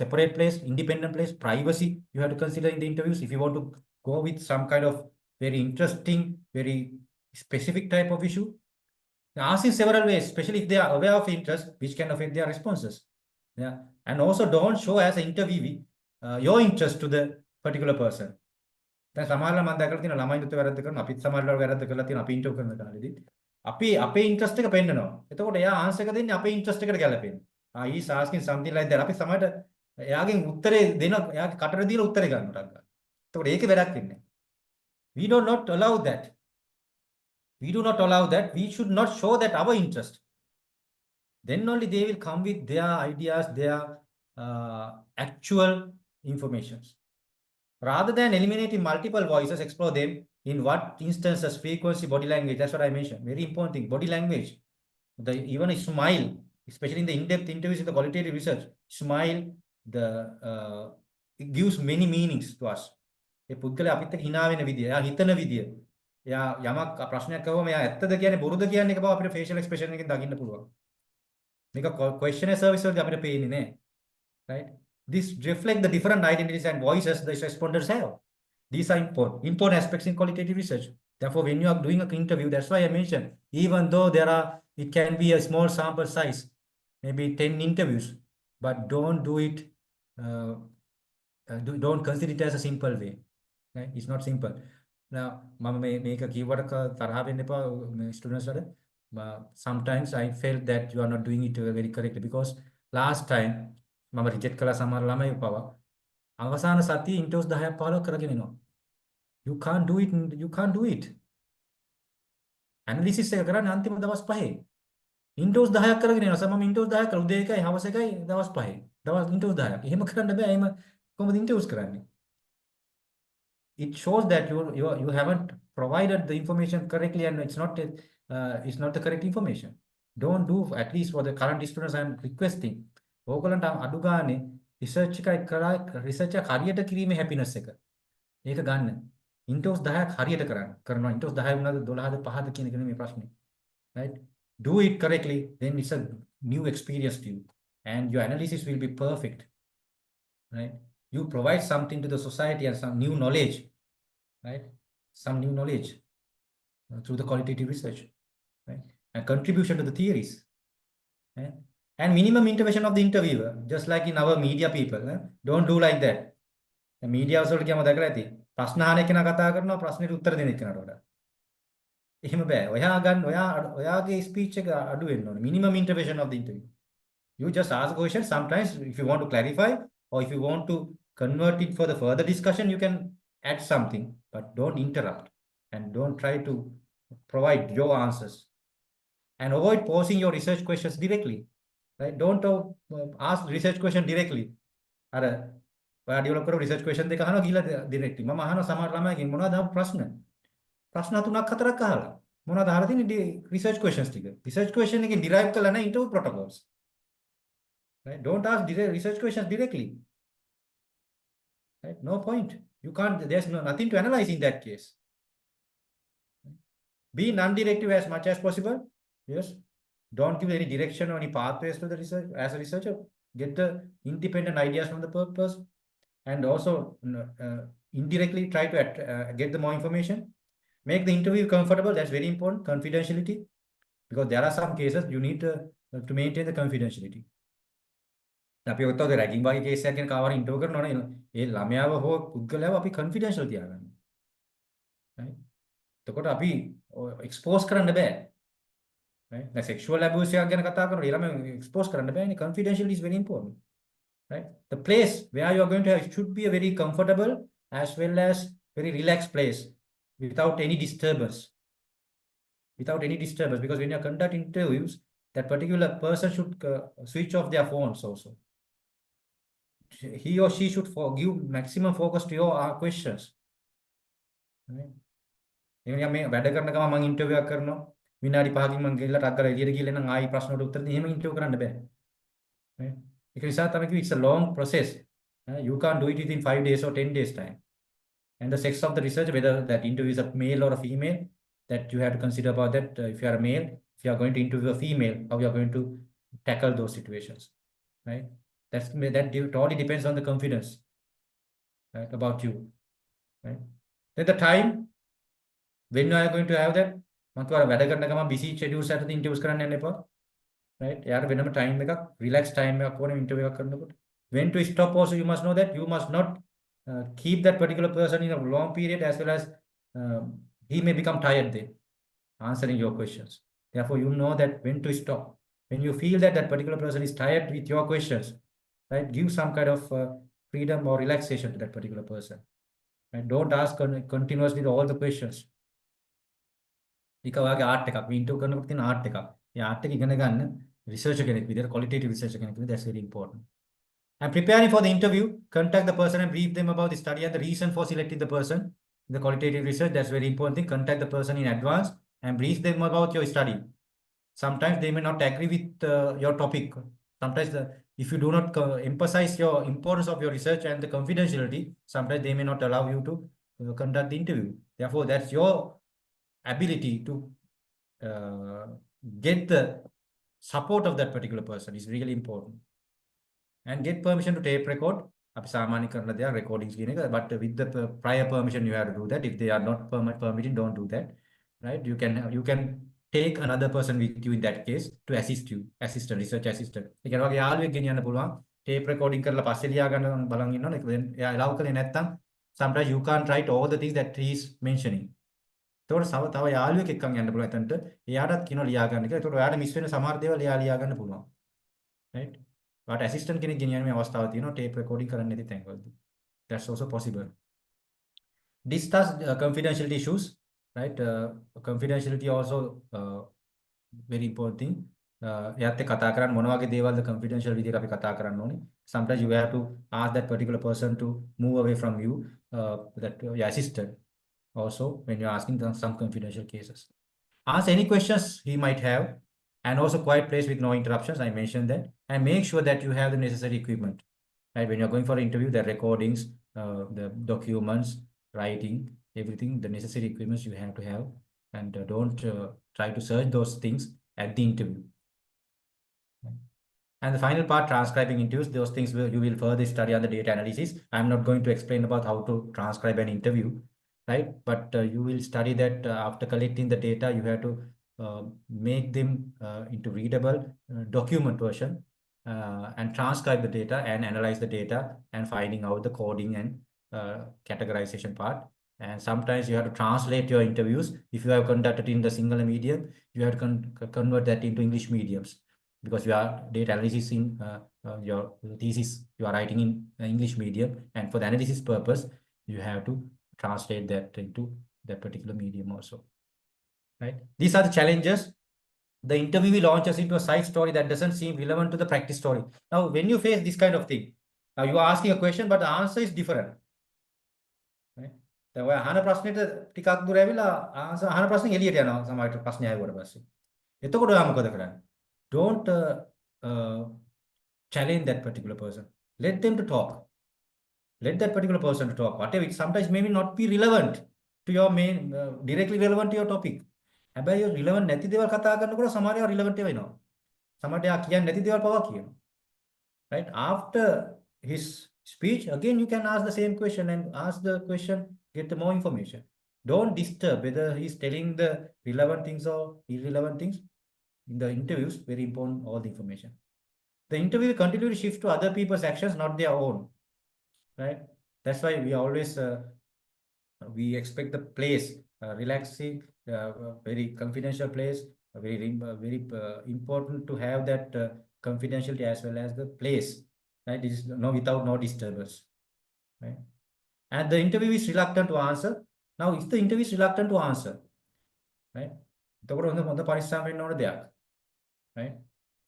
separate place, independent place, privacy you have to consider in the interviews. If you want to go with some kind of very interesting, very specific type of issue, ask in several ways, especially if they are aware of interest, which can affect their responses. Yeah, and also don't show as an interviewee your interest to the particular person. දැන් සමහරවල් මම දැකලා තියෙනවා ළමයි දුත් වැරද්ද කරනවා, අපිත් සමහරවල් වැරද්ද කරලා තියෙනවා අපි ඉන්ටර්වයුව කරන කාලෙදී. අපි අපේ ඉන්ට්‍රස්ට් එක පෙන්නනවා. එතකොට එයා ආන්සර් එක දෙන්නේ අපේ ඉන්ට්‍රස්ට් එකට ගැලපෙන. he is asking something like that. අපි සමහරට එයාගෙන් උත්තරේ දෙන එයාගේ කටට දීලා උත්තරේ ගන්නවා ටක් ගන්න. එතකොට ඒකේ වැඩක් වෙන්නේ නැහැ. We do not allow that. We do not allow that. We should not show that our interest. Then only they will come with their ideas, their actual informations. Rather than eliminating multiple voices, explore them in what instances, frequency, body language. That's what I mentioned. Very important thing. Body language. Even a smile, especially in the in-depth interviews in the qualitative research, smile, it gives many meanings to us. ඒ පුද්ගලයා අපිත් එක්ක hina වෙන විදිය, එයා හිතන විදිය, එයා යමක් ප්‍රශ්නයක් අහුවම එයා ඇත්තද කියන්නේ බොරුද කියන්නේ එක බව අපිට facial expression එකෙන් දකින්න පුළුවන්. මේක questionnaire service වලදී අපිට පේන්නේ නැහැ. Right? This reflect the different identities and voices the respondents have. These are important aspects in qualitative research. Therefore, when you are doing an interview, that's why I mentioned, even though it can be a small sample size, maybe 10 interviews, but don't do it, don't consider it as a simple way. Right? It's not simple. Now, මම මේක කීවට තරහ වෙන්න එපා students වල. Sometimes I felt that you are not doing it very correctly, because last time මම reject කළා සමහර ළමයි පවා අවසාන සතියේ ඉන්ටර්වයුස් 10ක් 15ක් කරගෙන එනවා. You can't do it. You can't do it. Analysis එක කරන්නේ අන්තිම දවස් 5. ඉන්ටර්වයුස් 10ක් කරගෙන එනවා. මම ඉන්ටර්වයුස් 10ක් කරලා උදේ 1යි හවස 1යි දවස් 5. දවස් ඉන්ටර්වයුස් 10ක්. එහෙම කරන්න බෑ. එහෙම කොහොමද ඉන්ටර්වයුස් කරන්නේ? It shows that you haven't provided the information correctly, and it's not the correct information. Don't do, at least for the current students I am requesting. ඕගොල්ලන්ට අඩු ගානේ රිසර්ච් එකයි කරා රිසර්ච් එක හරියට කිරීමේ හැපිනස් එක. ඒක ගන්න. ඉන්ටර්වයුස් 10ක් හරියට කරනවා. ඉන්ටර්වයුස් 10 වුණාද 12ද 5ද කියන එක නෙමෙයි ප්‍රශ්නේ. Right? Do it correctly, then it's a new experience to you, and your analysis will be perfect. Right? You provide something to the society and some new knowledge. Right? Some new knowledge through the qualitative research. Right? And contribution to the theories. Right? And minimum intervention of the interviewer, just like in our media people. Don't do like that. The media වලට කියම දැකලා ඇති. ප්‍රශ්න අහන කෙනා කතා කරනවා, ප්‍රශ්නෙට උත්තර දෙන කෙනාට වඩා. එහෙම බෑ. ඔයාගේ speech එක අඩු වෙන්න ඕනේ. Minimum intervention of the interview. You just ask a question. Sometimes if you want to clarify, or if you want to convert it for the further discussion, you can add something, but don't interrupt, and don't try to provide your answers, and avoid posing your research questions directly. Right? Don't ask research question directly. අර ඔයා develop කරපු research question දෙක අහනවා කියලා directly. මම අහනවා සමහර ළමයිගෙන් මොනවද ප්‍රශ්න 3ක් 4ක් අහලා. මොනවද අහලා තියෙන්නේ research questions ටික. research question එකෙන් derive කරලා නැහැ interview protocols. Right? Don't ask research questions directly. Right? No point. You can't, there's nothing to analyze in that case. Be non-directive as much as possible. Yes. Don't give any direction or any pathways to the research. As a researcher, get the independent ideas from the purpose, and also indirectly try to get the more information. Make the interview comfortable. That's very important. Confidentiality, because there are some cases you need to maintain the confidentiality. අපි ඔතන රැගින් වගේ case එකක් ගැන කවර ඉන්ටර්වයුව කරනවා නේ. ඒ ළමයාව හෝ පුද්ගලයාව අපි confidential තියාගන්න. right? එතකොට අපි expose කරන්න බෑ. right? දැන් sexual abuse එකක් ගැන කතා කරනවා. ඒ ළමයා expose කරන්න බෑනේ. Confidentiality is very important. Right? The place where you are going to have should be a very comfortable as well as very relaxed place, without any disturbance. Without any disturbance, because when you are conducting interviews, that particular person should switch off their phones also. He or she should give maximum focus to your questions. Right? ඉතින් මේ වැඩ කරන ගමන් මම interview එකක් කරනවා විනාඩි 5කින් මම ගිහලා ටක් කරලා එළියට ගිහලා නම් ආයි ප්‍රශ්නවලට උත්තර දෙන්න එහෙම ඉන්ටර්විව් කරන්න බෑ. Right? ඒක නිසා තමයි කිව්වේ it's a long process. You can't do it within 5 days or 10 days time. And the sex of the research, whether that interview is a male or a female, that you have to consider about that. If you are a male, if you are going to interview a female, how you are going to tackle those situations, right? That totally depends on the confidence, right, about you, right? Then the time when you are going to have that, මම වැඩ කරන ගමන් busy schedules අතර interviews කරන්න යන්න එපා, right? යාර වෙනම time එකක්, relax time එකක් ඕනේ interview එකක් කරනකොට. When to stop also you must know that you must not keep that particular person in a long period, as well as he may become tired then answering your questions. Therefore, you know that when to stop. When you feel that that particular person is tired with your questions, right, give some kind of freedom or relaxation to that particular person. Right? Don't ask continuously all the questions. ඒක වාගේ art එකක් මේ interview කරනකොට තියෙන art එකක්. ඒ art එක ඉගෙන ගන්න රිසර්චර් කෙනෙක් විදිහට qualitative researcher කෙනෙක් විදිහට that's very important. And preparing for the interview, contact the person and brief them about the study and the reason for selecting the person. In the qualitative research, that's very important thing. Contact the person in advance and brief them about your study. Sometimes they may not agree with your topic. Sometimes if you do not emphasize your importance of your research and the confidentiality, sometimes they may not allow you to conduct the interview. Therefore, that's your ability to get the support of that particular person is really important. And get permission to tape record. අපි සාමාන්‍ය කරන දේක් recordings කියන එක, but with the prior permission you have to do that. If they are not permitting, don't do that, right? You can take another person with you in that case to assist you, assistant, research assistant. ඒ කියන්නේ වගේ යාළුවෙක් ගෙනියන්න පුළුවන්. tape recording කරලා පස්සේ ලියා ගන්න බලන් ඉන්නවනේ. එයා allow කරේ නැත්නම් sometimes you can't write all the things that he is mentioning. ඒතකොට තව යාළුවෙක් එක්කන් යන්න පුළුවන් එතනට. එයාටත් කියනවා ලියා ගන්න කියලා. ඒතකොට ඔයාට මිස් වෙන සමහර දේවල් එයා ලියා ගන්න පුළුවන්. right? But assistant කෙනෙක් ගෙනියන්න මේ අවස්ථාව තියෙනවා tape recording කරන්න නැති තැන්වලදී. That's also possible. Discuss confidentiality issues, right? Confidentiality also very important thing. එයාත් එක්ක කතා කරන්න මොන වගේ දේවල්ද confidential විදිහට අපි කතා කරන්න ඕනේ. Sometimes you have to ask that particular person to move away from you, that your assistant also when you're asking them some confidential cases. Ask any questions he might have, and also quiet place with no interruptions. I mentioned that. And make sure that you have the necessary equipment. Right? When you're going for an interview, the recordings, the documents, writing, everything, the necessary equipments you have to have. And don't try to search those things at the interview. And the final part, transcribing interviews, those things you will further study on the data analysis. I'm not going to explain about how to transcribe an interview, right? But you will study that after collecting the data, you have to make them into readable document version and transcribe the data and analyze the data and finding out the coding and categorization part. And sometimes you have to translate your interviews. If you have conducted in the single medium, you have to convert that into English mediums, because you are data analysis in your thesis, you are writing in English medium, and for the analysis purpose, you have to translate that into that particular medium also. Right? These are the challenges. The interviewee launches into a side story that doesn't seem relevant to the practice story. Now, when you face this kind of thing, now you are asking a question, but the answer is different. Right? දැන් ඔය අහන ප්‍රශ්නෙට ටිකක් දුර ඇවිල්ලා අහන ප්‍රශ්නේ එළියට යනවා සමහරට ප්‍රශ්නේ ආයෙකට පස්සේ. එතකොට ඔයා මොකද කරන්නේ? Don't challenge that particular person. Let them to talk. Let that particular person to talk. Whatever, it sometimes maybe not be relevant to your main, directly relevant to your topic. හැබැයි ඔය relevant නැති දේවල් කතා කරනකොට සමහර ඒවා relevant වෙනවා. සමහරට එයා කියන්නේ නැති දේවල් පවා කියනවා. Right? After his speech, again you can ask the same question and ask the question, get more information. Don't disturb whether he's telling the relevant things or irrelevant things. In the interviews, very important, all the information. The interview will continue to shift to other people's actions, not their own. Right? That's why we always we expect the place, relaxing, very confidential place, very important to have that confidentiality as well as the place. Right? It is without no disturbance. Right? And the interview is reluctant to answer. Now, if the interview is reluctant to answer, right? එතකොට හොඳ පරිස්සම් වෙන්න ඕන දෙයක්. Right?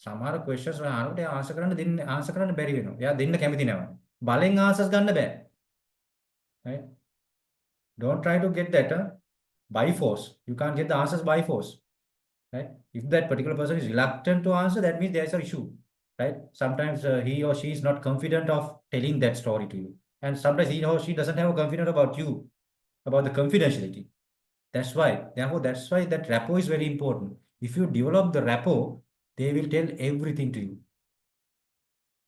සමහර questions වල අහනකොට එයා answer කරන්න බැරි වෙනවා. එයා දෙන්න කැමති නැවන. බලෙන් answers ගන්න බෑ. Right? Don't try to get that by force. You can't get the answers by force. Right? If that particular person is reluctant to answer, that means there's an issue. Right? Sometimes he or she is not confident of telling that story to you. And sometimes he or she doesn't have a confidence about you, about the confidentiality. That's why, therefore, that's why that rapport is very important. If you develop the rapport, they will tell everything to you.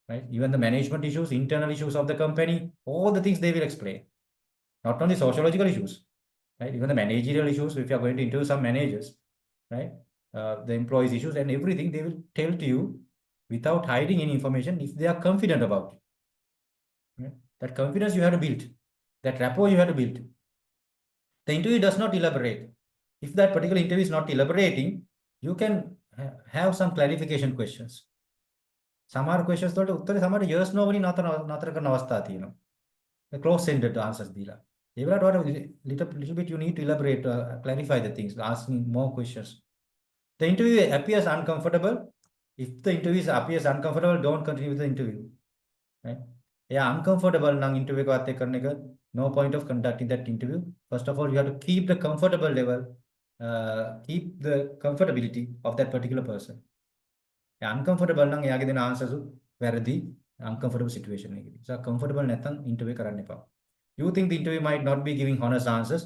Right? Even the management issues, internal issues of the company, all the things they will explain. Not only sociological issues, right? Even the managerial issues, if you are going to interview some managers, right? The employees issues and everything, they will tell to you without hiding any information if they are confident about it. Right? That confidence you have to build. That rapport you have to build. The interview does not elaborate. If that particular interview is not elaborating, you can have some clarification questions. සමහර questions වලට උත්තරේ සමහර years no වලින් නතර කරන අවස්ථා තියෙනවා. The close-ended answers දීලා. ඒ වෙලාවට ඔයාලට little bit you need to elaborate, clarify the things, asking more questions. The interview appears uncomfortable. If the interview appears uncomfortable, don't continue with the interview. Right? Yeah, uncomfortable nang interview ko ate karne ka, no point of conducting that interview. First of all, you have to keep the comfortable level, keep the comfortability of that particular person. Yeah, uncomfortable nang එයාගේ දෙන answers වැරදි, uncomfortable situation එකේදී. So comfortable නැත්නම් interview කරන්න එපා. You think the interview might not be giving honest answers.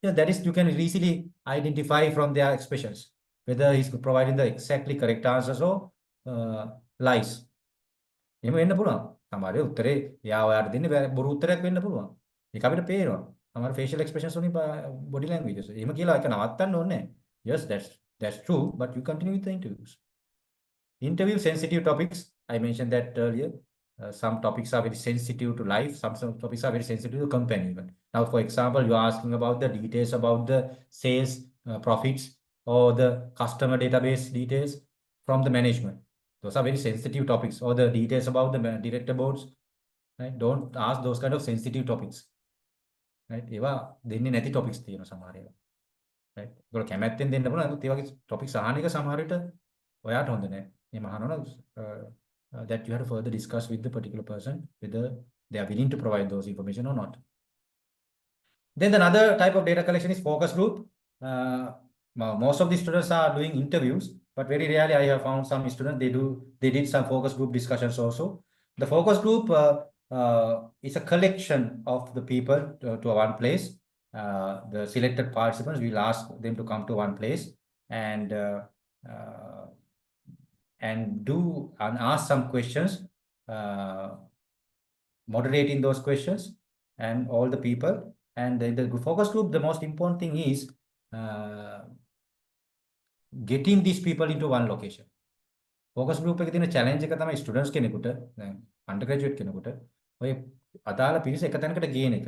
Yeah, that is, you can easily identify from their expressions whether he's providing the exactly correct answers or lies. එහෙම වෙන්න පුළුවන්. සමහරවිට උත්තරේ එයා ඔයාලට දෙන්නේ බොරු උත්තරයක් වෙන්න පුළුවන්. ඒක අපිට පේනවා. සමහර facial expressions වලින් body languages. එහෙම කියලා එක නවත්තන්න ඕනේ නැහැ. Yes, that's true, but you continue with the interviews. Interview sensitive topics. I mentioned that earlier. Some topics are very sensitive to life. Some topics are very sensitive to company even. Now, for example, you are asking about the details about the sales, profits, or the customer database details from the management. Those are very sensitive topics. Or the details about the director boards. Right? Don't ask those kind of sensitive topics. Right? ඒවා දෙන්නේ නැති topics තියෙනවා සමහර ඒවා. Right? ඒගොල්ලෝ කැමැත්තෙන් දෙන්න පුළුවන්. ඒත් ඒ වගේ topics අහන එක සමහර විට ඔයාට හොඳ නැහැ. එහෙම අහනවනම් that you have to further discuss with the particular person whether they are willing to provide those information or not. Then another type of data collection is focus group. Most of the students are doing interviews, but very rarely I have found some students they did some focus group discussions also. The focus group is a collection of the people to one place. The selected participants, we'll ask them to come to one place and ask some questions, moderating those questions and all the people. And the focus group, the most important thing is getting these people into one location. Focus group එකේ තියෙන challenge එක තමයි students කෙනෙකුට, දැන් undergraduate කෙනෙකුට ඔය අදාළ පිරිස එක තැනකට ගේන එක.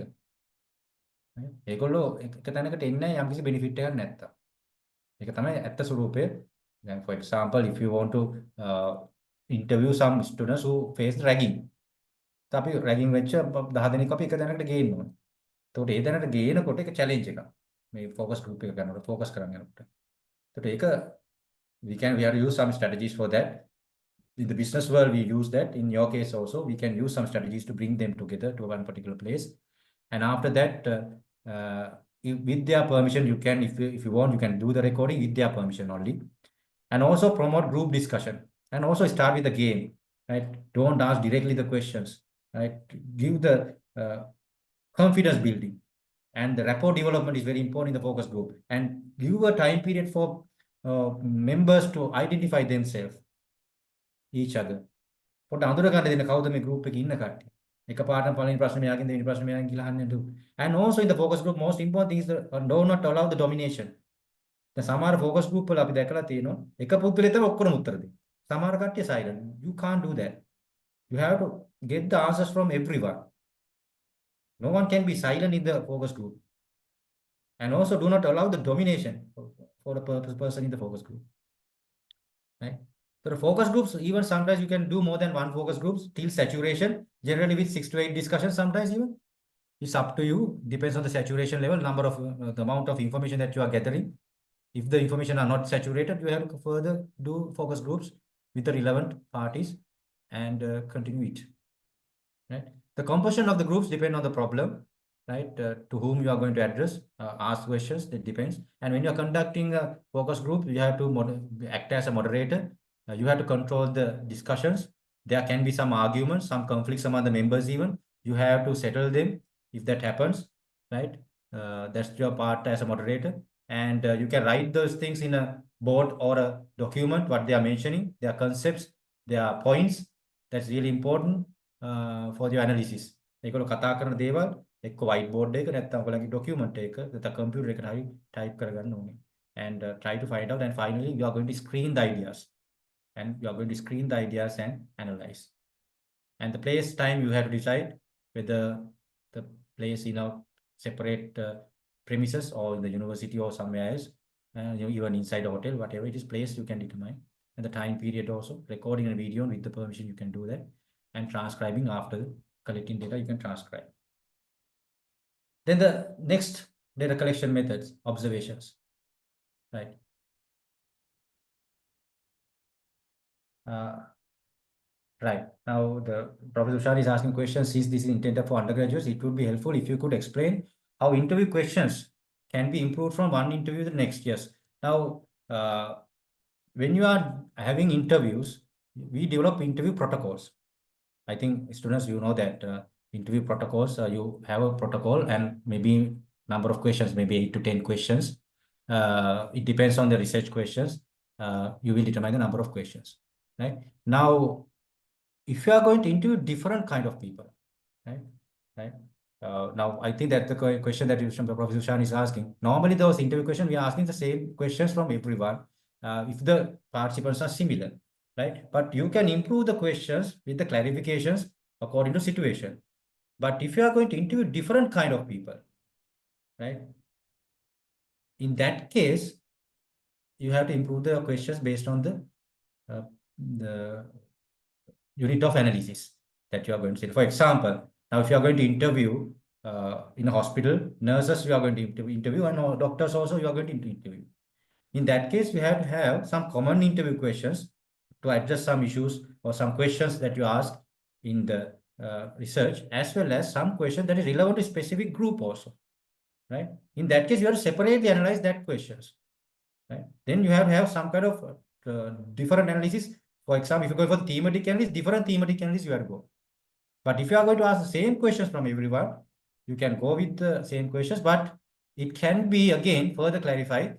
ඒගොල්ලෝ එක තැනකට එන්නේ යම්කිසි benefit එකක් නැත්තම්. ඒක තමයි ඇත්ත ස්වරූපය. Then, for example, if you want to interview some students who face ragging, අපි ragging වෙච්ච 10 දෙනෙක් අපි එක දැනකට ගේන්න ඕනේ. එතකොට ඒ දැනට ගේනකොට ඒක challenge එකක්. මේ focus group එක ගන්නකොට focus කරන්න යනකොට. එතකොට ඒක we have to use some strategies for that. In the business world, we use that. In your case also, we can use some strategies to bring them together to one particular place. And after that, with their permission, you can, if you want, you can do the recording with their permission only. And also promote group discussion and also start with the game, right? Don't ask directly the questions, right? Give the confidence building, and the rapport development is very important in the focus group, and give a time period for members to identify themselves, each other. පොඩ්ඩ අඳුර ගන්න දෙන්න කවුද මේ group එකේ ඉන්න කට්ටිය. එකපාරටම පළවෙනි ප්‍රශ්නේ මෙයාගෙන් දෙවෙනි ප්‍රශ්නේ මෙයාගෙන් කියලා අහන්න නෑ. And also in the focus group, most important thing is do not allow the domination. දැන් සමහර focus group වල අපි දැකලා තියෙනවා එක පුද්ගලයෙක් තමයි ඔක්කොම උත්තර දෙන්නේ. සමහර කට්ටිය silent. You can't do that. You have to get the answers from everyone. No one can be silent in the focus group. And also do not allow the domination for the person in the focus group. Right? So the focus groups, even sometimes you can do more than one focus groups till saturation, generally with 6 to 8 discussions sometimes even. It's up to you, depends on the saturation level, number of the amount of information that you are gathering. If the information are not saturated, you have to further do focus groups with the relevant parties and continue it. Right. The composition of the groups depend on the problem, right? To whom you are going to address, ask questions. That depends. And when you are conducting a focus group, you have to act as a moderator. You have to control the discussions. There can be some arguments, some conflicts among the members. Even you have to settle them if that happens, right? That's your part as a moderator, and you can write those things in a board or a document. What they are mentioning, their concepts, their points. That's really important for your analysis. ඒගොල්ලෝ කතා කරන දේවල් එක්ක white board එක නැත්නම් ඔයගොල්ලන්ගේ document එක නැත්නම් computer එකට හරි type කරගන්න ඕනේ. And try to find out, and finally you are going to screen the ideas. And you are going to screen the ideas and analyze. And the place time you have to decide whether the place separate premises or in the university or somewhere else, even inside a hotel, whatever it is place you can determine. And the time period also, recording a video with the permission you can do that, and transcribing after collecting data you can transcribe. Then the next data collection methods, observations, right? Right. Now, the Professor Tushar is asking questions. Since this is intended for undergraduates, it would be helpful if you could explain how interview questions can be improved from one interview to the next. Yes. Now, when you are having interviews, we develop interview protocols. I think students, you know that interview protocols, you have a protocol and maybe number of questions, maybe 8 to 10 questions. It depends on the research questions. You will determine the number of questions, right? Now, if you are going to interview different kind of people, right? Now, I think that the question that Professor Shan is asking, normally those interview questions, we are asking the same questions from everyone if the participants are similar, right? But you can improve the questions with the clarifications according to situation. But if you are going to interview different kind of people, right? In that case, you have to improve the questions based on the unit of analysis that you are going to see. For example, now if you are going to interview in a hospital, nurses you are going to interview, and doctors also you are going to interview. In that case, you have to have some common interview questions to address some issues or some questions that you ask in the research, as well as some question that is relevant to a specific group also, right? In that case, you have to separately analyze that questions, right? Then you have to have some kind of different analysis. For example, if you go for the thematic analysis, different thematic analysis you have to go. But if you are going to ask the same questions from everyone, you can go with the same questions, but it can be again further clarified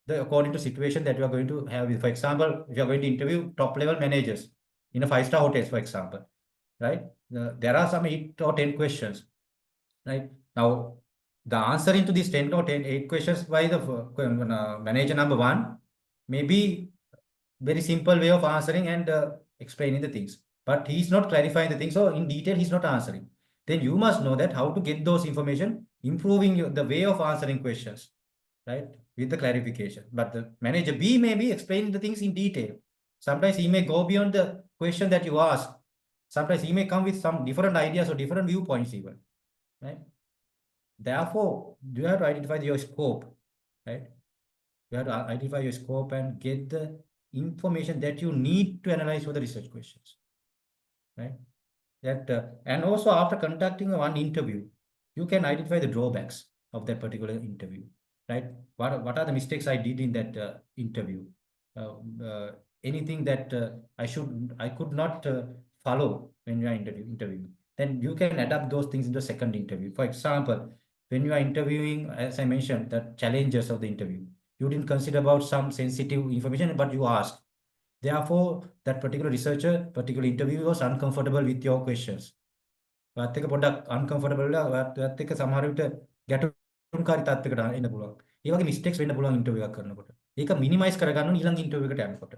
according to situation that you are going to have. For example, if you are going to interview top level managers in a 5-star hotels, for example, right? There are some 8 or 10 questions, right? Now, the answering to these 10 or 8 questions by the manager number 1 may be very simple way of answering and explaining the things, but he's not clarifying the things, so in detail he's not answering. Then you must know that how to get those information, improving the way of answering questions, right? With the clarification. But the manager B may be explaining the things in detail. Sometimes he may go beyond the question that you ask. Sometimes he may come with some different ideas or different viewpoints even, right? Therefore, you have to identify your scope, right? You have to identify your scope and get the information that you need to analyze for the research questions, right? That and also after conducting one interview, you can identify the drawbacks of that particular interview, right? What are the mistakes I did in that interview? Anything that I could not follow when you are interviewing. Then you can adapt those things in the second interview. For example, when you are interviewing, as I mentioned, the challenges of the interview, you didn't consider about some sensitive information, but you asked. Therefore, that particular researcher, particular interviewer was uncomfortable with your questions. ඔයත් එක පොඩ්ඩක් uncomfortable වෙලා ඔයත් එක්ක සමහර විට ගැටුම්කාරී තත්යකට එන්න පුළුවන්. ඒ වගේ mistakes වෙන්න පුළුවන් interview එකක් කරනකොට. ඒක minimize කරගන්න ඕනේ ඊළඟ interview එකට යනකොට.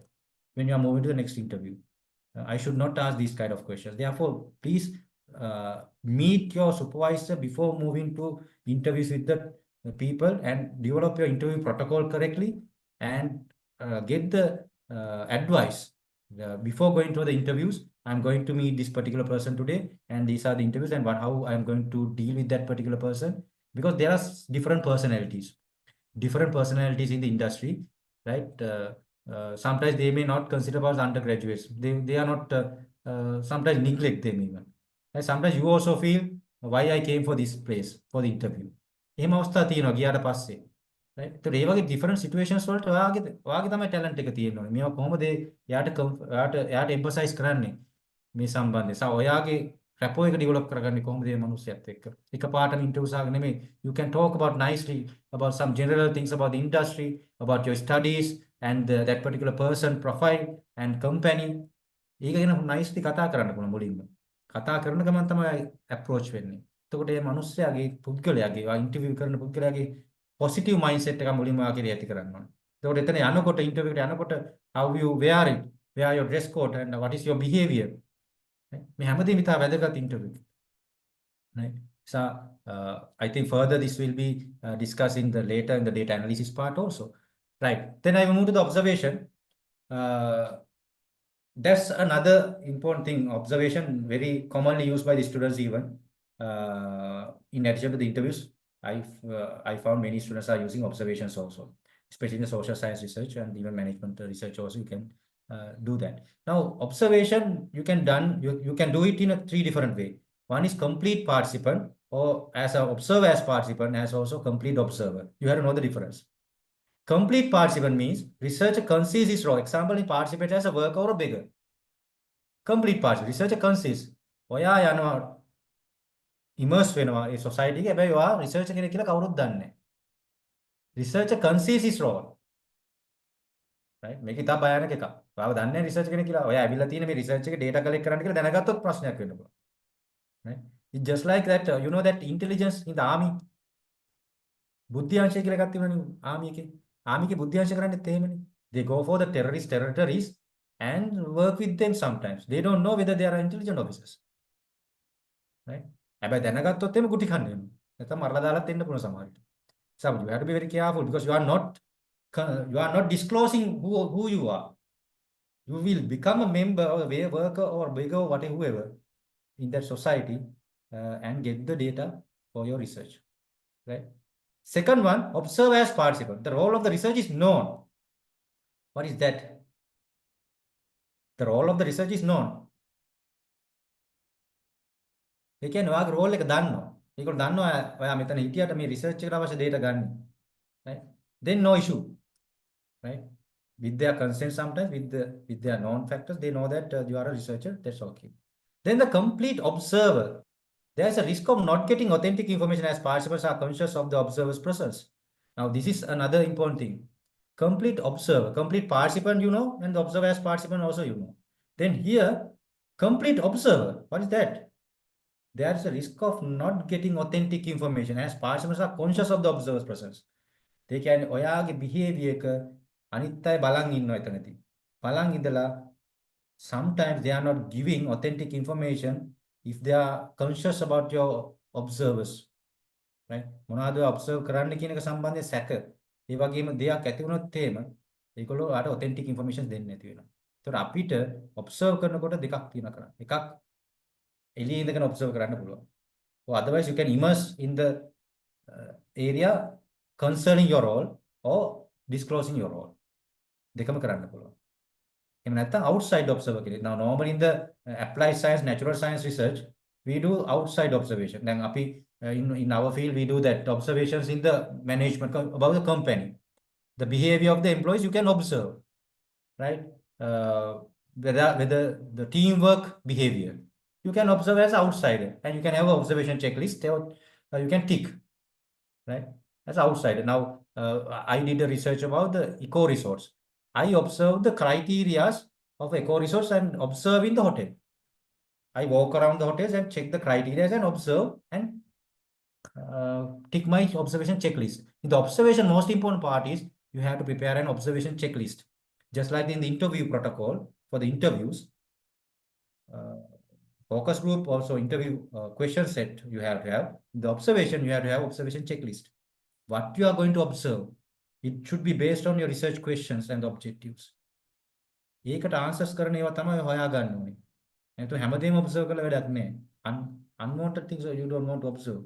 When you are moving to the next interview. I should not ask these kind of questions. Therefore, please meet your supervisor before moving to interviews with the people and develop your interview protocol correctly and get the advice before going to the interviews. I'm going to meet this particular person today, and these are the interviews and how I'm going to deal with that particular person, because there are different personalities in the industry, right? sometimes they may not consider us undergraduates. They are not sometimes neglect them even. And sometimes you also feel why I came for this place for the interview. එහෙම අවස්ථා තියෙනවා ගියාට පස්සේ. right? ඒතකොට ඒ වගේ different situations වලට ඔයාගේ තමයි talent එක තියෙන්න ඕනේ. මේවා කොහොමද එයාට emphasize කරන්නේ මේ සම්බන්ධය. ඔයාගේ rapport එක develop කරගන්නේ කොහොමද මේ මිනිස්සුත් එක්ක. එකපාරටම interviews ආගෙන නෙමෙයි. You can talk about nicely about some general things about the industry, about your studies and that particular person profile and company. ඒක ගැන nicely කතා කරන්න පුළුවන් මුලින්ම. කතා කරන ගමන් තමයි approach වෙන්නේ. එතකොට මේ මිනිස්සයාගේ පුද්ගලයාගේ interview කරන පුද්ගලයාගේ positive mindset එක මුලින්ම ආකේ ඇති කරන්න ඕනේ. එතකොට එතන යනකොට interview එකට යනකොට how you wear it, wear your dress code and what is your behavior. මේ හැමදේම ඉතා වැදගත් interview. Right? So I think further this will be discussed in the later in the data analysis part also. Right. Then I will move to the observation. That's another important thing. Observation very commonly used by the students even. In addition to the interviews, I found many students are using observations also, especially in the social science research and even management research also. You can do that. Now, observation you can do it in a 3 different way. One is complete participant, or as an observer as participant, as also complete observer. You have to know the difference. Complete participant means researcher concedes his role. Example, in participant as a worker or a beggar. Complete participant. Researcher concedes. ඔයා යනවා immerse වෙනවා ඒ society එකේ. හැබැයි ඔයා researcher කෙනෙක් කියලා කවුරුත් දන්නේ නැහැ. Researcher concedes his role. Right? මේක ඉතා භයානක එකක්. ඔයාව දන්නේ නැහැ researcher කෙනෙක් කියලා. ඔයා ඇවිල්ලා තියෙන මේ research එකේ data collect කරන්න කියලා දැනගත්තොත් ප්‍රශ්නයක් වෙන්න පුළුවන්. Right? It's just like that. You know that intelligence in the army. බුද්ධිංශය කියලා එකක් තියෙනවනේ army එකේ. army එකේ බුද්ධිංශ කරන්නේත් එහෙමනේ. They go for the terrorist territories and work with them sometimes. They don't know whether they are intelligent officers. Right? හැබැයි දැනගත්තොත් එimhe කුටි කන්නේ වෙනවා. නැත්නම් මරලා දාලත් එන්න පුළුවන් සමහරවිට. So you have to be very careful because you are not disclosing who you are. You will become a member or a worker or beggar or whatever whoever in that society and get the data for your research. Right? Second one, observe as participant. The role of the research is known. What is that? The role of the research is known. ඒ කියන්නේ ඔයාගේ roll එක දන්නවා. ඒගොල්ලෝ දන්නවා ඔයා මෙතන හිටියට මේ රිසර්ච් එකට අවශ්‍ය data ගන්න. Right? Then no issue. Right? With their consent sometimes with their known factors they know that you are a researcher. That's okay. Then the complete observer. There is a risk of not getting authentic information as participants are conscious of the observer's presence. Now this is another important thing. Complete observer, complete participant you know, and the observer as participant also you know. Then here, complete observer. What is that? There is a risk of not getting authentic information as participants are conscious of the observer's presence. They can ඔයාගේ behavior එක අනිත් අය බලන් ඉන්නවා එතනදී. බලන් ඉඳලා sometimes they are not giving authentic information if they are conscious about your observers. Right? මොනවද observe කරන්න කියන එක සම්බන්ධයෙන් සැක. ඒ වගේම දෙයක් ඇති වුණොත් එහෙම ඒගොල්ලෝ ආට authentic information දෙන්නේ නැති වෙනවා. ඒතකොට අපිට observe කරනකොට දෙකක් තියෙනවා කරන්න. එකක් එළියේ ඉඳගෙන observe කරන්න පුළුවන්. Or otherwise you can immerse in the area concerning your role or disclosing your role. දෙකම කරන්න පුළුවන්. එහෙම නැත්නම් outside observer කියලා. Now normally in the applied science, natural science research, we do outside observation. දැන් අපි in our field we do that observations in the management about the company. The behavior of the employees you can observe. Right? Whether the teamwork behavior. You can observe as outsider and you can have an observation checklist or you can tick, right? As outsider. Now, I did a research about the eco-resource. I observed the criterias of eco-resource and observe in the hotel. I walk around the hotels and check the criteria and observe and tick my observation checklist. In the observation, most important part is you have to prepare an observation checklist. Just like in the interview protocol for the interviews, focus group also interview question set you have to have. In the observation, you have to have observation checklist. What you are going to observe, it should be based on your research questions and objectives. ඒකට answers කරන ඒවා තමයි හොයාගන්න ඕනේ. නැත්නම් හැමදේම observe කරලා වැඩක් නැහැ. Unwanted things you don't want to observe.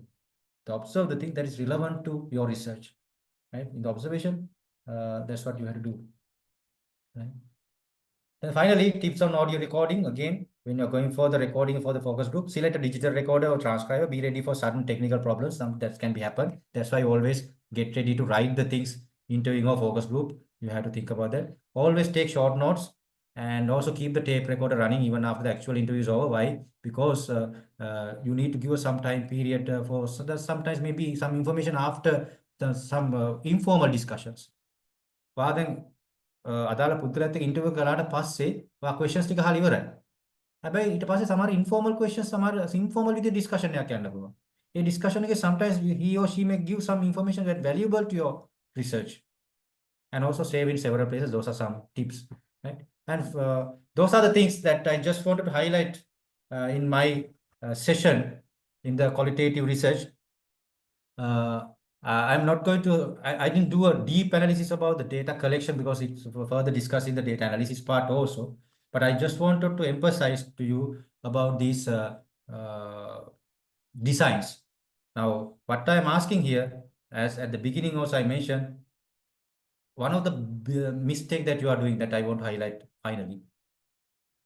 To observe the thing that is relevant to your research. Right? In the observation, that's what you have to do. Right? Then finally, tips on audio recording. Again, when you're going for the recording for the focus group, select a digital recorder or transcriber. Be ready for certain technical problems. Some that can be happen. That's why you always get ready to write the things interviewing or focus group. You have to think about that. Always take short notes and also keep the tape recorder running even after the actual interview is over. Why? Because you need to give us some time period for so that sometimes maybe some information after some informal discussions. වාදෙන් අදාළ පුද්ගලයාත් එක්ක interview කළාට පස්සේ ඔයා questions ටික අහලා ඉවරයි. හැබැයි ඊට පස්සේ සමහර ඉන්ෆෝමල් ක්වෙස්චන්ස් සමහර ඉන්ෆෝමල් විදිහේ ඩිස්කෂන් එකක් යන්න පුළුවන්. ඒ ඩිස්කෂන් එකේ sometimes he or she may give some information that valuable to your research and also save in several places. Those are some tips, right? And those are the things that I just wanted to highlight in my session in the qualitative research. I'm not going to, I didn't do a deep analysis about the data collection because it's further discussed in the data analysis part also. But I just wanted to emphasize to you about these designs. Now, what I'm asking here, as at the beginning also I mentioned, one of the mistake that you are doing that I want to highlight finally.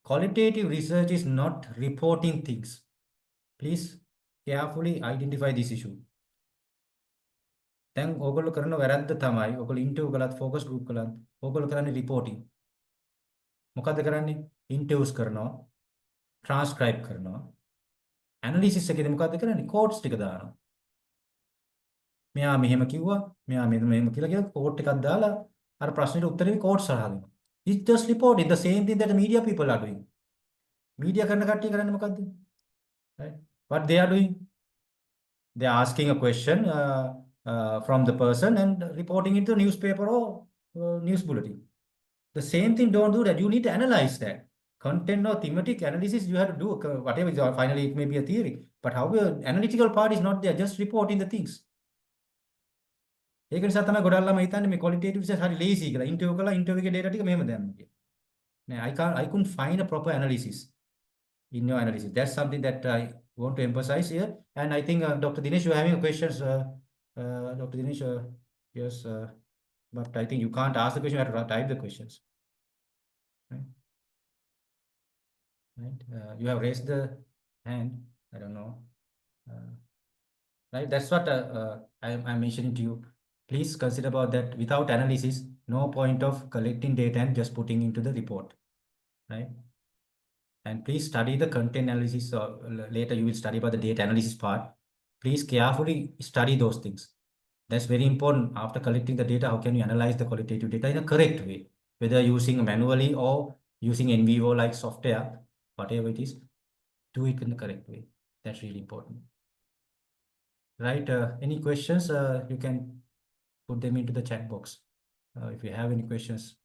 Qualitative research is not reporting things. Please carefully identify this issue. දැන් ඕගොල්ලෝ කරන වැරද්ද තමයි ඕගොල්ලෝ interview කළත් focus group කළත් ඕගොල්ලෝ කරන්නේ රිපෝටින්. මොකද්ද කරන්නේ? ඉන්ටර්විව්ස් කරනවා, ට්‍රාන්ස්ක්‍රයිබ් කරනවා. ඇනලිසිස් එකේදී මොකද්ද කරන්නේ? කෝඩ්ස් ටික දානවා. මෙයා මෙහෙම කිව්වා, මෙයා මෙහෙම කියලා කෝඩ් එකක් දාලා අර ප්‍රශ්නෙට උත්තරේ කෝඩ්ස් අහනවා. It's just reporting the same thing that the media people are doing. Media කරන කට්ටිය කරන්නේ මොකද්ද? Right? What they are doing? They are asking a question from the person and reporting it to newspaper or news bulletin. The same thing, don't do that. You need to analyze that. Content or thematic analysis, you have to do whatever is, finally it may be a theory. But however, analytical part is not there, just reporting the things. ඒක නිසා තමයි ගොඩක් ළම හිතන්නේ මේ qualitative research හරි lazy කියලා. Interview කළා interview එකේ data ටික මෙහෙම දැම්මා කියලා. නෑ, I couldn't find a proper analysis in your analysis. That's something that I want to emphasize here. And I think Dr. Dinesh, you're having questions. Dr. Dinesh, yes, but I think you can't ask the question, you have to type the questions. Right? Right? You have raised the hand. I don't know. Right? That's what I'm mentioning to you. Please consider about that. Without analysis, no point of collecting data and just putting into the report. Right? And please study the content analysis. Later you will study about the data analysis part. Please carefully study those things. That's very important. After collecting the data, how can you analyze the qualitative data in a correct way? Whether using manually or using in vivo like software, whatever it is, do it in the correct way. That's really important. Right? Any questions? You can put them into the chat box if you have any questions.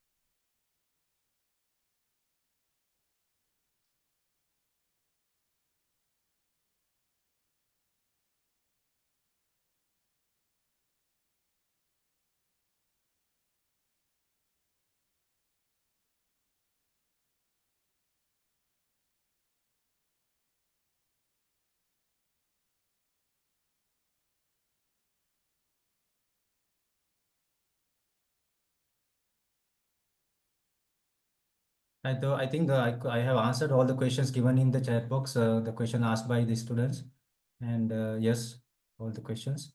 I think I have answered all the questions given in the chat box, the question asked by the students. And yes, all the questions.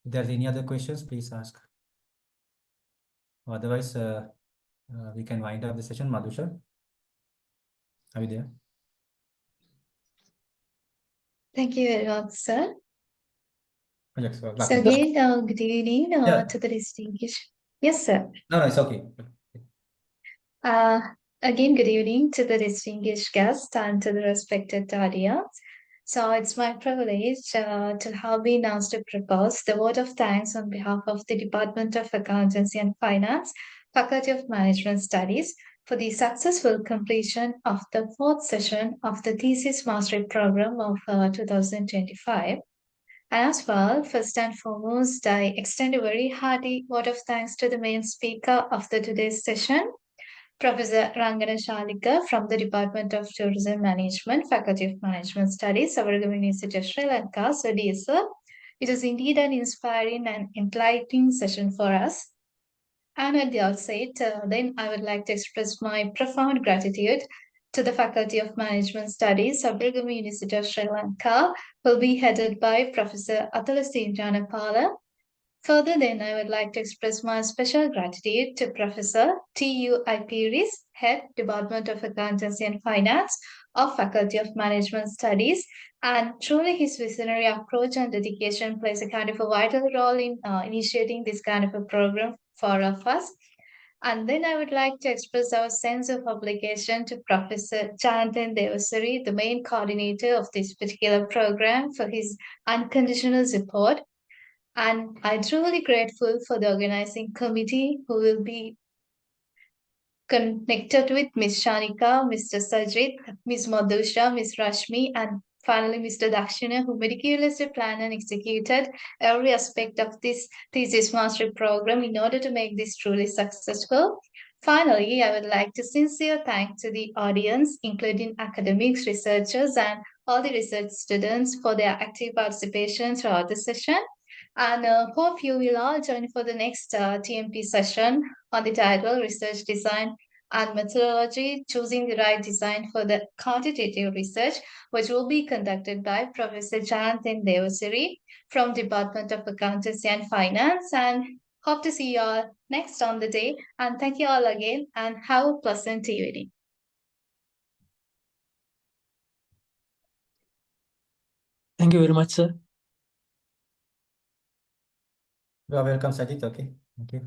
If there's any other questions, please ask. Otherwise, we can wind up the session. Madhusha, are you there? Thank you very much, sir. Yes, So again, good evening to the distinguished. Yes, sir. No, it's okay. Again, good evening to the distinguished guest and to the respected audience. So it's my privilege to have been asked to propose the word of thanks on behalf of the Department of Accountancy and Finance, Faculty of Management Studies, for the successful completion of the fourth session of the Thesis Mastery Program of 2025. And as well, first and foremost, I extend a very hearty word of thanks to the main speaker of the today's session, Professor Rangana Shalika from the Department of Tourism Management, Faculty of Management Studies, Sabaragamuwa University of Sri Lanka. So, dear sir, it was indeed an inspiring and enlightening session for us. And at the outset, then I would like to express my profound gratitude to the Faculty of Management Studies, Sabaragamuwa University of Sri Lanka, will be headed by Professor Athalasi Janapala. Further, then, I would like to express my special gratitude to Professor T.U. Ipiris, Head, Department of Accountancy and Finance of Faculty of Management Studies. And truly, his visionary approach and dedication plays a kind of a vital role in initiating this kind of a program for all of us. And then I would like to express our sense of obligation to Professor Jonathan Devasari, the main coordinator of this particular program, for his unconditional support. And I'm truly grateful for the organizing committee who will be connected with Ms. Shalika, Mr. Sajid, Ms. Madhusha, Ms. Rashmi, and finally Mr. Dakshina, who meticulously planned and executed every aspect of this thesis mastery program in order to make this truly successful. Finally, I would like to sincere thank to the audience, including academics, researchers, and all the research students for their active participation throughout the session. And hope you will all join for the next TMP session on the title Research Design and Methodology, Choosing the Right Design for the Quantitative Research, which will be conducted by Professor Jonathan Devasiri from Department of Accountancy and Finance. And hope to see you all next on the day. And thank you all again and have a pleasant evening. Thank you very much, sir. You are welcome, Sajid. Okay. Thank you.